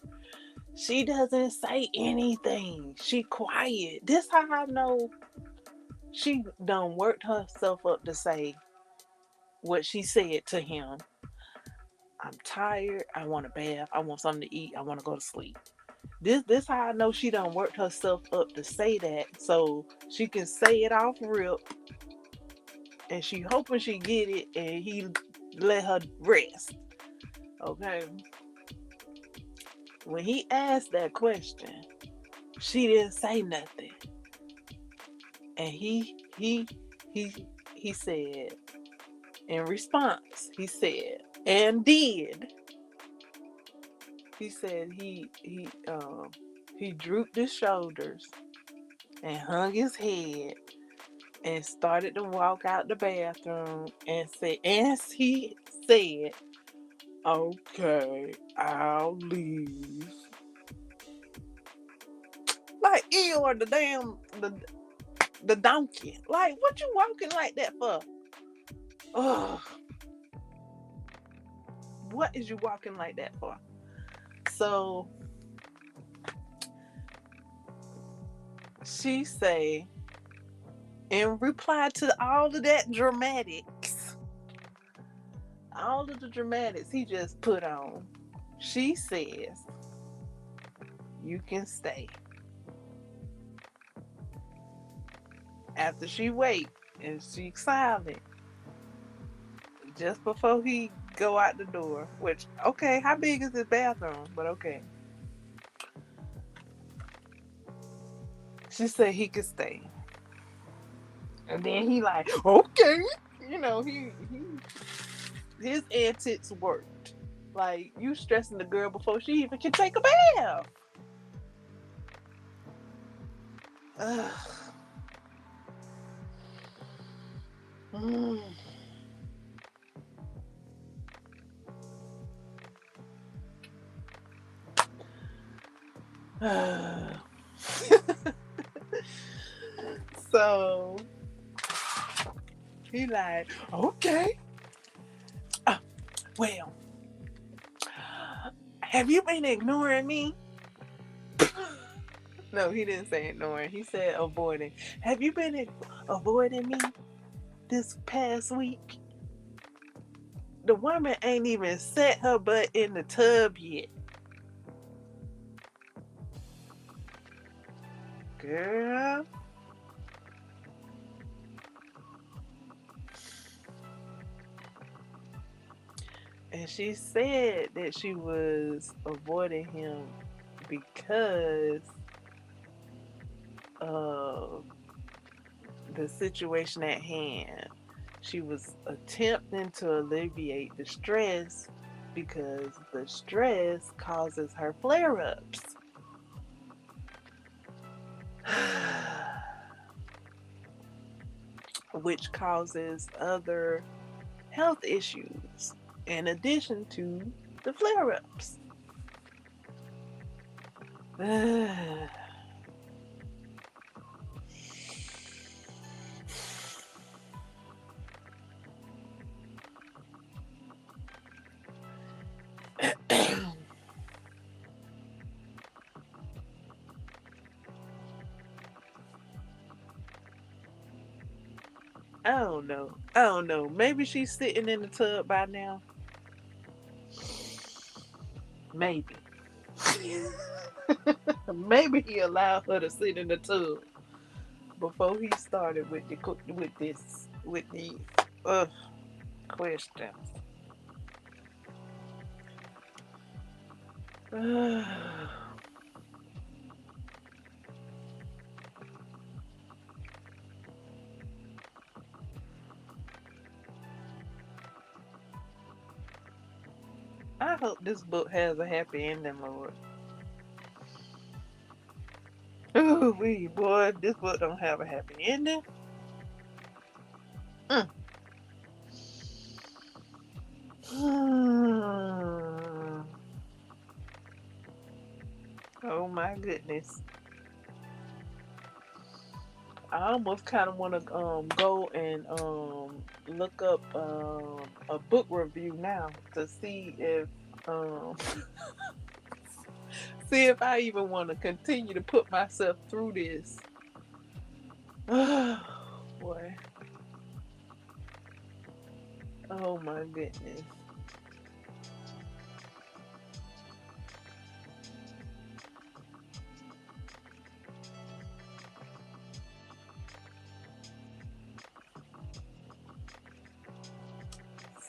She doesn't say anything. She quiet. This how I know she done worked herself up to say what she said to him. I'm tired. I want a bath. I want something to eat. I want to go to sleep. This how I know she done worked herself up to say that, so she can say it off rip, and she hoping she get it, and he let her rest. Okay. When he asked that question, she didn't say nothing, and he said, in response, he said, and did. He said he drooped his shoulders and hung his head and started to walk out the bathroom and said, as he said, okay, I'll leave. Like, Eeyore, the donkey. Like, what you walking like that for? Ugh. What is you walking like that for? So she say, in reply to all of that dramatics, all of the dramatics he just put on, she says, you can stay. After she wait and she's silent, just before he go out the door, which, okay, how big is this bathroom? But okay. She said he could stay. And then he like, okay. His antics worked. Like, you stressing the girl before she even can take a bath. Ugh. Mm. So he like, okay. Well, have you been ignoring me? No, he didn't say ignoring. He said avoiding. Have you been avoiding me this past week? The woman ain't even set her butt in the tub yet. Girl. And she said that she was avoiding him because of the situation at hand. She was attempting to alleviate the stress because the stress causes her flare ups, which causes other health issues in addition to the flare ups. I don't know. I don't know. Maybe she's sitting in the tub by now. Maybe. Maybe he allowed her to sit in the tub before he started with these questions. I hope this book has a happy ending, Lord. Ooh, wee, boy, if this book don't have a happy ending. Mm. Oh my goodness. I almost kind of want to go and look up a book review now to see if um see if I even want to continue to put myself through this. Oh boy. Oh my goodness.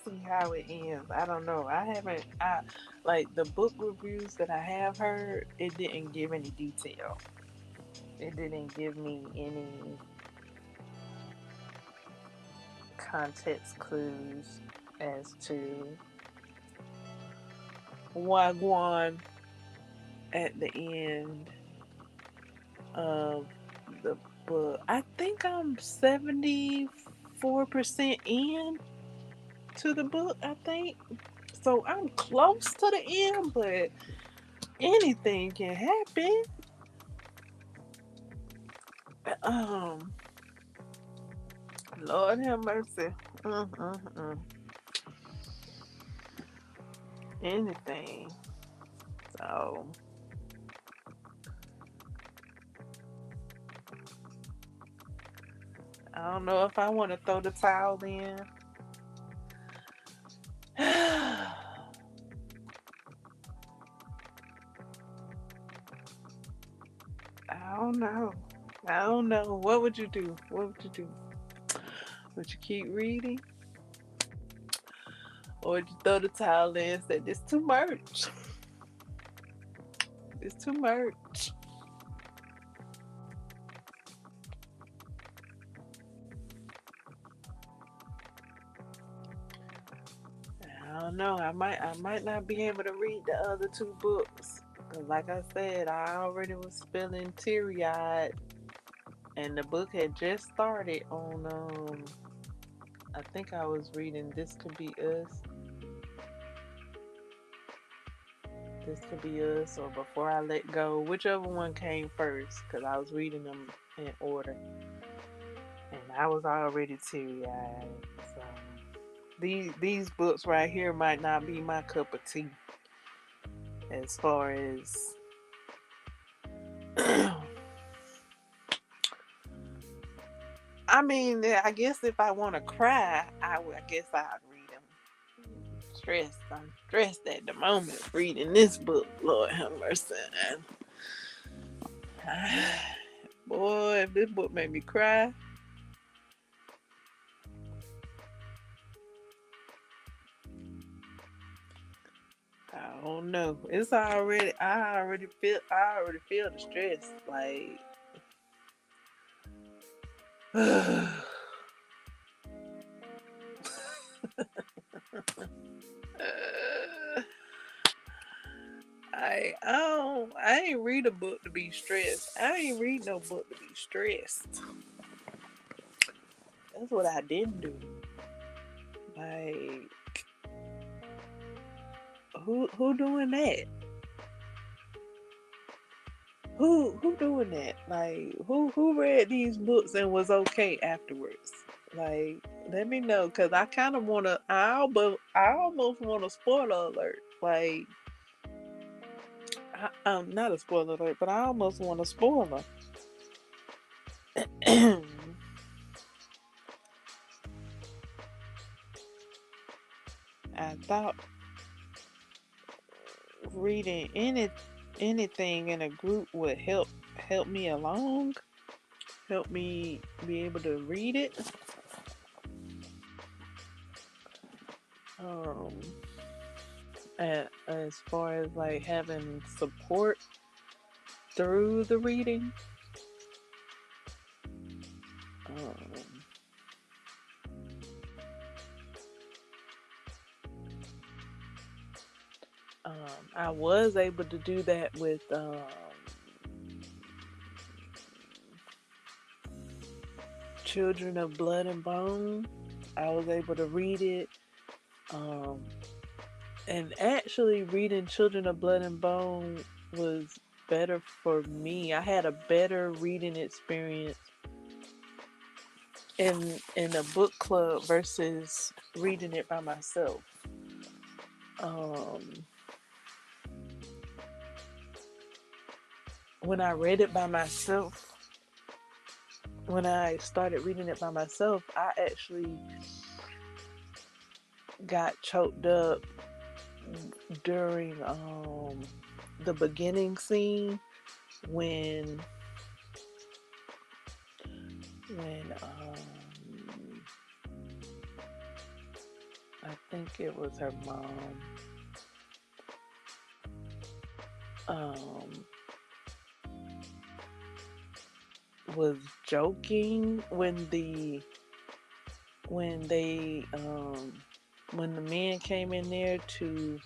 See how it ends. I don't know. I like the book reviews that I have heard, it didn't give any detail. It didn't give me any context clues as to Wagwan at the end of the book. I think I'm 74% in to the book, I think. So I'm close to the end, but anything can happen. Um, Lord have mercy. Mm-mm-mm. Anything. So I don't know if I want to throw the towel in. I don't know. I don't know. What would you do? What would you do? Would you keep reading? Or would you throw the towel in and say, this too much? It's too much. I don't know. I might not be able to read the other two books. Cause like I said, I already was feeling teary eyed, and the book had just started on. I think I was reading This Could Be Us. This Could Be Us, or Before I Let Go, whichever one came first. Cause I was reading them in order, and I was already teary eyed. So these books right here might not be my cup of tea as far as I mean, I guess if I want to cry, I guess I'd read them. Stressed. I'm stressed at the moment reading this book. Lord have mercy. And, boy, if this book made me cry. I don't know. It's already. I already feel the stress. Like, I ain't read a book to be stressed. I ain't read no book to be stressed. That's what I didn't do. Like, who doing that? Who doing that? Like, who read these books and was okay afterwards? Like, let me know, cause I kind of wanna. I almost want a spoiler alert. Like, not a spoiler alert, but I almost want a spoiler. I thought reading anything in a group would help me along, help me be able to read it. Um, as far as like having support through the reading. Um, I was able to do that with Children of Blood and Bone. I was able to read it. And actually, reading Children of Blood and Bone was better for me. I had a better reading experience in a book club versus reading it by myself. When I read it by myself, when I started reading it by myself, I actually got choked up during the beginning scene when I think it was her mom was joking when the men came in there to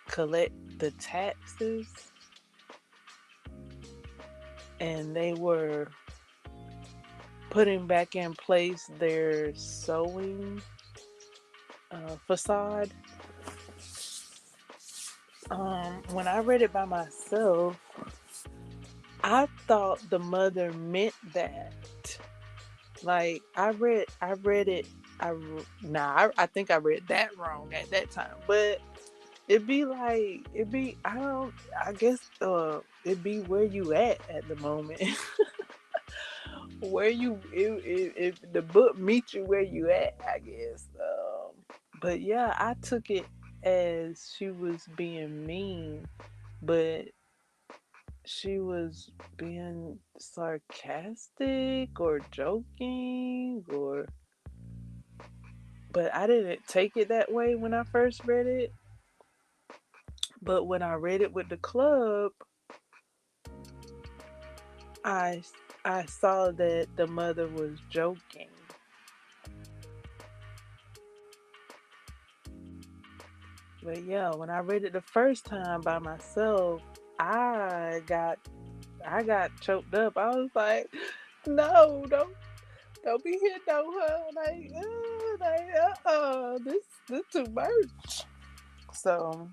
collect the taxes, and they were putting back in place their sewing facade. When I read it by myself, I thought the mother meant that. Like, I read it. I think I read that wrong at that time. But I guess it'd be where you at the moment. Where you, if the book meets you where you at, I guess. But yeah, I took it as she was being mean, but she was being sarcastic or joking, but I didn't take it that way when I first read it. But when I read it with the club, I I saw that the mother was joking. But yeah, when I read it the first time by myself, I got choked up. I was like, no, don't be hitting on her. This too much. So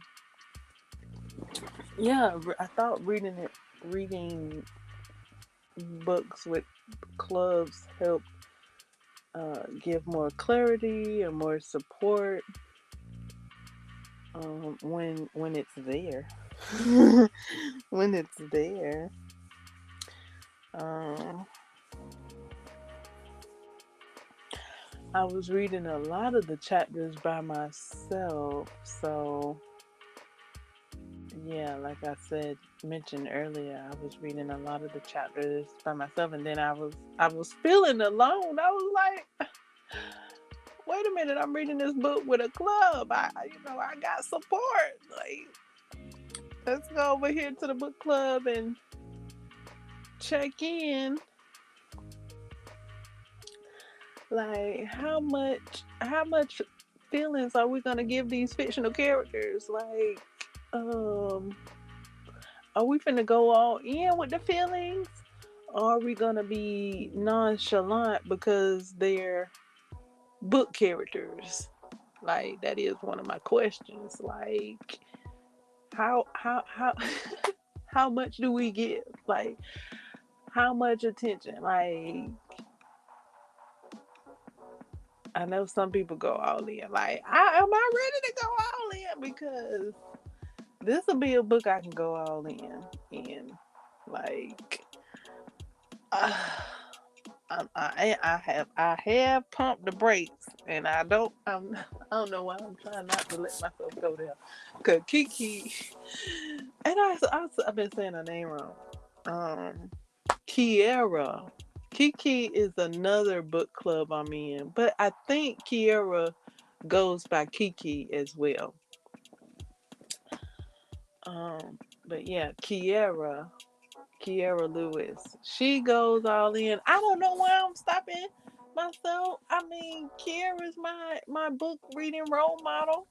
yeah, I thought reading books with clubs help give more clarity and more support when it's there. When it's there. Um, I was reading a lot of the chapters by myself, so yeah, like I said, mentioned earlier, I was reading a lot of the chapters by myself, and then I was feeling alone. I was like, wait a minute, I'm reading this book with a club. I got support. Like, let's go over here to the book club and check in. Like, how much feelings are we gonna give these fictional characters? Like, um, are we finna go all in with the feelings? Or are we gonna be nonchalant because they're book characters? Like, that is one of my questions. Like, how how much do we give? Like, how much attention? Like, I know some people go all in. Like, am I ready to go all in? Because this will be a book I can go all in. Like, uh, I have pumped the brakes, and I don't know why I'm trying not to let myself go there. Cause Kiki, and I've been saying her name wrong. Um, Kiera. Kiki is another book club I'm in, but I think Kiera goes by Kiki as well. But yeah, Kiera Lewis. She goes all in. I don't know why I'm stopping myself. I mean, Kiera's my book reading role model.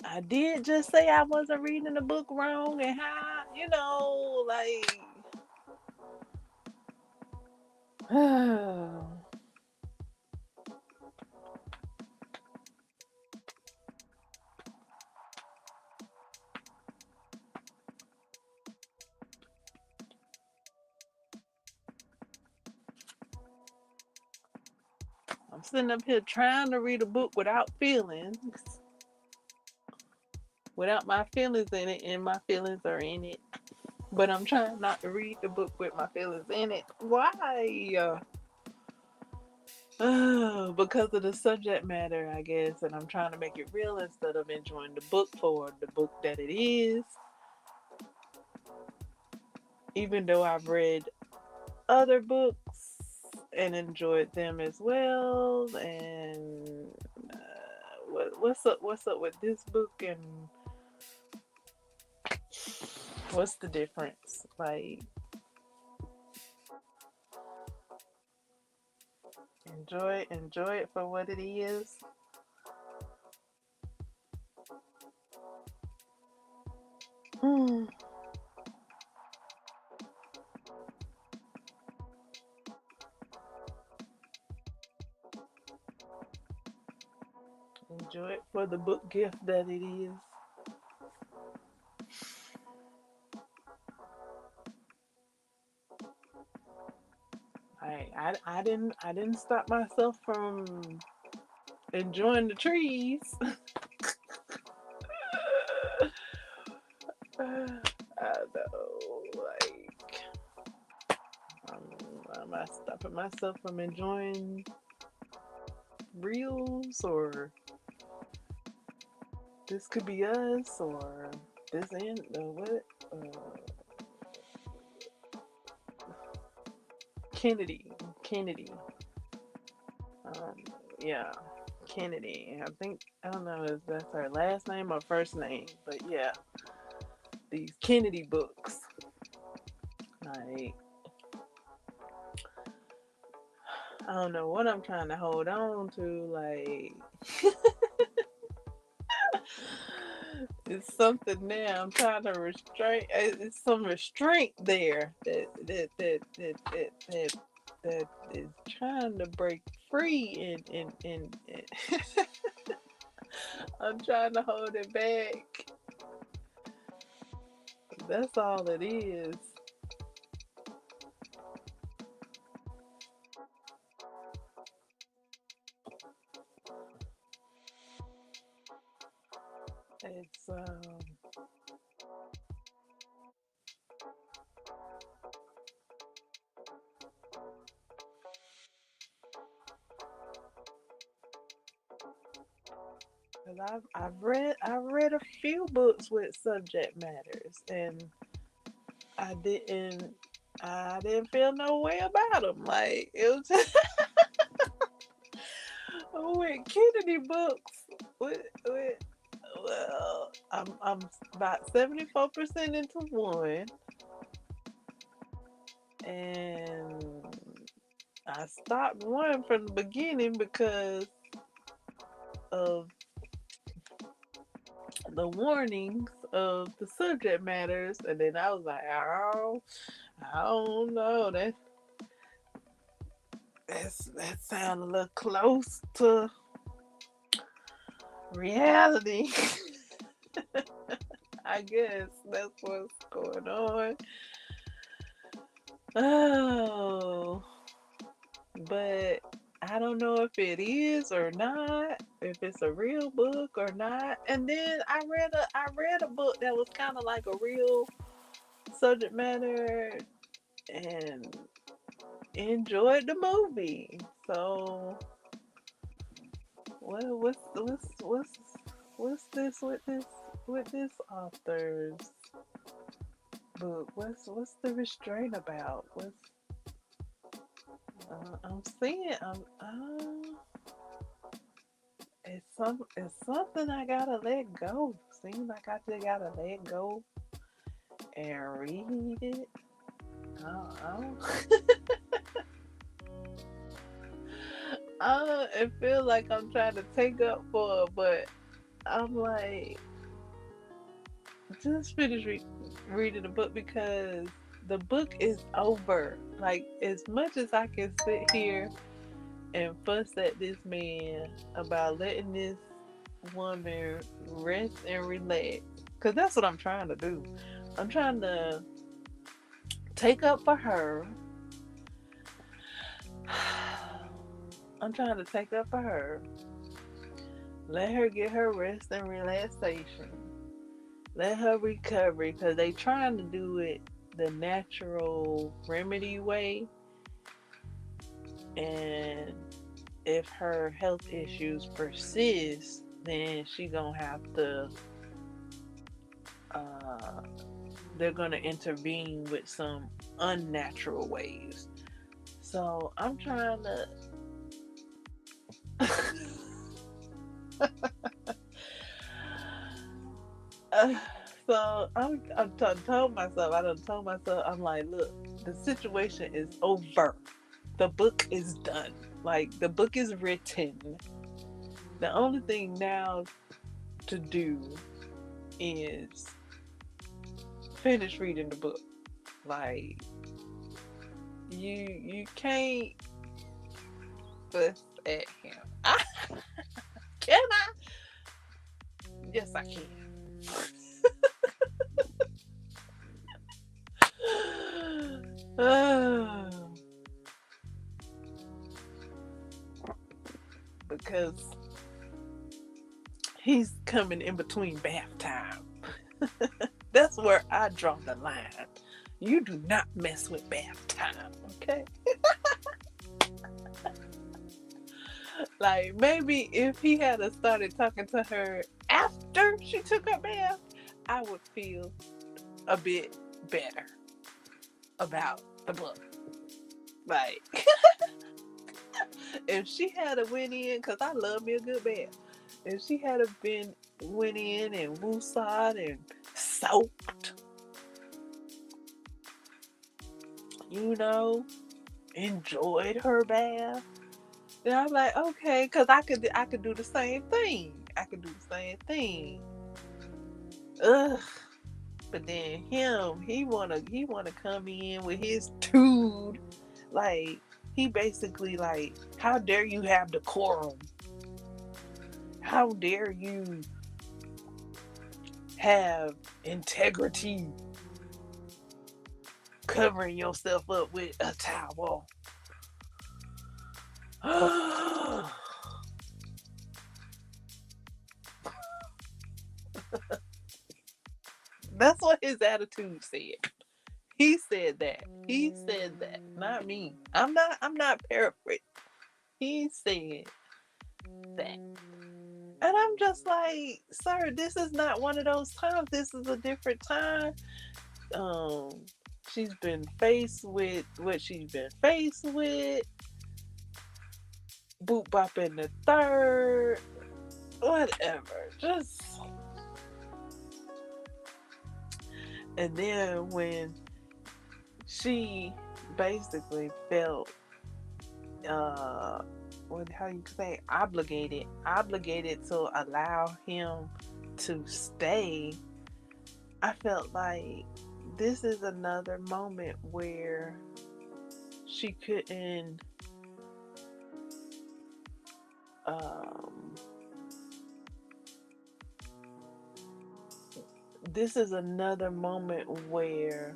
I did just say I wasn't reading the book wrong, and how, like. I'm sitting up here trying to read a book without feelings, without my feelings in it, and my feelings are in it. But I'm trying not to read the book with my feelings in it. Why? Because of the subject matter, I guess, and I'm trying to make it real instead of enjoying the book for the book that it is. Even though I've read other books and enjoyed them as well, and what's up? What's up with this book, and what's the difference? Like, enjoy it for what it is. Hmm. Enjoy it for the book gift that it is. I didn't stop myself from enjoying the trees. I know, like, am I stopping myself from enjoying reels, or this could be us, or this and what? Kennedy, Kennedy. Um, yeah, Kennedy. I don't know if that's her last name or first name, but yeah, these Kennedy books. Like, I don't know what I'm trying to hold on to. Like, it's something there. I'm trying to restrain. It's some restraint there that is trying to break free, and I'm trying to hold it back. That's all it is. It's Cause I've read a few books with subject matters, and I didn't I didn't feel no way about them. Like it was just with Kennedy books. With well, I'm about 74% into one, and I stopped one from the beginning because of the warnings of the subject matters, and then I was like, I don't know that sounds a little close to reality. I guess that's what's going on. Oh, but I don't know if it is or not, if it's a real book or not. And then I read a book that was kind of like a real subject matter and enjoyed the movie. So what's this with this author's book? What's the restraint about? What's I'm seeing it's something I gotta let go. Seems like I just gotta let go and read it. I don't, it feels like I'm trying to take up for it, but I'm like, just finish reading the book because the book is over. Like, as much as I can sit here and fuss at this man about letting this woman rest and relax, because that's what I'm trying to do. I'm trying to take up for her. I'm trying to take up for her. Let her get her rest and relaxation. Let her recover because they trying to do it the natural remedy way. And if her health issues persist, then she gonna have to. Uh, they're gonna intervene with some unnatural ways. So I'm trying to. Uh, so told myself, I done told myself, I'm like, look, the situation is over. The book is done. Like, the book is written. The only thing now to do is finish reading the book. Like, you can't fuss at him. Can I? Yes, I can. Because he's coming in between bath time. That's where I draw the line. You do not mess with bath time, okay? Like, maybe if he had started talking to her after she took her bath, I would feel a bit better about the book. Like, if she had a went in, because I love me a good bath. If she had went in and woosah'd and soaked, enjoyed her bath, then I'm like, okay, because I could do the same thing. I could do the same thing. Ugh. But then he wanna come in with his tude, like he basically like, how dare you have decorum? How dare you have integrity? Covering yourself up with a towel. That's what his attitude said. He said that. He said that, not me. I'm not paraphrasing. He said that. And I'm just like, sir, this is not one of those times. This is a different time. Um, she's been faced with what she's been faced with. Boop bop in the third. Whatever. Just. And then when she basically felt what how you say obligated to allow him to stay, I felt like this is another moment where she couldn't um this is another moment where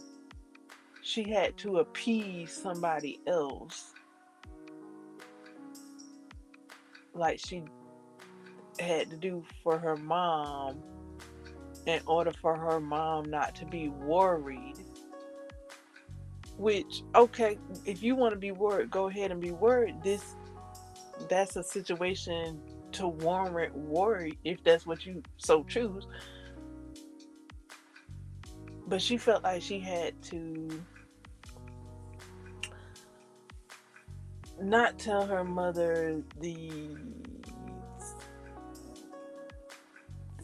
she had to appease somebody else, like she had to do for her mom, in order for her mom not to be worried. Which, okay, if you want to be worried, go ahead and be worried. That's a situation to warrant worry if that's what you so choose. But she felt like she had to not tell her mother the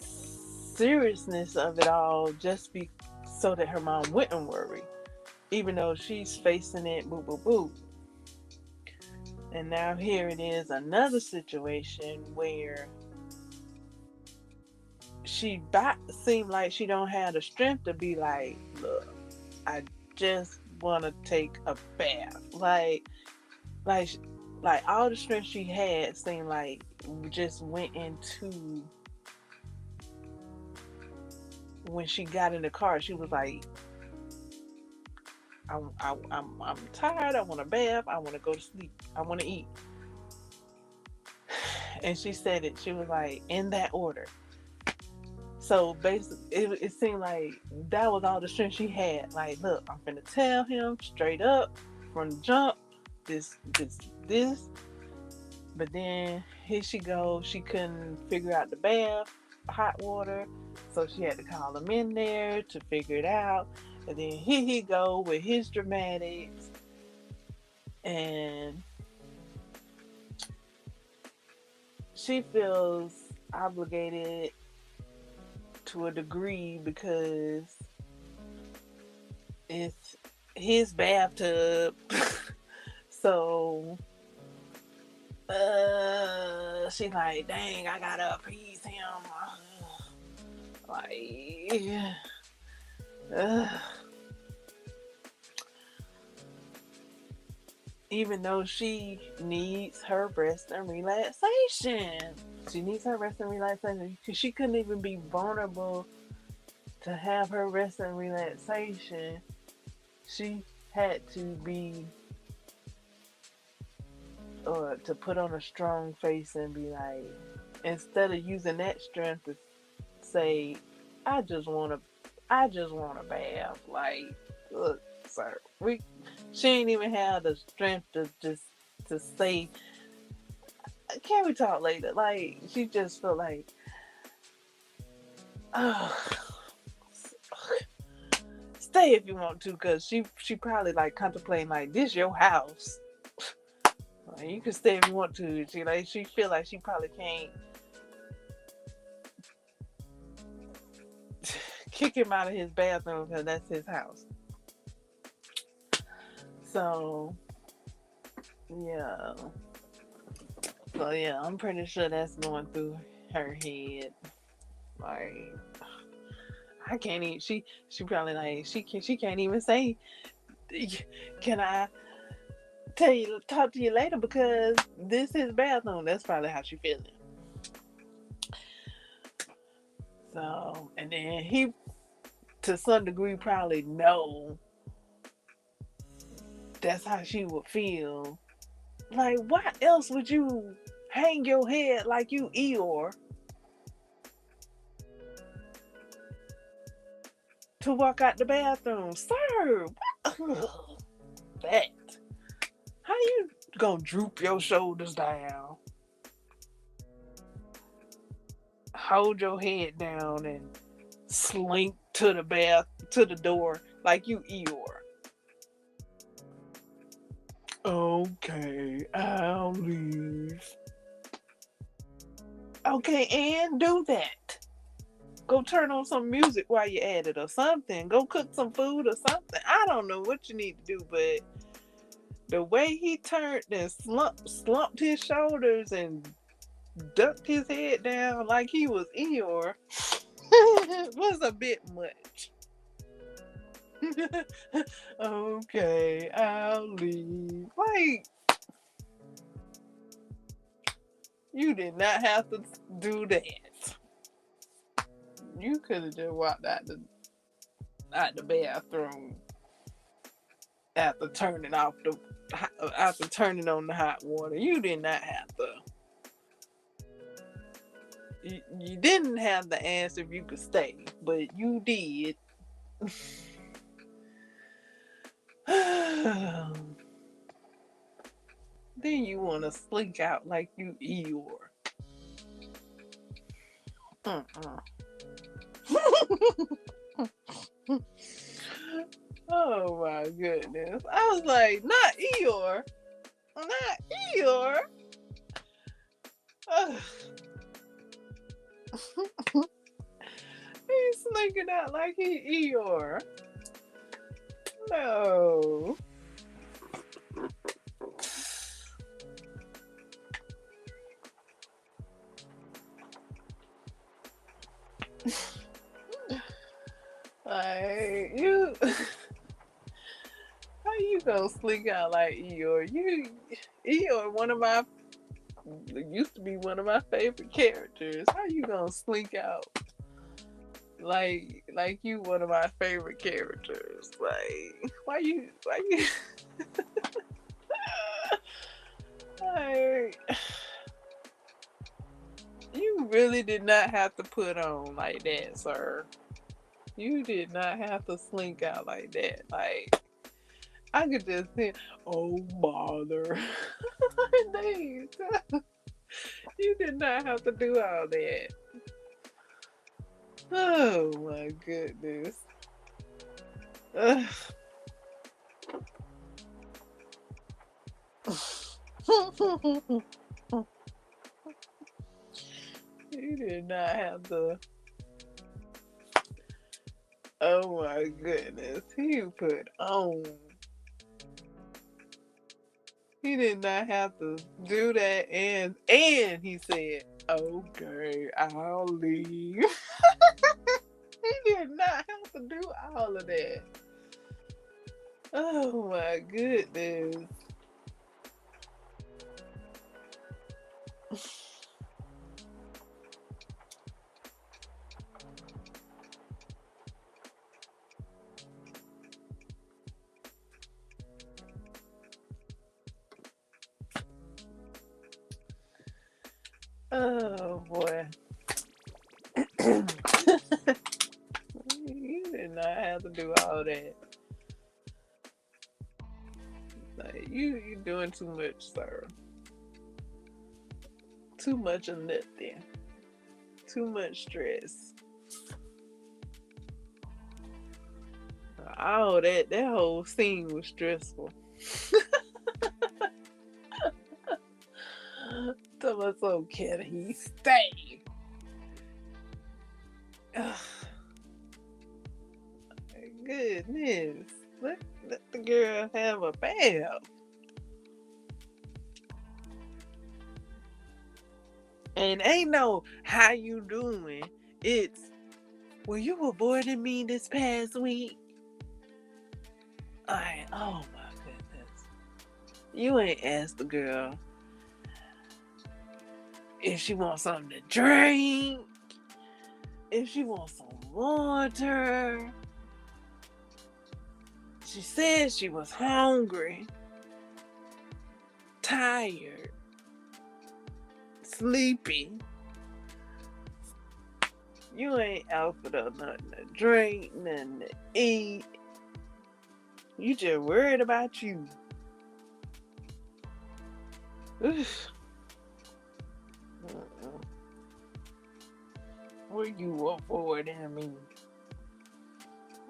seriousness of it all, just be so that her mom wouldn't worry, even though she's facing it. Boo boo boo. And now here it is, another situation where she seemed like she don't have the strength to be like, look, I just want to take a bath. Like, like all the strength she had seemed like just went into when she got in the car. She was like, I'm tired. I want a bath. I want to go to sleep. I want to eat. And she said it. She was like, in that order. So basically, it seemed like that was all the strength she had. Like, look, I'm gonna tell him straight up from the jump, this. But then here she goes. She couldn't figure out the bath, hot water, so she had to call him in there to figure it out. And then here he go with his dramatics, and she feels obligated to a degree because it's his bathtub. So she's like, dang, I gotta appease him. Like, even though she needs her rest and relaxation. She needs her rest and relaxation because she couldn't even be vulnerable to have her rest and relaxation. She had to be, or to put on a strong face and be like, instead of using that strength to say, I just want a bath. Like, look, sir, she ain't even have the strength to just to say, can we talk later? Like, she just felt like, oh, stay if you want to, because she probably like contemplating like, this your house. Like, you can stay if you want to. She feel like she probably can't kick him out of his bathroom because that's his house. So yeah. So yeah, I'm pretty sure that's going through her head. Like, I can't even. She probably like she can't even say, can I talk to you later because this is bathroom. That's probably how she feeling. So, and then he, to some degree, probably know that's how she would feel. Like, why else would you hang your head like you Eeyore to walk out the bathroom? Sir, that. How you gonna droop your shoulders down? hold your head down and slink to the door like you Eeyore. Okay, I'll leave. Okay, and do that. Go turn on some music while you're at it or something. Go cook some food or something. I don't know what you need to do, but the way he turned and slumped his shoulders and ducked his head down like he was Eeyore was a bit much. Okay, I'll leave. Like, you did not have to do that. You could have just walked out the bathroom after turning on the hot water. You did not have to. You didn't have to ask if you could stay, but you did. Then you want to slink out like you Eeyore. Oh my goodness. I was like, not Eeyore. Not Eeyore. He's slinking out like he Eeyore. No. Like, you, how you gonna slink out like Eeyore? Eeyore used to be one of my favorite characters. How you gonna slink out like you one of my favorite characters? Like, why you like, you really did not have to put on like that, sir. You did not have to slink out like that. Like, I could just say, oh bother. You did not have to do all that. Oh my goodness. You did not have to. Oh my goodness. He put on. He did not have to do that, and he said, okay, I'll leave. He did not have to do all of that. Oh my goodness. Oh boy. You did not have to do all that. Like, you doing too much, sir. Too much of nothing. Too much stress. Oh, that whole scene was stressful. Tell us, so can he stay? Goodness. Let the girl have a bath. And ain't no how you doing. It's, well, you avoiding me this past week. Alright, oh my goodness. You ain't asked the girl if she wants something to drink, if she wants some water. She said she was hungry, tired, sleepy. You ain't offered her nothing to drink, nothing to eat. You just worried about you. Were you avoiding me?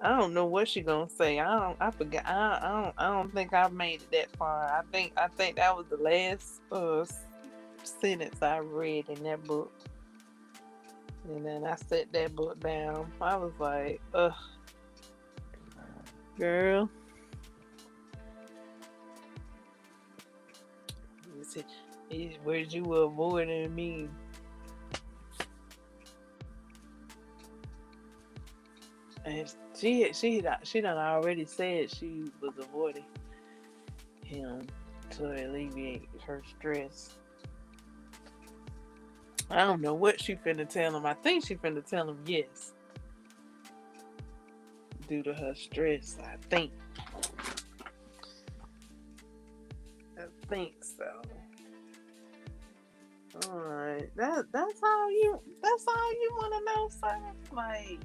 I don't know what she gonna say. I forgot. I don't think I've made it that far. I think that was the last sentence I read in that book. And then I set that book down. I was like, ugh, girl. Where'd you avoiding me? And she done already said she was avoiding him to alleviate her stress. I don't know what she finna tell him. I think she finna tell him yes. Due to her stress, I think. I think so. Alright. That's all you wanna know, sir? Like,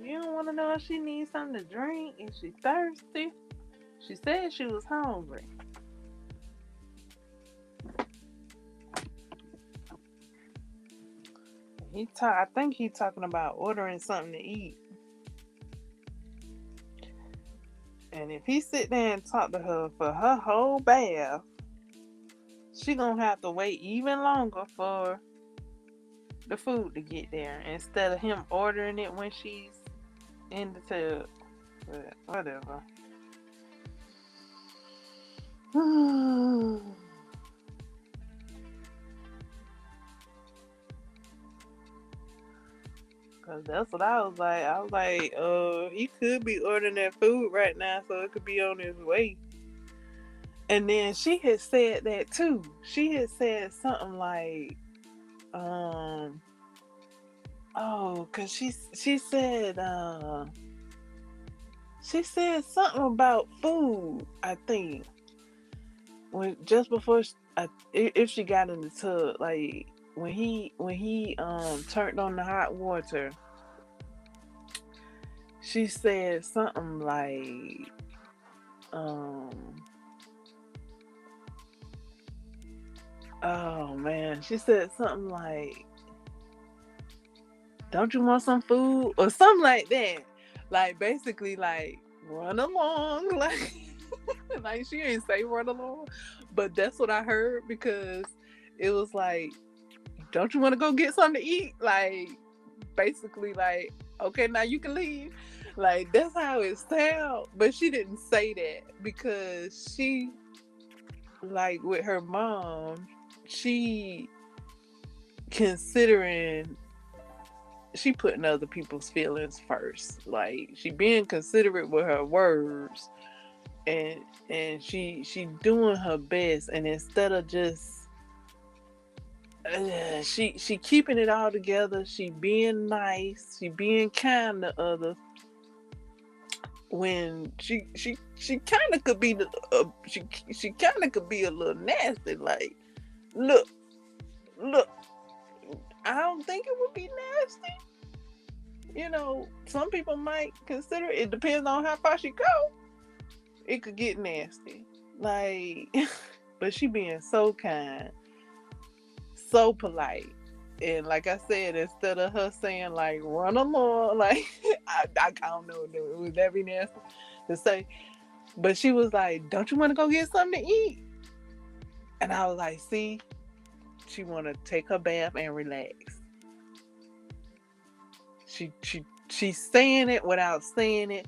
you don't wanna know if she needs something to drink, if she's thirsty. She said she was hungry. I think he's talking about ordering something to eat. And if he sit there and talk to her for her whole bath, she gonna have to wait even longer for the food to get there instead of him ordering it when she's in the tub. But whatever. Cause that's what I was like. I was like, he could be ordering that food right now, so it could be on his way. And then she had said that too. She had said something like, cause she said something about food. I think when just before if she got in the tub, like when he turned on the hot water, she said something like oh man, she said something like, don't you want some food or something like that, like basically like run along, like like she didn't say run along, but that's what I heard, because it was like, don't you want to go get something to eat, like basically like, okay, now you can leave, like that's how it sounds. But she didn't say that because she, like with her mom, she considering, she putting other people's feelings first, like she being considerate with her words, and she doing her best, and instead of just she keeping it all together, she being nice, she being kind to others, when she kind of could be she kind of could be a little nasty, like look, I don't think it would be nasty. Some people might consider it. It depends on how far she go. It could get nasty. Like, but she being so kind, so polite. And like I said, instead of her saying like run along, like I don't know, would that be nasty to say? But she was like, don't you want to go get something to eat? And I was like, see, she want to take her bath and relax. She's saying it without saying it,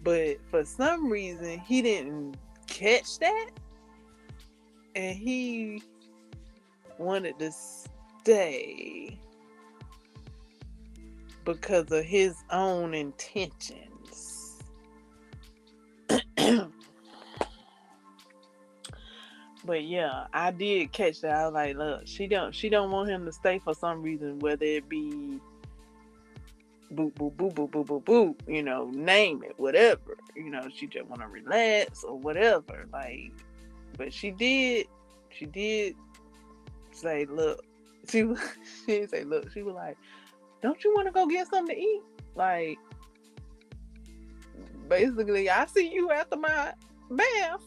but for some reason he didn't catch that, and he wanted to stay because of his own intentions. But yeah, I did catch that. I was like, look, she don't want him to stay for some reason, whether it be boop boop boop boop boop boop boop, name it, whatever. She just want to relax or whatever. Like, but she did say, look, she didn't say, look, she was like, don't you want to go get something to eat? Like, basically, I see you after my bath.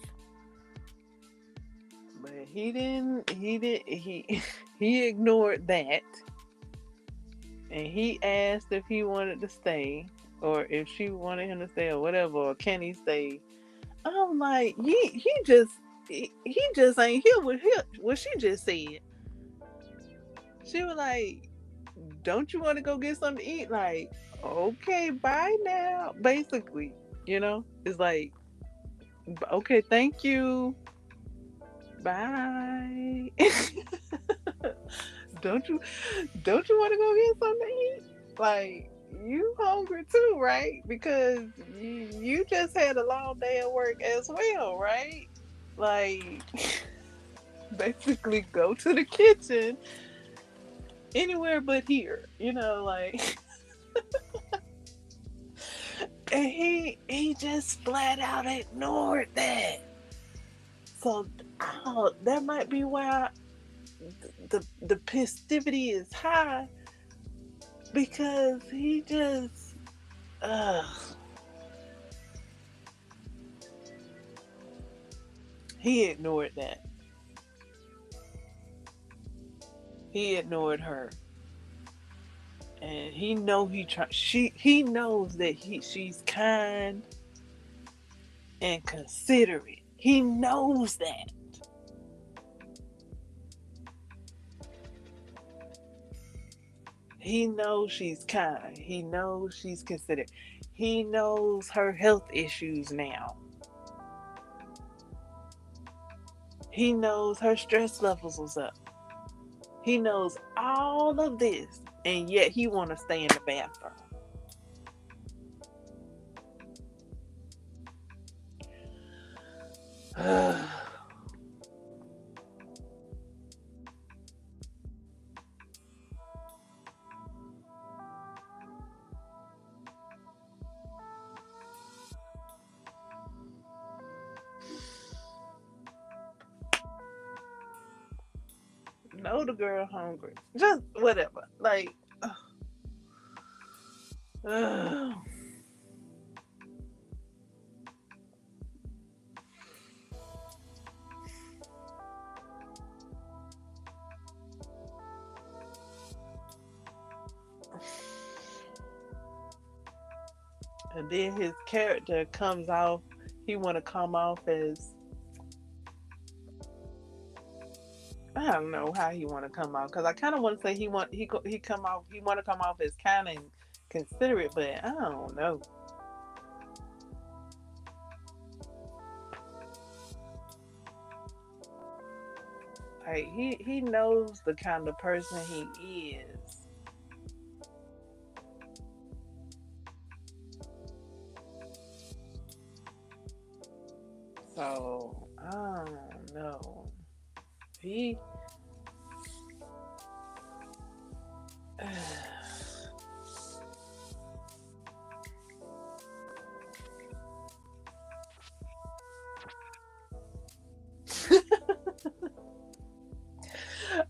But he ignored that, and he asked if he wanted to stay, or if she wanted him to stay, or whatever, or can he stay. I'm like, he just ain't here with what she just said. She was like, don't you want to go get something to eat? Like, okay, bye now. Basically, it's like, okay, thank you, bye. don't you don't you want to go get something to eat? Like, you hungry too, right? Because you just had a long day at work as well, right? Like, basically go to the kitchen anywhere but here, like. And he just flat out ignored that. So, that might be why the festivity is high, because he just he ignored that. He ignored her, and he knows that she's kind and considerate. He knows that. He knows she's kind. He knows she's considerate. He knows her health issues now. He knows her stress levels was up. He knows all of this, and yet he want to stay in the bathroom. Know the girl hungry. Just whatever. Like, and then his character comes off. He want to come off as, I don't know how he want to come off, because I kind of want to say he want to come off as kind and considerate, but I don't know. Like, he knows the kind of person he is. So I don't know. He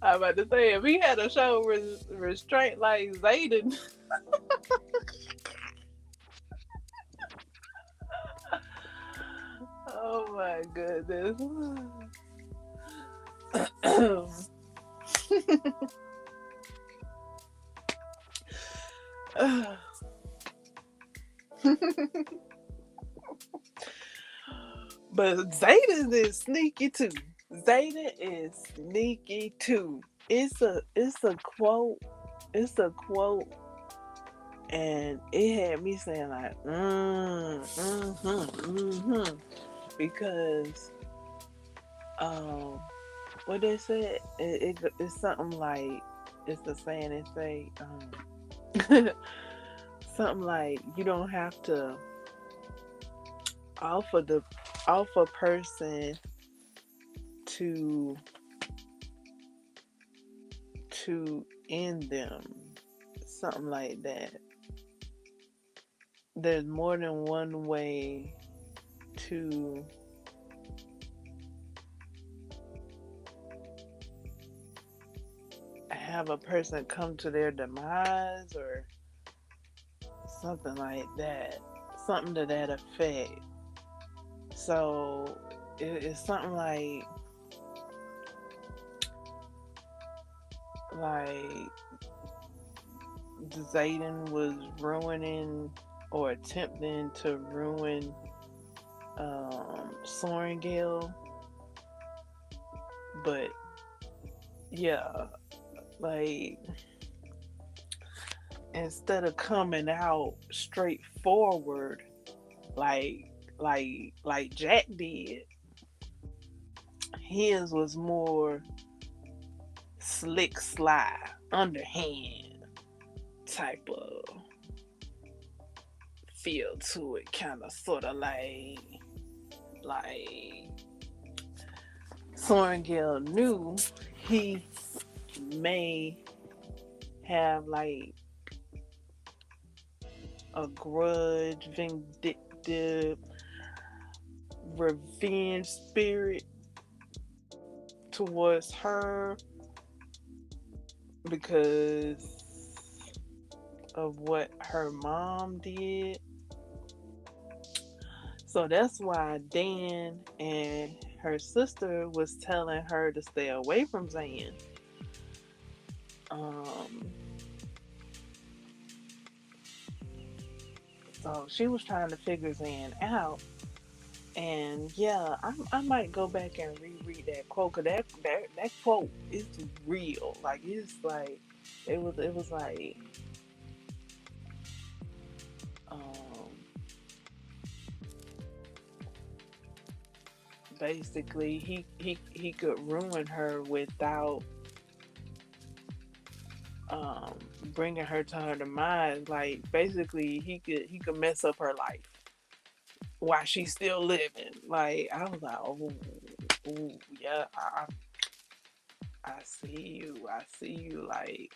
I'm about to say, if he had a show restraint like Zayden. Oh my goodness. But Zayden is sneaky too. Zayden is sneaky too. It's a quote. It's a quote, and it had me saying like, because what they said, it's something like, it's the saying they say, something like, you don't have to offer person to end them, something like that. There's more than one way to have a person come to their demise, or something like that, something to that effect. So it's something like, like Zayden was ruining or attempting to ruin Sorengale, but yeah, like instead of coming out straightforward like Jack did, his was more slick, sly, underhand type of feel to it, kind of sort of like Sorengale knew he may have like a grudge, vindictive, revenge spirit towards her because of what her mom did. So that's why Dan and her sister was telling her to stay away from Zan. Um, so she was trying to figure Zan out. And yeah, I might go back and reread that quote because that quote is real. Like it's like it was like um, basically he could ruin her without um, bringing her to her demise. Like basically he could mess up her life while she's still living. Like I was like, oh, ooh, yeah, I see you. I see you. Like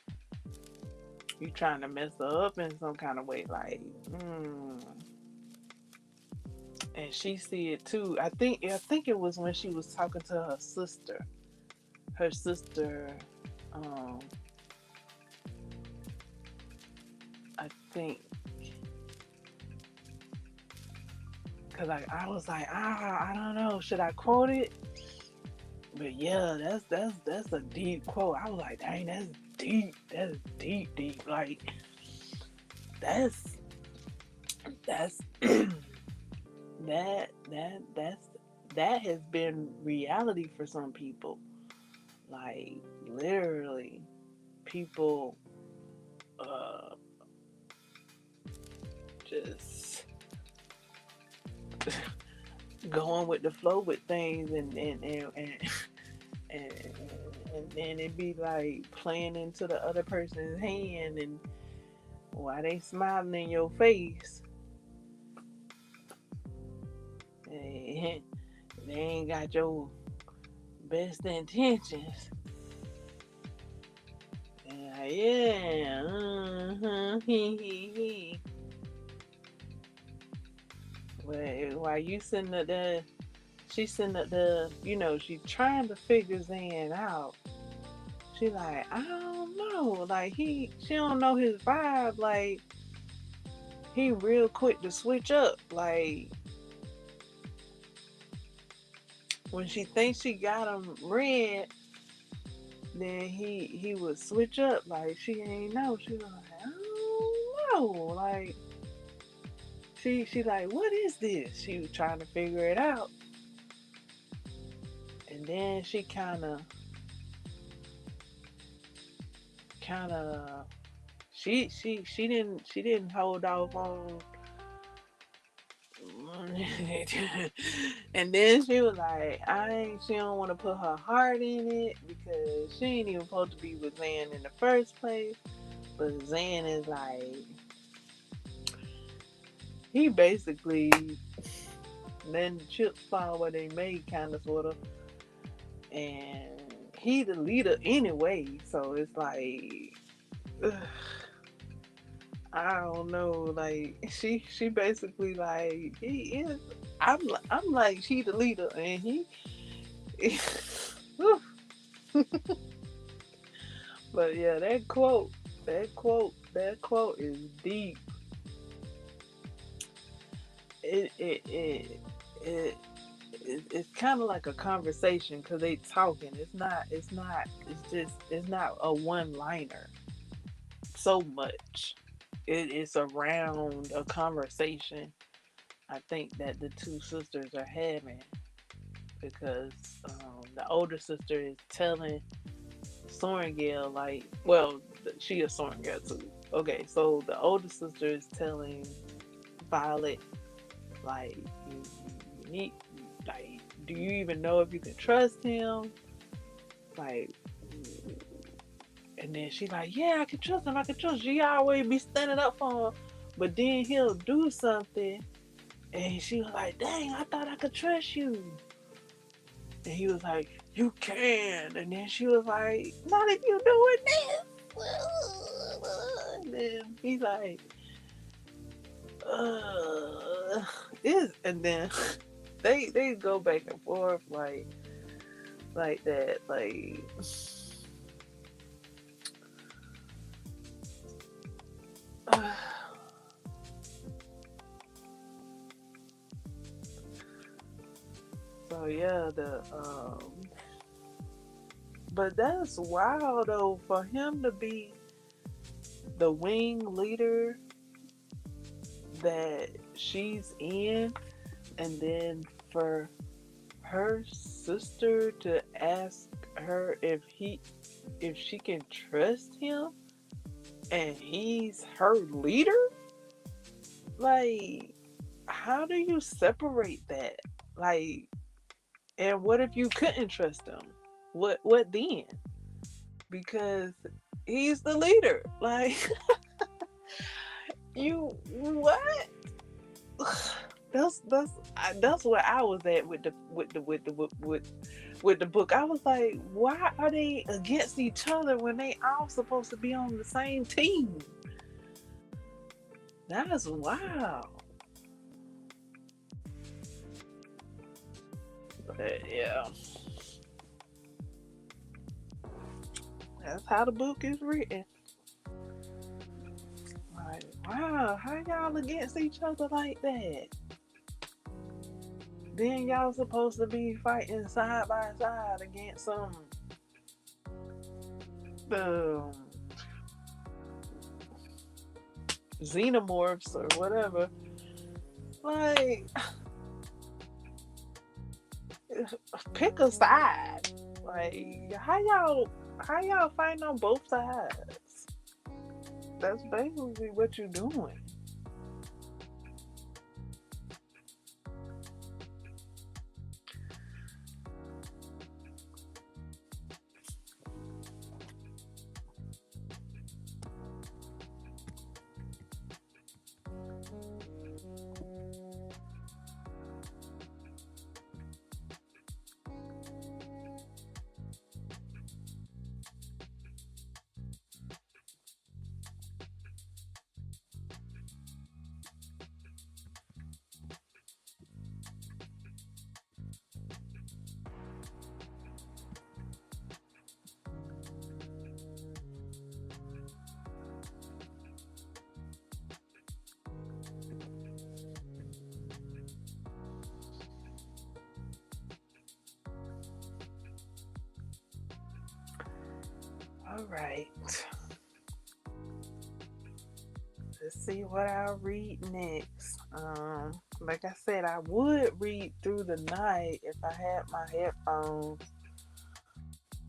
you trying to mess her up in some kind of way. Like, and she see it too. I think it was when she was talking to her sister. Her sister, um, I think, cause I was like, I don't know, should I quote it? But yeah, that's a deep quote. I was like, dang, that's deep. That's deep. Like that's that's that has been reality for some people. Like literally, people uh just going with the flow with things and, and then it be like playing into the other person's hand and while they smiling in your face, they, they ain't got your best intentions. And like, yeah, he. While you sitting up there, she's sitting up there, she trying to figure Zan out. She like, I don't know, like she don't know his vibe, like he real quick to switch up, like when she thinks she got him red, then he would switch up, like she ain't know. She was like, I don't know, like she like, what is this? She was trying to figure it out, and then she kind of she didn't hold off on. And then she was like, she don't want to put her heart in it because she ain't even supposed to be with Zan in the first place. But Zan is like, he basically letting the chips fall where they may, kind of, sort of. And he the leader anyway, so it's like, ugh, I don't know. Like she basically like he is. I'm like she the leader and he. But yeah, that quote is deep. It it's kind of like a conversation because they talking. It's not a one liner so much. It's around a conversation. I think that the two sisters are having because the older sister is telling Sorengale like, well, she is Sorengale too. Okay, so the older sister is telling Violet like, you need, like, do you even know if you can trust him? Like, and then she like, yeah, I can trust him. I can trust you. He always be standing up for him, but then he'll do something, and she was like, dang, I thought I could trust you. And he was like, you can. And then she was like, not if you doing this. And then he's like, is and then they go back and forth like that, like so yeah, but that's wild though for him to be the wing leader that she's in, and then for her sister to ask her if she can trust him and he's her leader. Like, how do you separate that? Like, and what if you couldn't trust him? What then? Because he's the leader. Like, you what? That's where I was at with the book. I was like, why are they against each other when they all supposed to be on the same team? That's wild. But yeah, that's how the book is written. Like, wow, how y'all against each other like that? Then y'all supposed to be fighting side by side against some um, xenomorphs or whatever. Like, pick a side. Like, how y'all fighting on both sides? That's basically what you're doing. All right. Let's see what I'll read next. Like I said, I would read through the night if I had my headphones,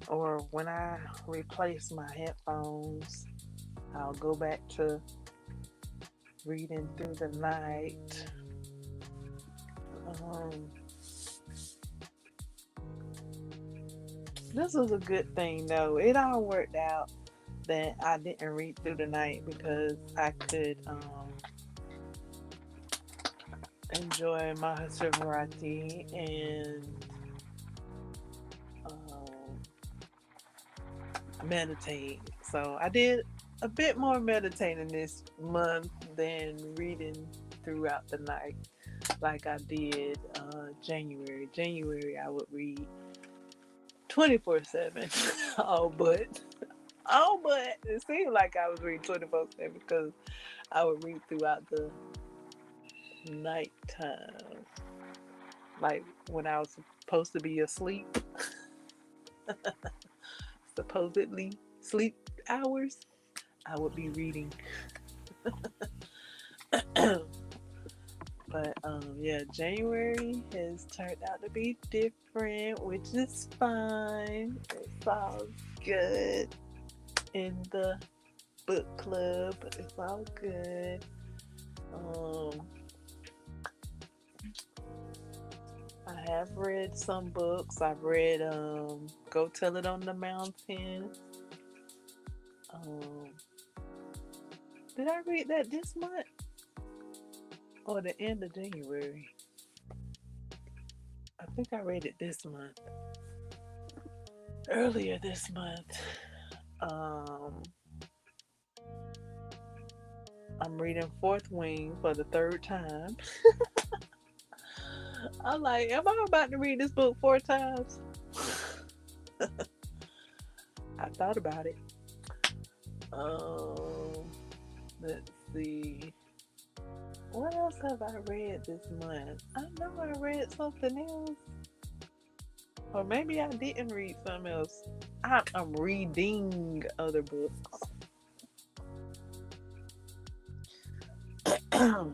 or when I replace my headphones, I'll go back to reading through the night. Um, this was a good thing though. It all worked out that I didn't read through the night because I could enjoy my sobriety and um, meditate. So I did a bit more meditating this month than reading throughout the night like I did January. January I would read 24/7. Oh but it seemed like I was reading 24/7 because I would read throughout the nighttime. Like when I was supposed to be asleep, supposedly sleep hours, I would be reading. But yeah, January has turned out to be different, which is fine. It's all good in the book club. It's all good. Um, I have read some books. I've read Go Tell It on the Mountain. Um, did I read that this month or the end of January? I think I read it this month. Earlier this month. Um, I'm reading Fourth Wing for the third time. I'm like, am I about to read this book 4 times? I thought about it. Let's see. What else have I read this month? I know I read something else. Or maybe I didn't read something else. I'm reading other books. um,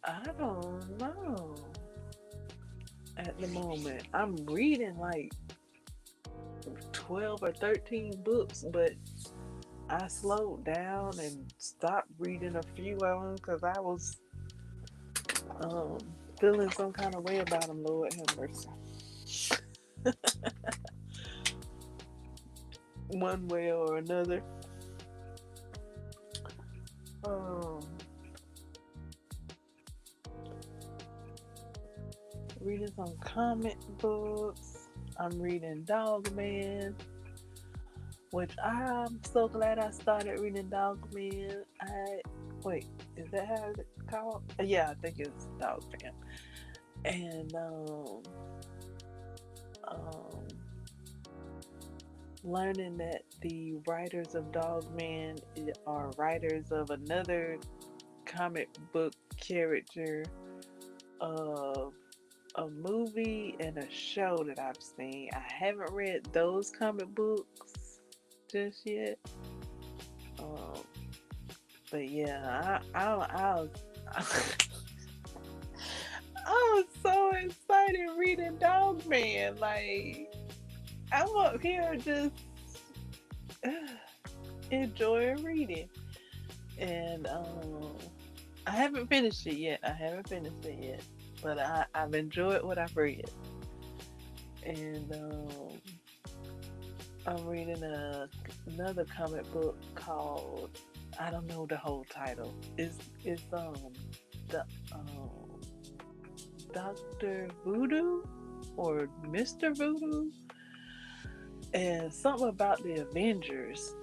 I don't know. At the moment, I'm reading like 12 or 13 books, but I slowed down and stopped reading a few of them because I was um, feeling some kind of way about them. Lord have mercy. One way or another. Um, Reading some comic books. I'm reading Dog Man, which I'm so glad I started reading Dog Man. Wait, is that how it's called? Yeah, I think it's Dog Man. And um, learning that the writers of Dog Man are writers of another comic book character of a movie and a show that I've seen. I haven't read those comic books just yet. Um, but yeah, I was I was so excited reading Dog Man. Like I'm up here just enjoying reading, and I haven't finished it yet. But I've enjoyed what I've read, and I'm reading another comic book called, I don't know the whole title. It's the Dr. Voodoo or Mr. Voodoo, and something about the Avengers.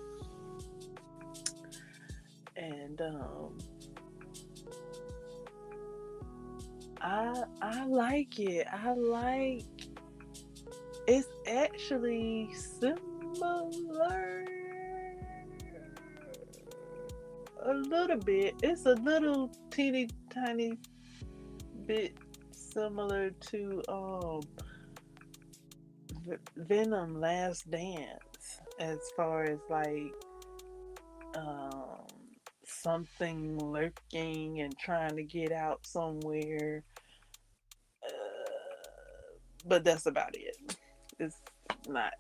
And I like it. It's actually similar a little bit. It's a little teeny tiny bit similar to Venom Last Dance, as far as like um something lurking and trying to get out somewhere. But that's about it. It's not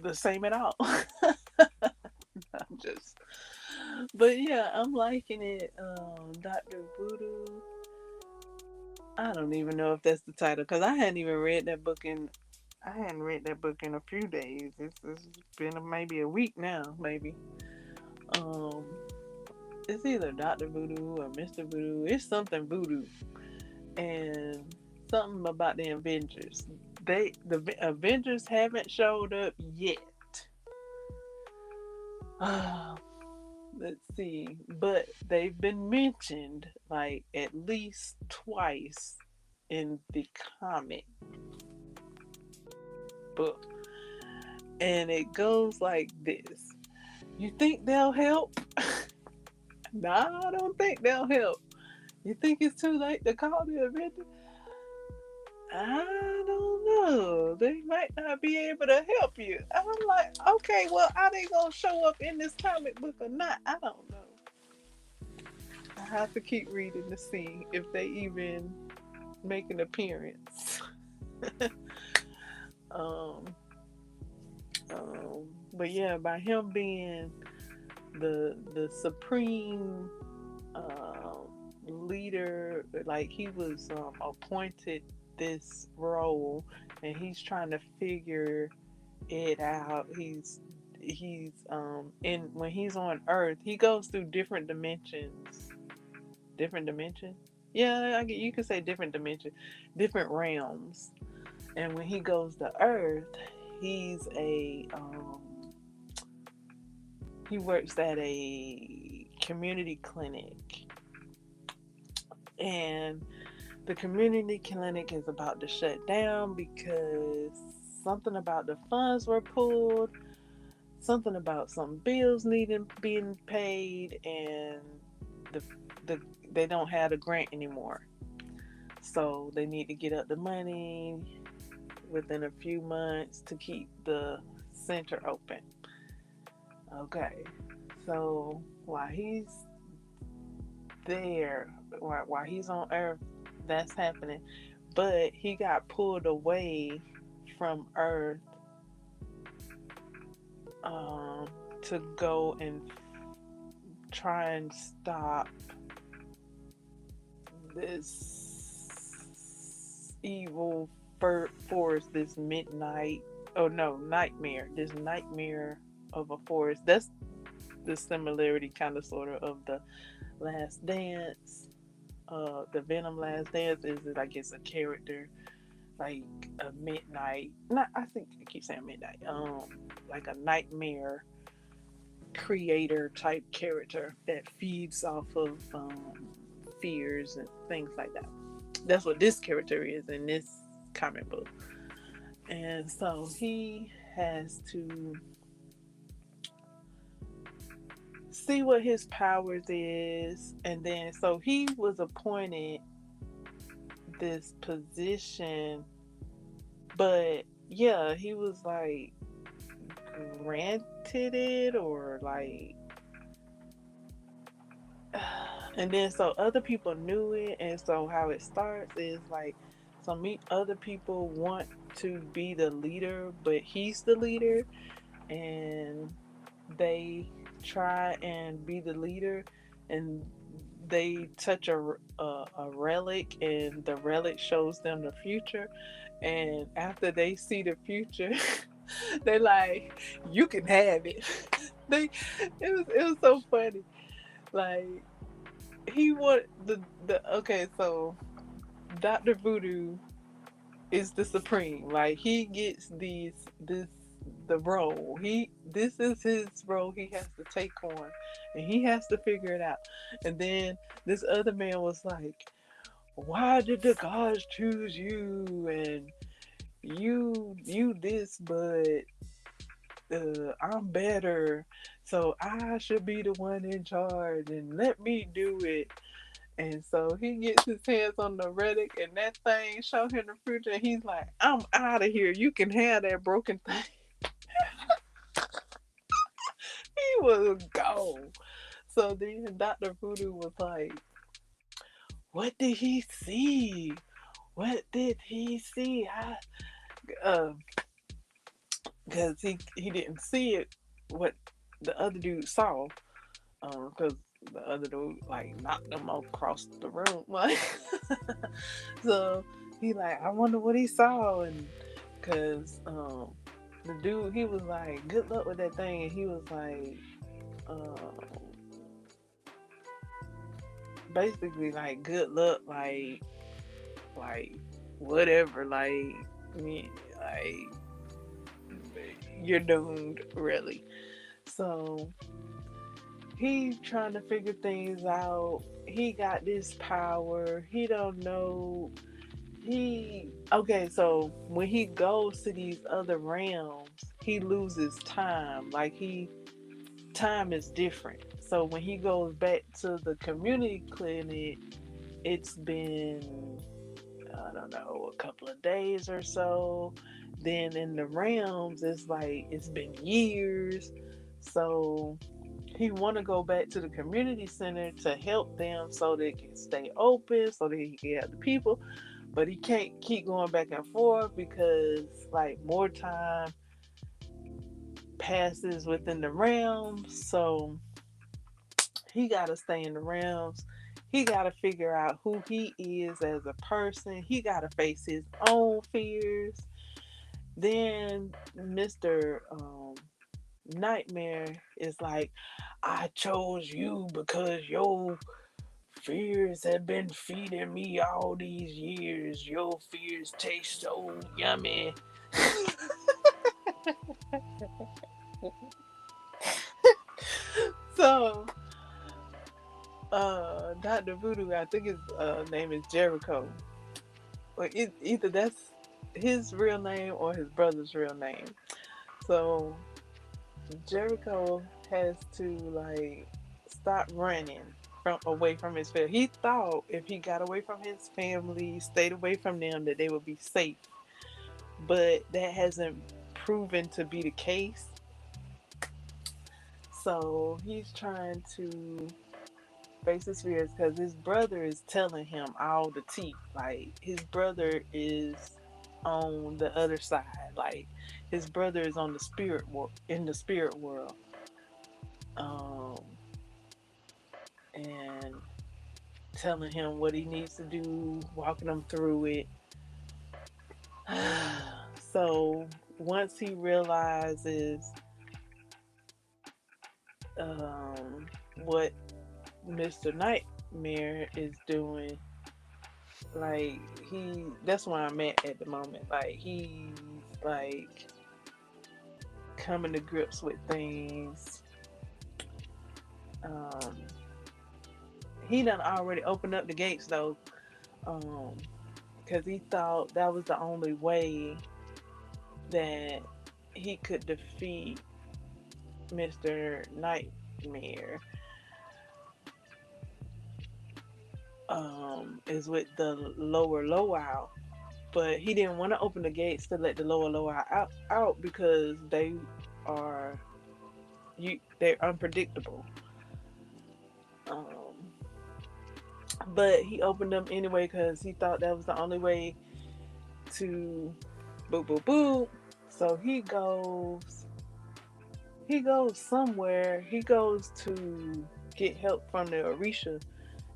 the same at all. I'm just, but yeah, I'm liking it. Dr. Voodoo. I don't even know if that's the title because I hadn't even read that book in. I hadn't read that book in a few days. It's been maybe a week now, maybe. Um, it's either Dr. Voodoo or Mr. Voodoo. It's something Voodoo, and something about the Avengers. The Avengers haven't showed up yet. Let's see, but they've been mentioned like at least twice in the comic book, And it goes like this. You think they'll help? Nah, I don't think they'll help. You think it's too late to call the Avenger? I don't know. They might not be able to help you. I'm like, okay, well, are they gonna show up in this comic book or not? I don't know. I have to keep reading to see if they even make an appearance. um, but yeah, by him being the supreme leader, like he was appointed this role, and he's trying to figure it out. He's in when he's on Earth, he goes through different dimensions. Different dimension? Yeah, you could say different dimension, different realms. And when he goes to Earth, he's a he works at a community clinic, and the community clinic is about to shut down because something about the funds were pulled, something about some bills needing being paid, and the the they don't have the grant anymore. So they need to get up the money within a few months to keep the center open. Okay. So while he's there, while he's on Earth, that's happening. But he got pulled away from Earth um, to go and try and stop this evil force, this midnight, oh no, nightmare, this nightmare of a force. That's the similarity, kind of, sort of the Last Dance. The Venom Last Dance is like it's a character like a midnight. Not, I think I keep saying midnight. Like a nightmare creator type character that feeds off of fears and things like that. That's what this character is in this comic book. And so he has to see what his powers is, and then so he was appointed this position, but yeah, he was like granted it, or like and then so other people knew it, and so how it starts is like some other people want to be the leader, but he's the leader, and they try and be the leader, and they touch a relic, and the relic shows them the future, and after they see the future they like, you can have it. they it was so funny, like he want the okay, so Dr. Voodoo is the supreme. Like he gets the role. This is his role he has to take on, and he has to figure it out. And then this other man was like, "Why did the gods choose you? And you this, but I'm better, so I should be the one in charge, and let me do it." And so he gets his hands on the relic, and that thing show him the future, and he's like, "I'm out of here. You can have that broken thing." He was gone. So then Dr. Voodoo was like, "What did he see? What did he see?" Uh, Because he didn't see it, what the other dude saw, because the other dude like knocked him across the room, like. So he like, I wonder what he saw, and because the dude, he was like, "Good luck with that thing," and he was like, basically like, "Good luck, like whatever, like me, like you're doomed, really." So he trying to figure things out. He got this power. He don't know So when he goes to these other realms, he loses time. Time is different. So when he goes back to the community clinic, it's been, I don't know, a couple of days or so. Then in the realms, it's like it's been years. So he want to go back to the community center to help them so they can stay open, so that he can have the people. But he can't keep going back and forth because like more time passes within the realms. So he got to stay in the realms. He got to figure out who he is as a person. He got to face his own fears. Then Mr. Nightmare is like, I chose you because your fears have been feeding me all these years. Your fears taste so yummy. So, Dr. Voodoo, I think his name is Jericho. Or either that's his real name or his brother's real name. So, Jericho has to like stop running from away from his family. He thought if he got away from his family, stayed away from them, that they would be safe. But that hasn't proven to be the case. So he's trying to face his fears because his brother is telling him all the tea. Like his brother is on the other side. Like his brother is on the spirit world, in the spirit world. Um, and telling him what he needs to do, walking him through it. So once he realizes what Mr. Nightmare is doing, like that's where I'm at the moment. Like he's like coming to grips with things. Um, he done already opened up the gates though, because he thought that was the only way that he could defeat Mr. Nightmare, is with the lower out. But he didn't want to open the gates to let the lower out because are they're unpredictable. Um, but he opened them anyway because he thought that was the only way to boop boop boop. So he goes somewhere. He goes to get help from the Orisha,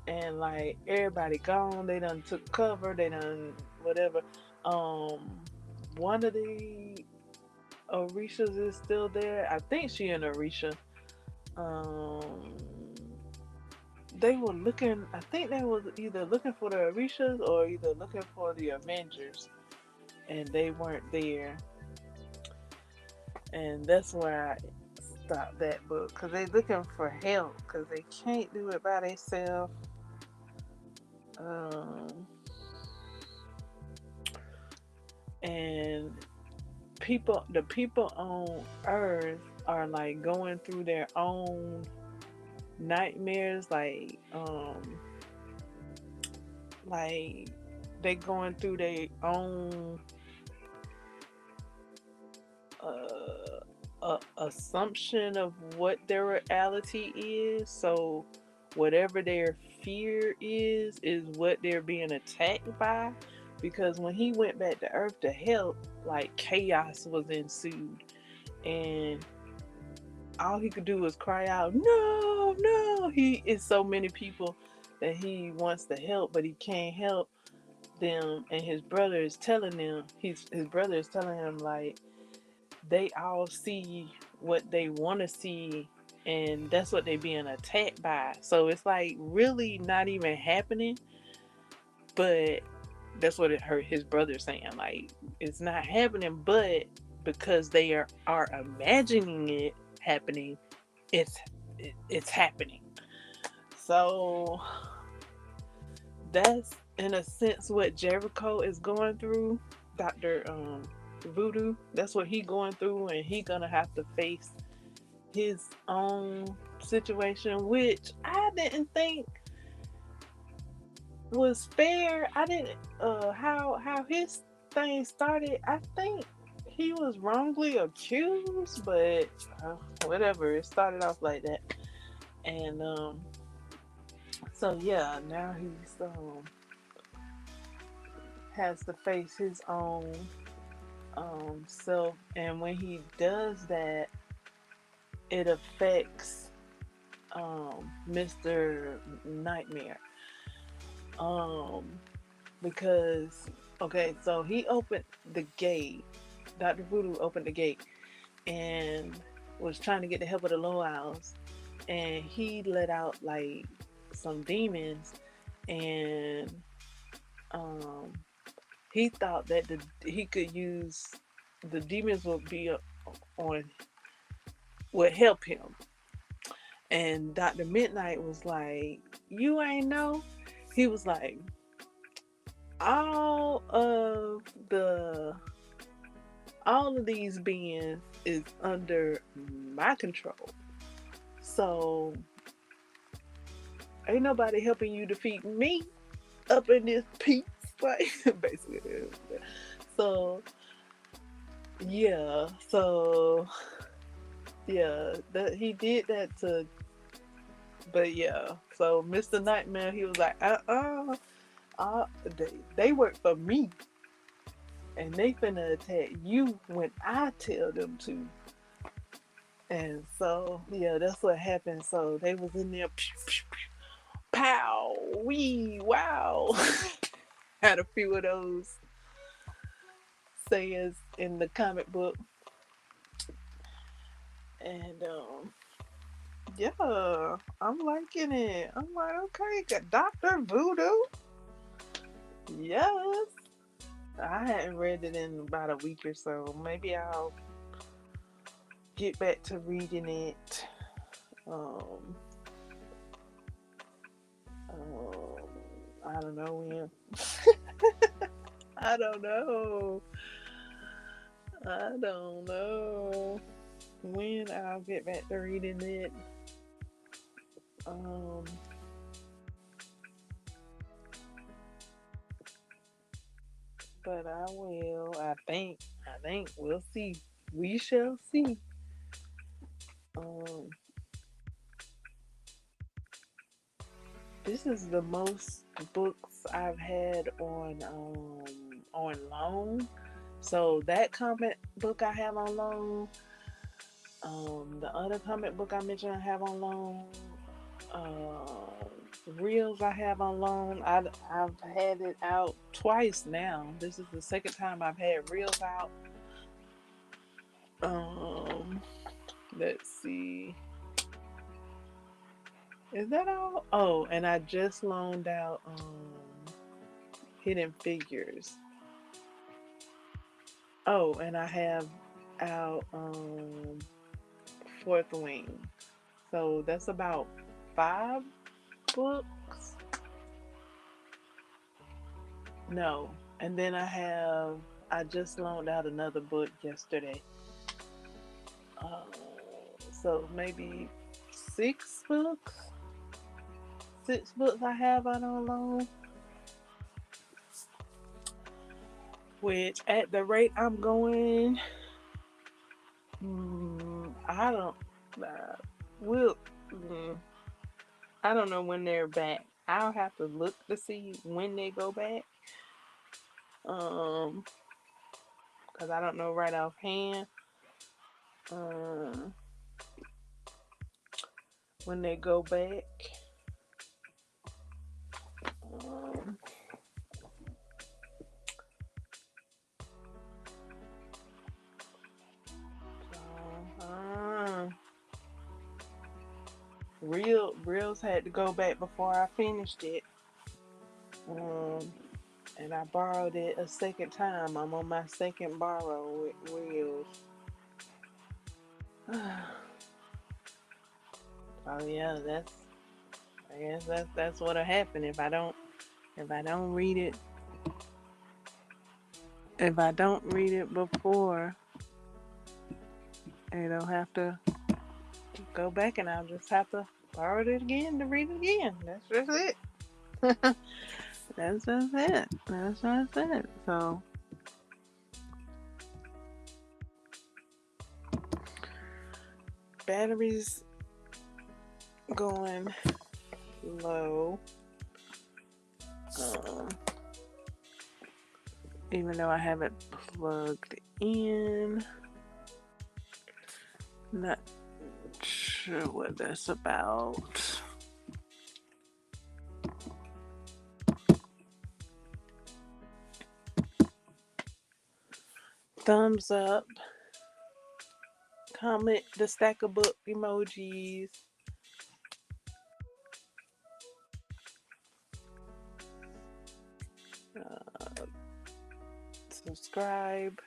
and like everybody gone. They done took cover. They done whatever. Um, One of the Orishas is still there. I think she an Orisha. Um, they were looking. I think they was either looking for the Orishas or either looking for the Avengers, and they weren't there. And that's where I stopped that book because they looking for help because they can't do it by themselves. Um, and the people on Earth are like going through their own nightmares, like they going through their own assumption of what their reality is. So whatever their fear is what they're being attacked by. Because when he went back to Earth to help, like chaos was ensued, and all he could do was cry out, "No, no!" He is so many people that he wants to help, but he can't help them. And his brother is telling them, his brother is telling him like they all see what they want to see, and that's what they being attacked by. So it's like really not even happening, but that's what it hurt his brother saying. Like it's not happening, but because they are imagining it happening, it's it's happening. So that's in a sense what Jericho is going through, Dr. Voodoo, that's what he going through, and he gonna have to face his own situation, which I didn't think was fair. I didn't how his thing started. I think he was wrongly accused, but whatever. It started off like that, and so yeah, now he's has to face his own self, and when he does that, it affects Mr. Nightmare. Um, because okay, so he opened the gate. Dr. Voodoo opened the gate and was trying to get the help of the low owls, and he let out like some demons, and um, he thought that he could use the demons would be on would help him, and Dr. Midnight was like, "You ain't know." He was like, "All of the all of these beings is under my control. So ain't nobody helping you defeat me up in this piece." Like basically. So yeah, so yeah, that he did that to but yeah. So Mr. Nightmare, he was like, they work for me, and they finna attack you when I tell them to. And so yeah, that's what happened. So they was in there, pew, pew, pew, pow, wee, wow. Had a few of those sayings in the comic book, and yeah, I'm liking it. I'm like, okay, got Doctor Voodoo. Yes, I hadn't read it in about a week or so. Maybe I'll get back to reading it. Um, I don't know when. I don't know. I don't know when I'll get back to reading it. Um, but I will. I think. I think we'll see. We shall see. Um, this is the most books I've had on loan. So that comic book I have on loan. The other comic book I mentioned I have on loan. Reels I have on loan. I've had it out twice now. This is the second time I've had reels out. Um, let's see. Is that all? Oh, and I just loaned out Hidden Figures. Oh, and I have out Fourth Wing. So that's about 5 books. No. And then I just loaned out another book yesterday. Uh, so maybe 6 books. 6 books I have out on loan. Which at the rate I'm going, I don't. Will. Mm, I don't know when they're back. I'll have to look to see when they go back. Um, because I don't know right offhand. Um, when they go back. Um, so, Reels had to go back before I finished it. Um, and I borrowed it a second time. I'm on my second borrow with Reels. Oh yeah, I guess that's what'll happen if I don't If I don't read it, before, I don't have to go back, and I'll just have to borrow it again to read it again. That's just it. That's just it. That's just it. So batteries going low. Um, Even though I have it plugged in. Not sure what that's about. Thumbs up. Comment the stack of book emojis. Subscribe.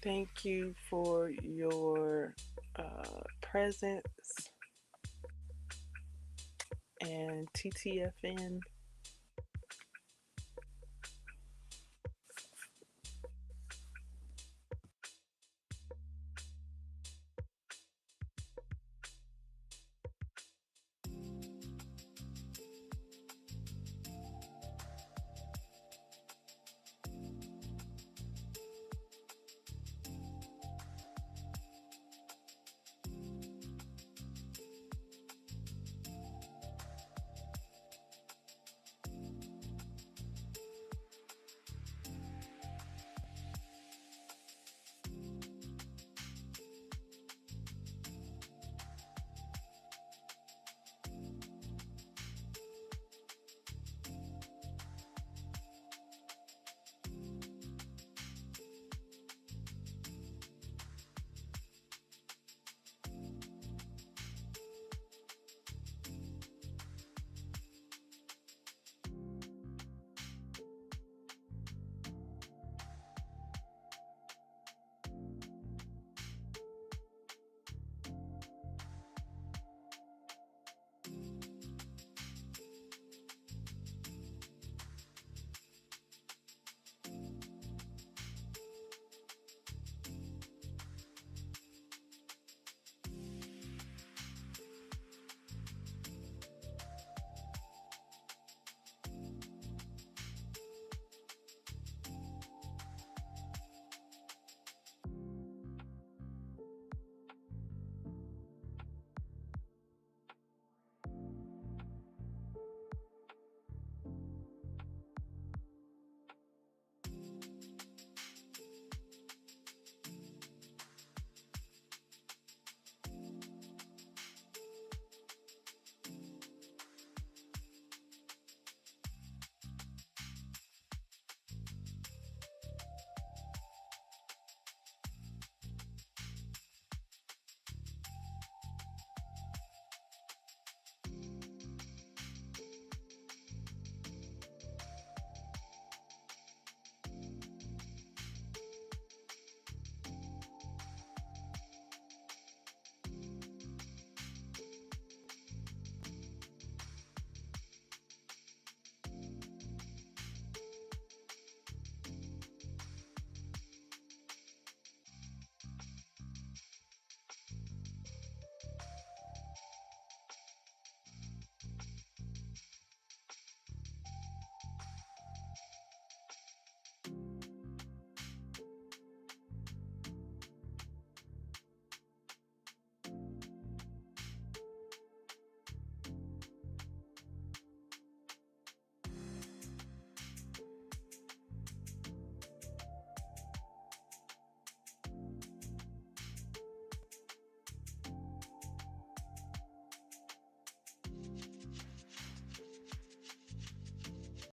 Thank you for your presence and TTFN.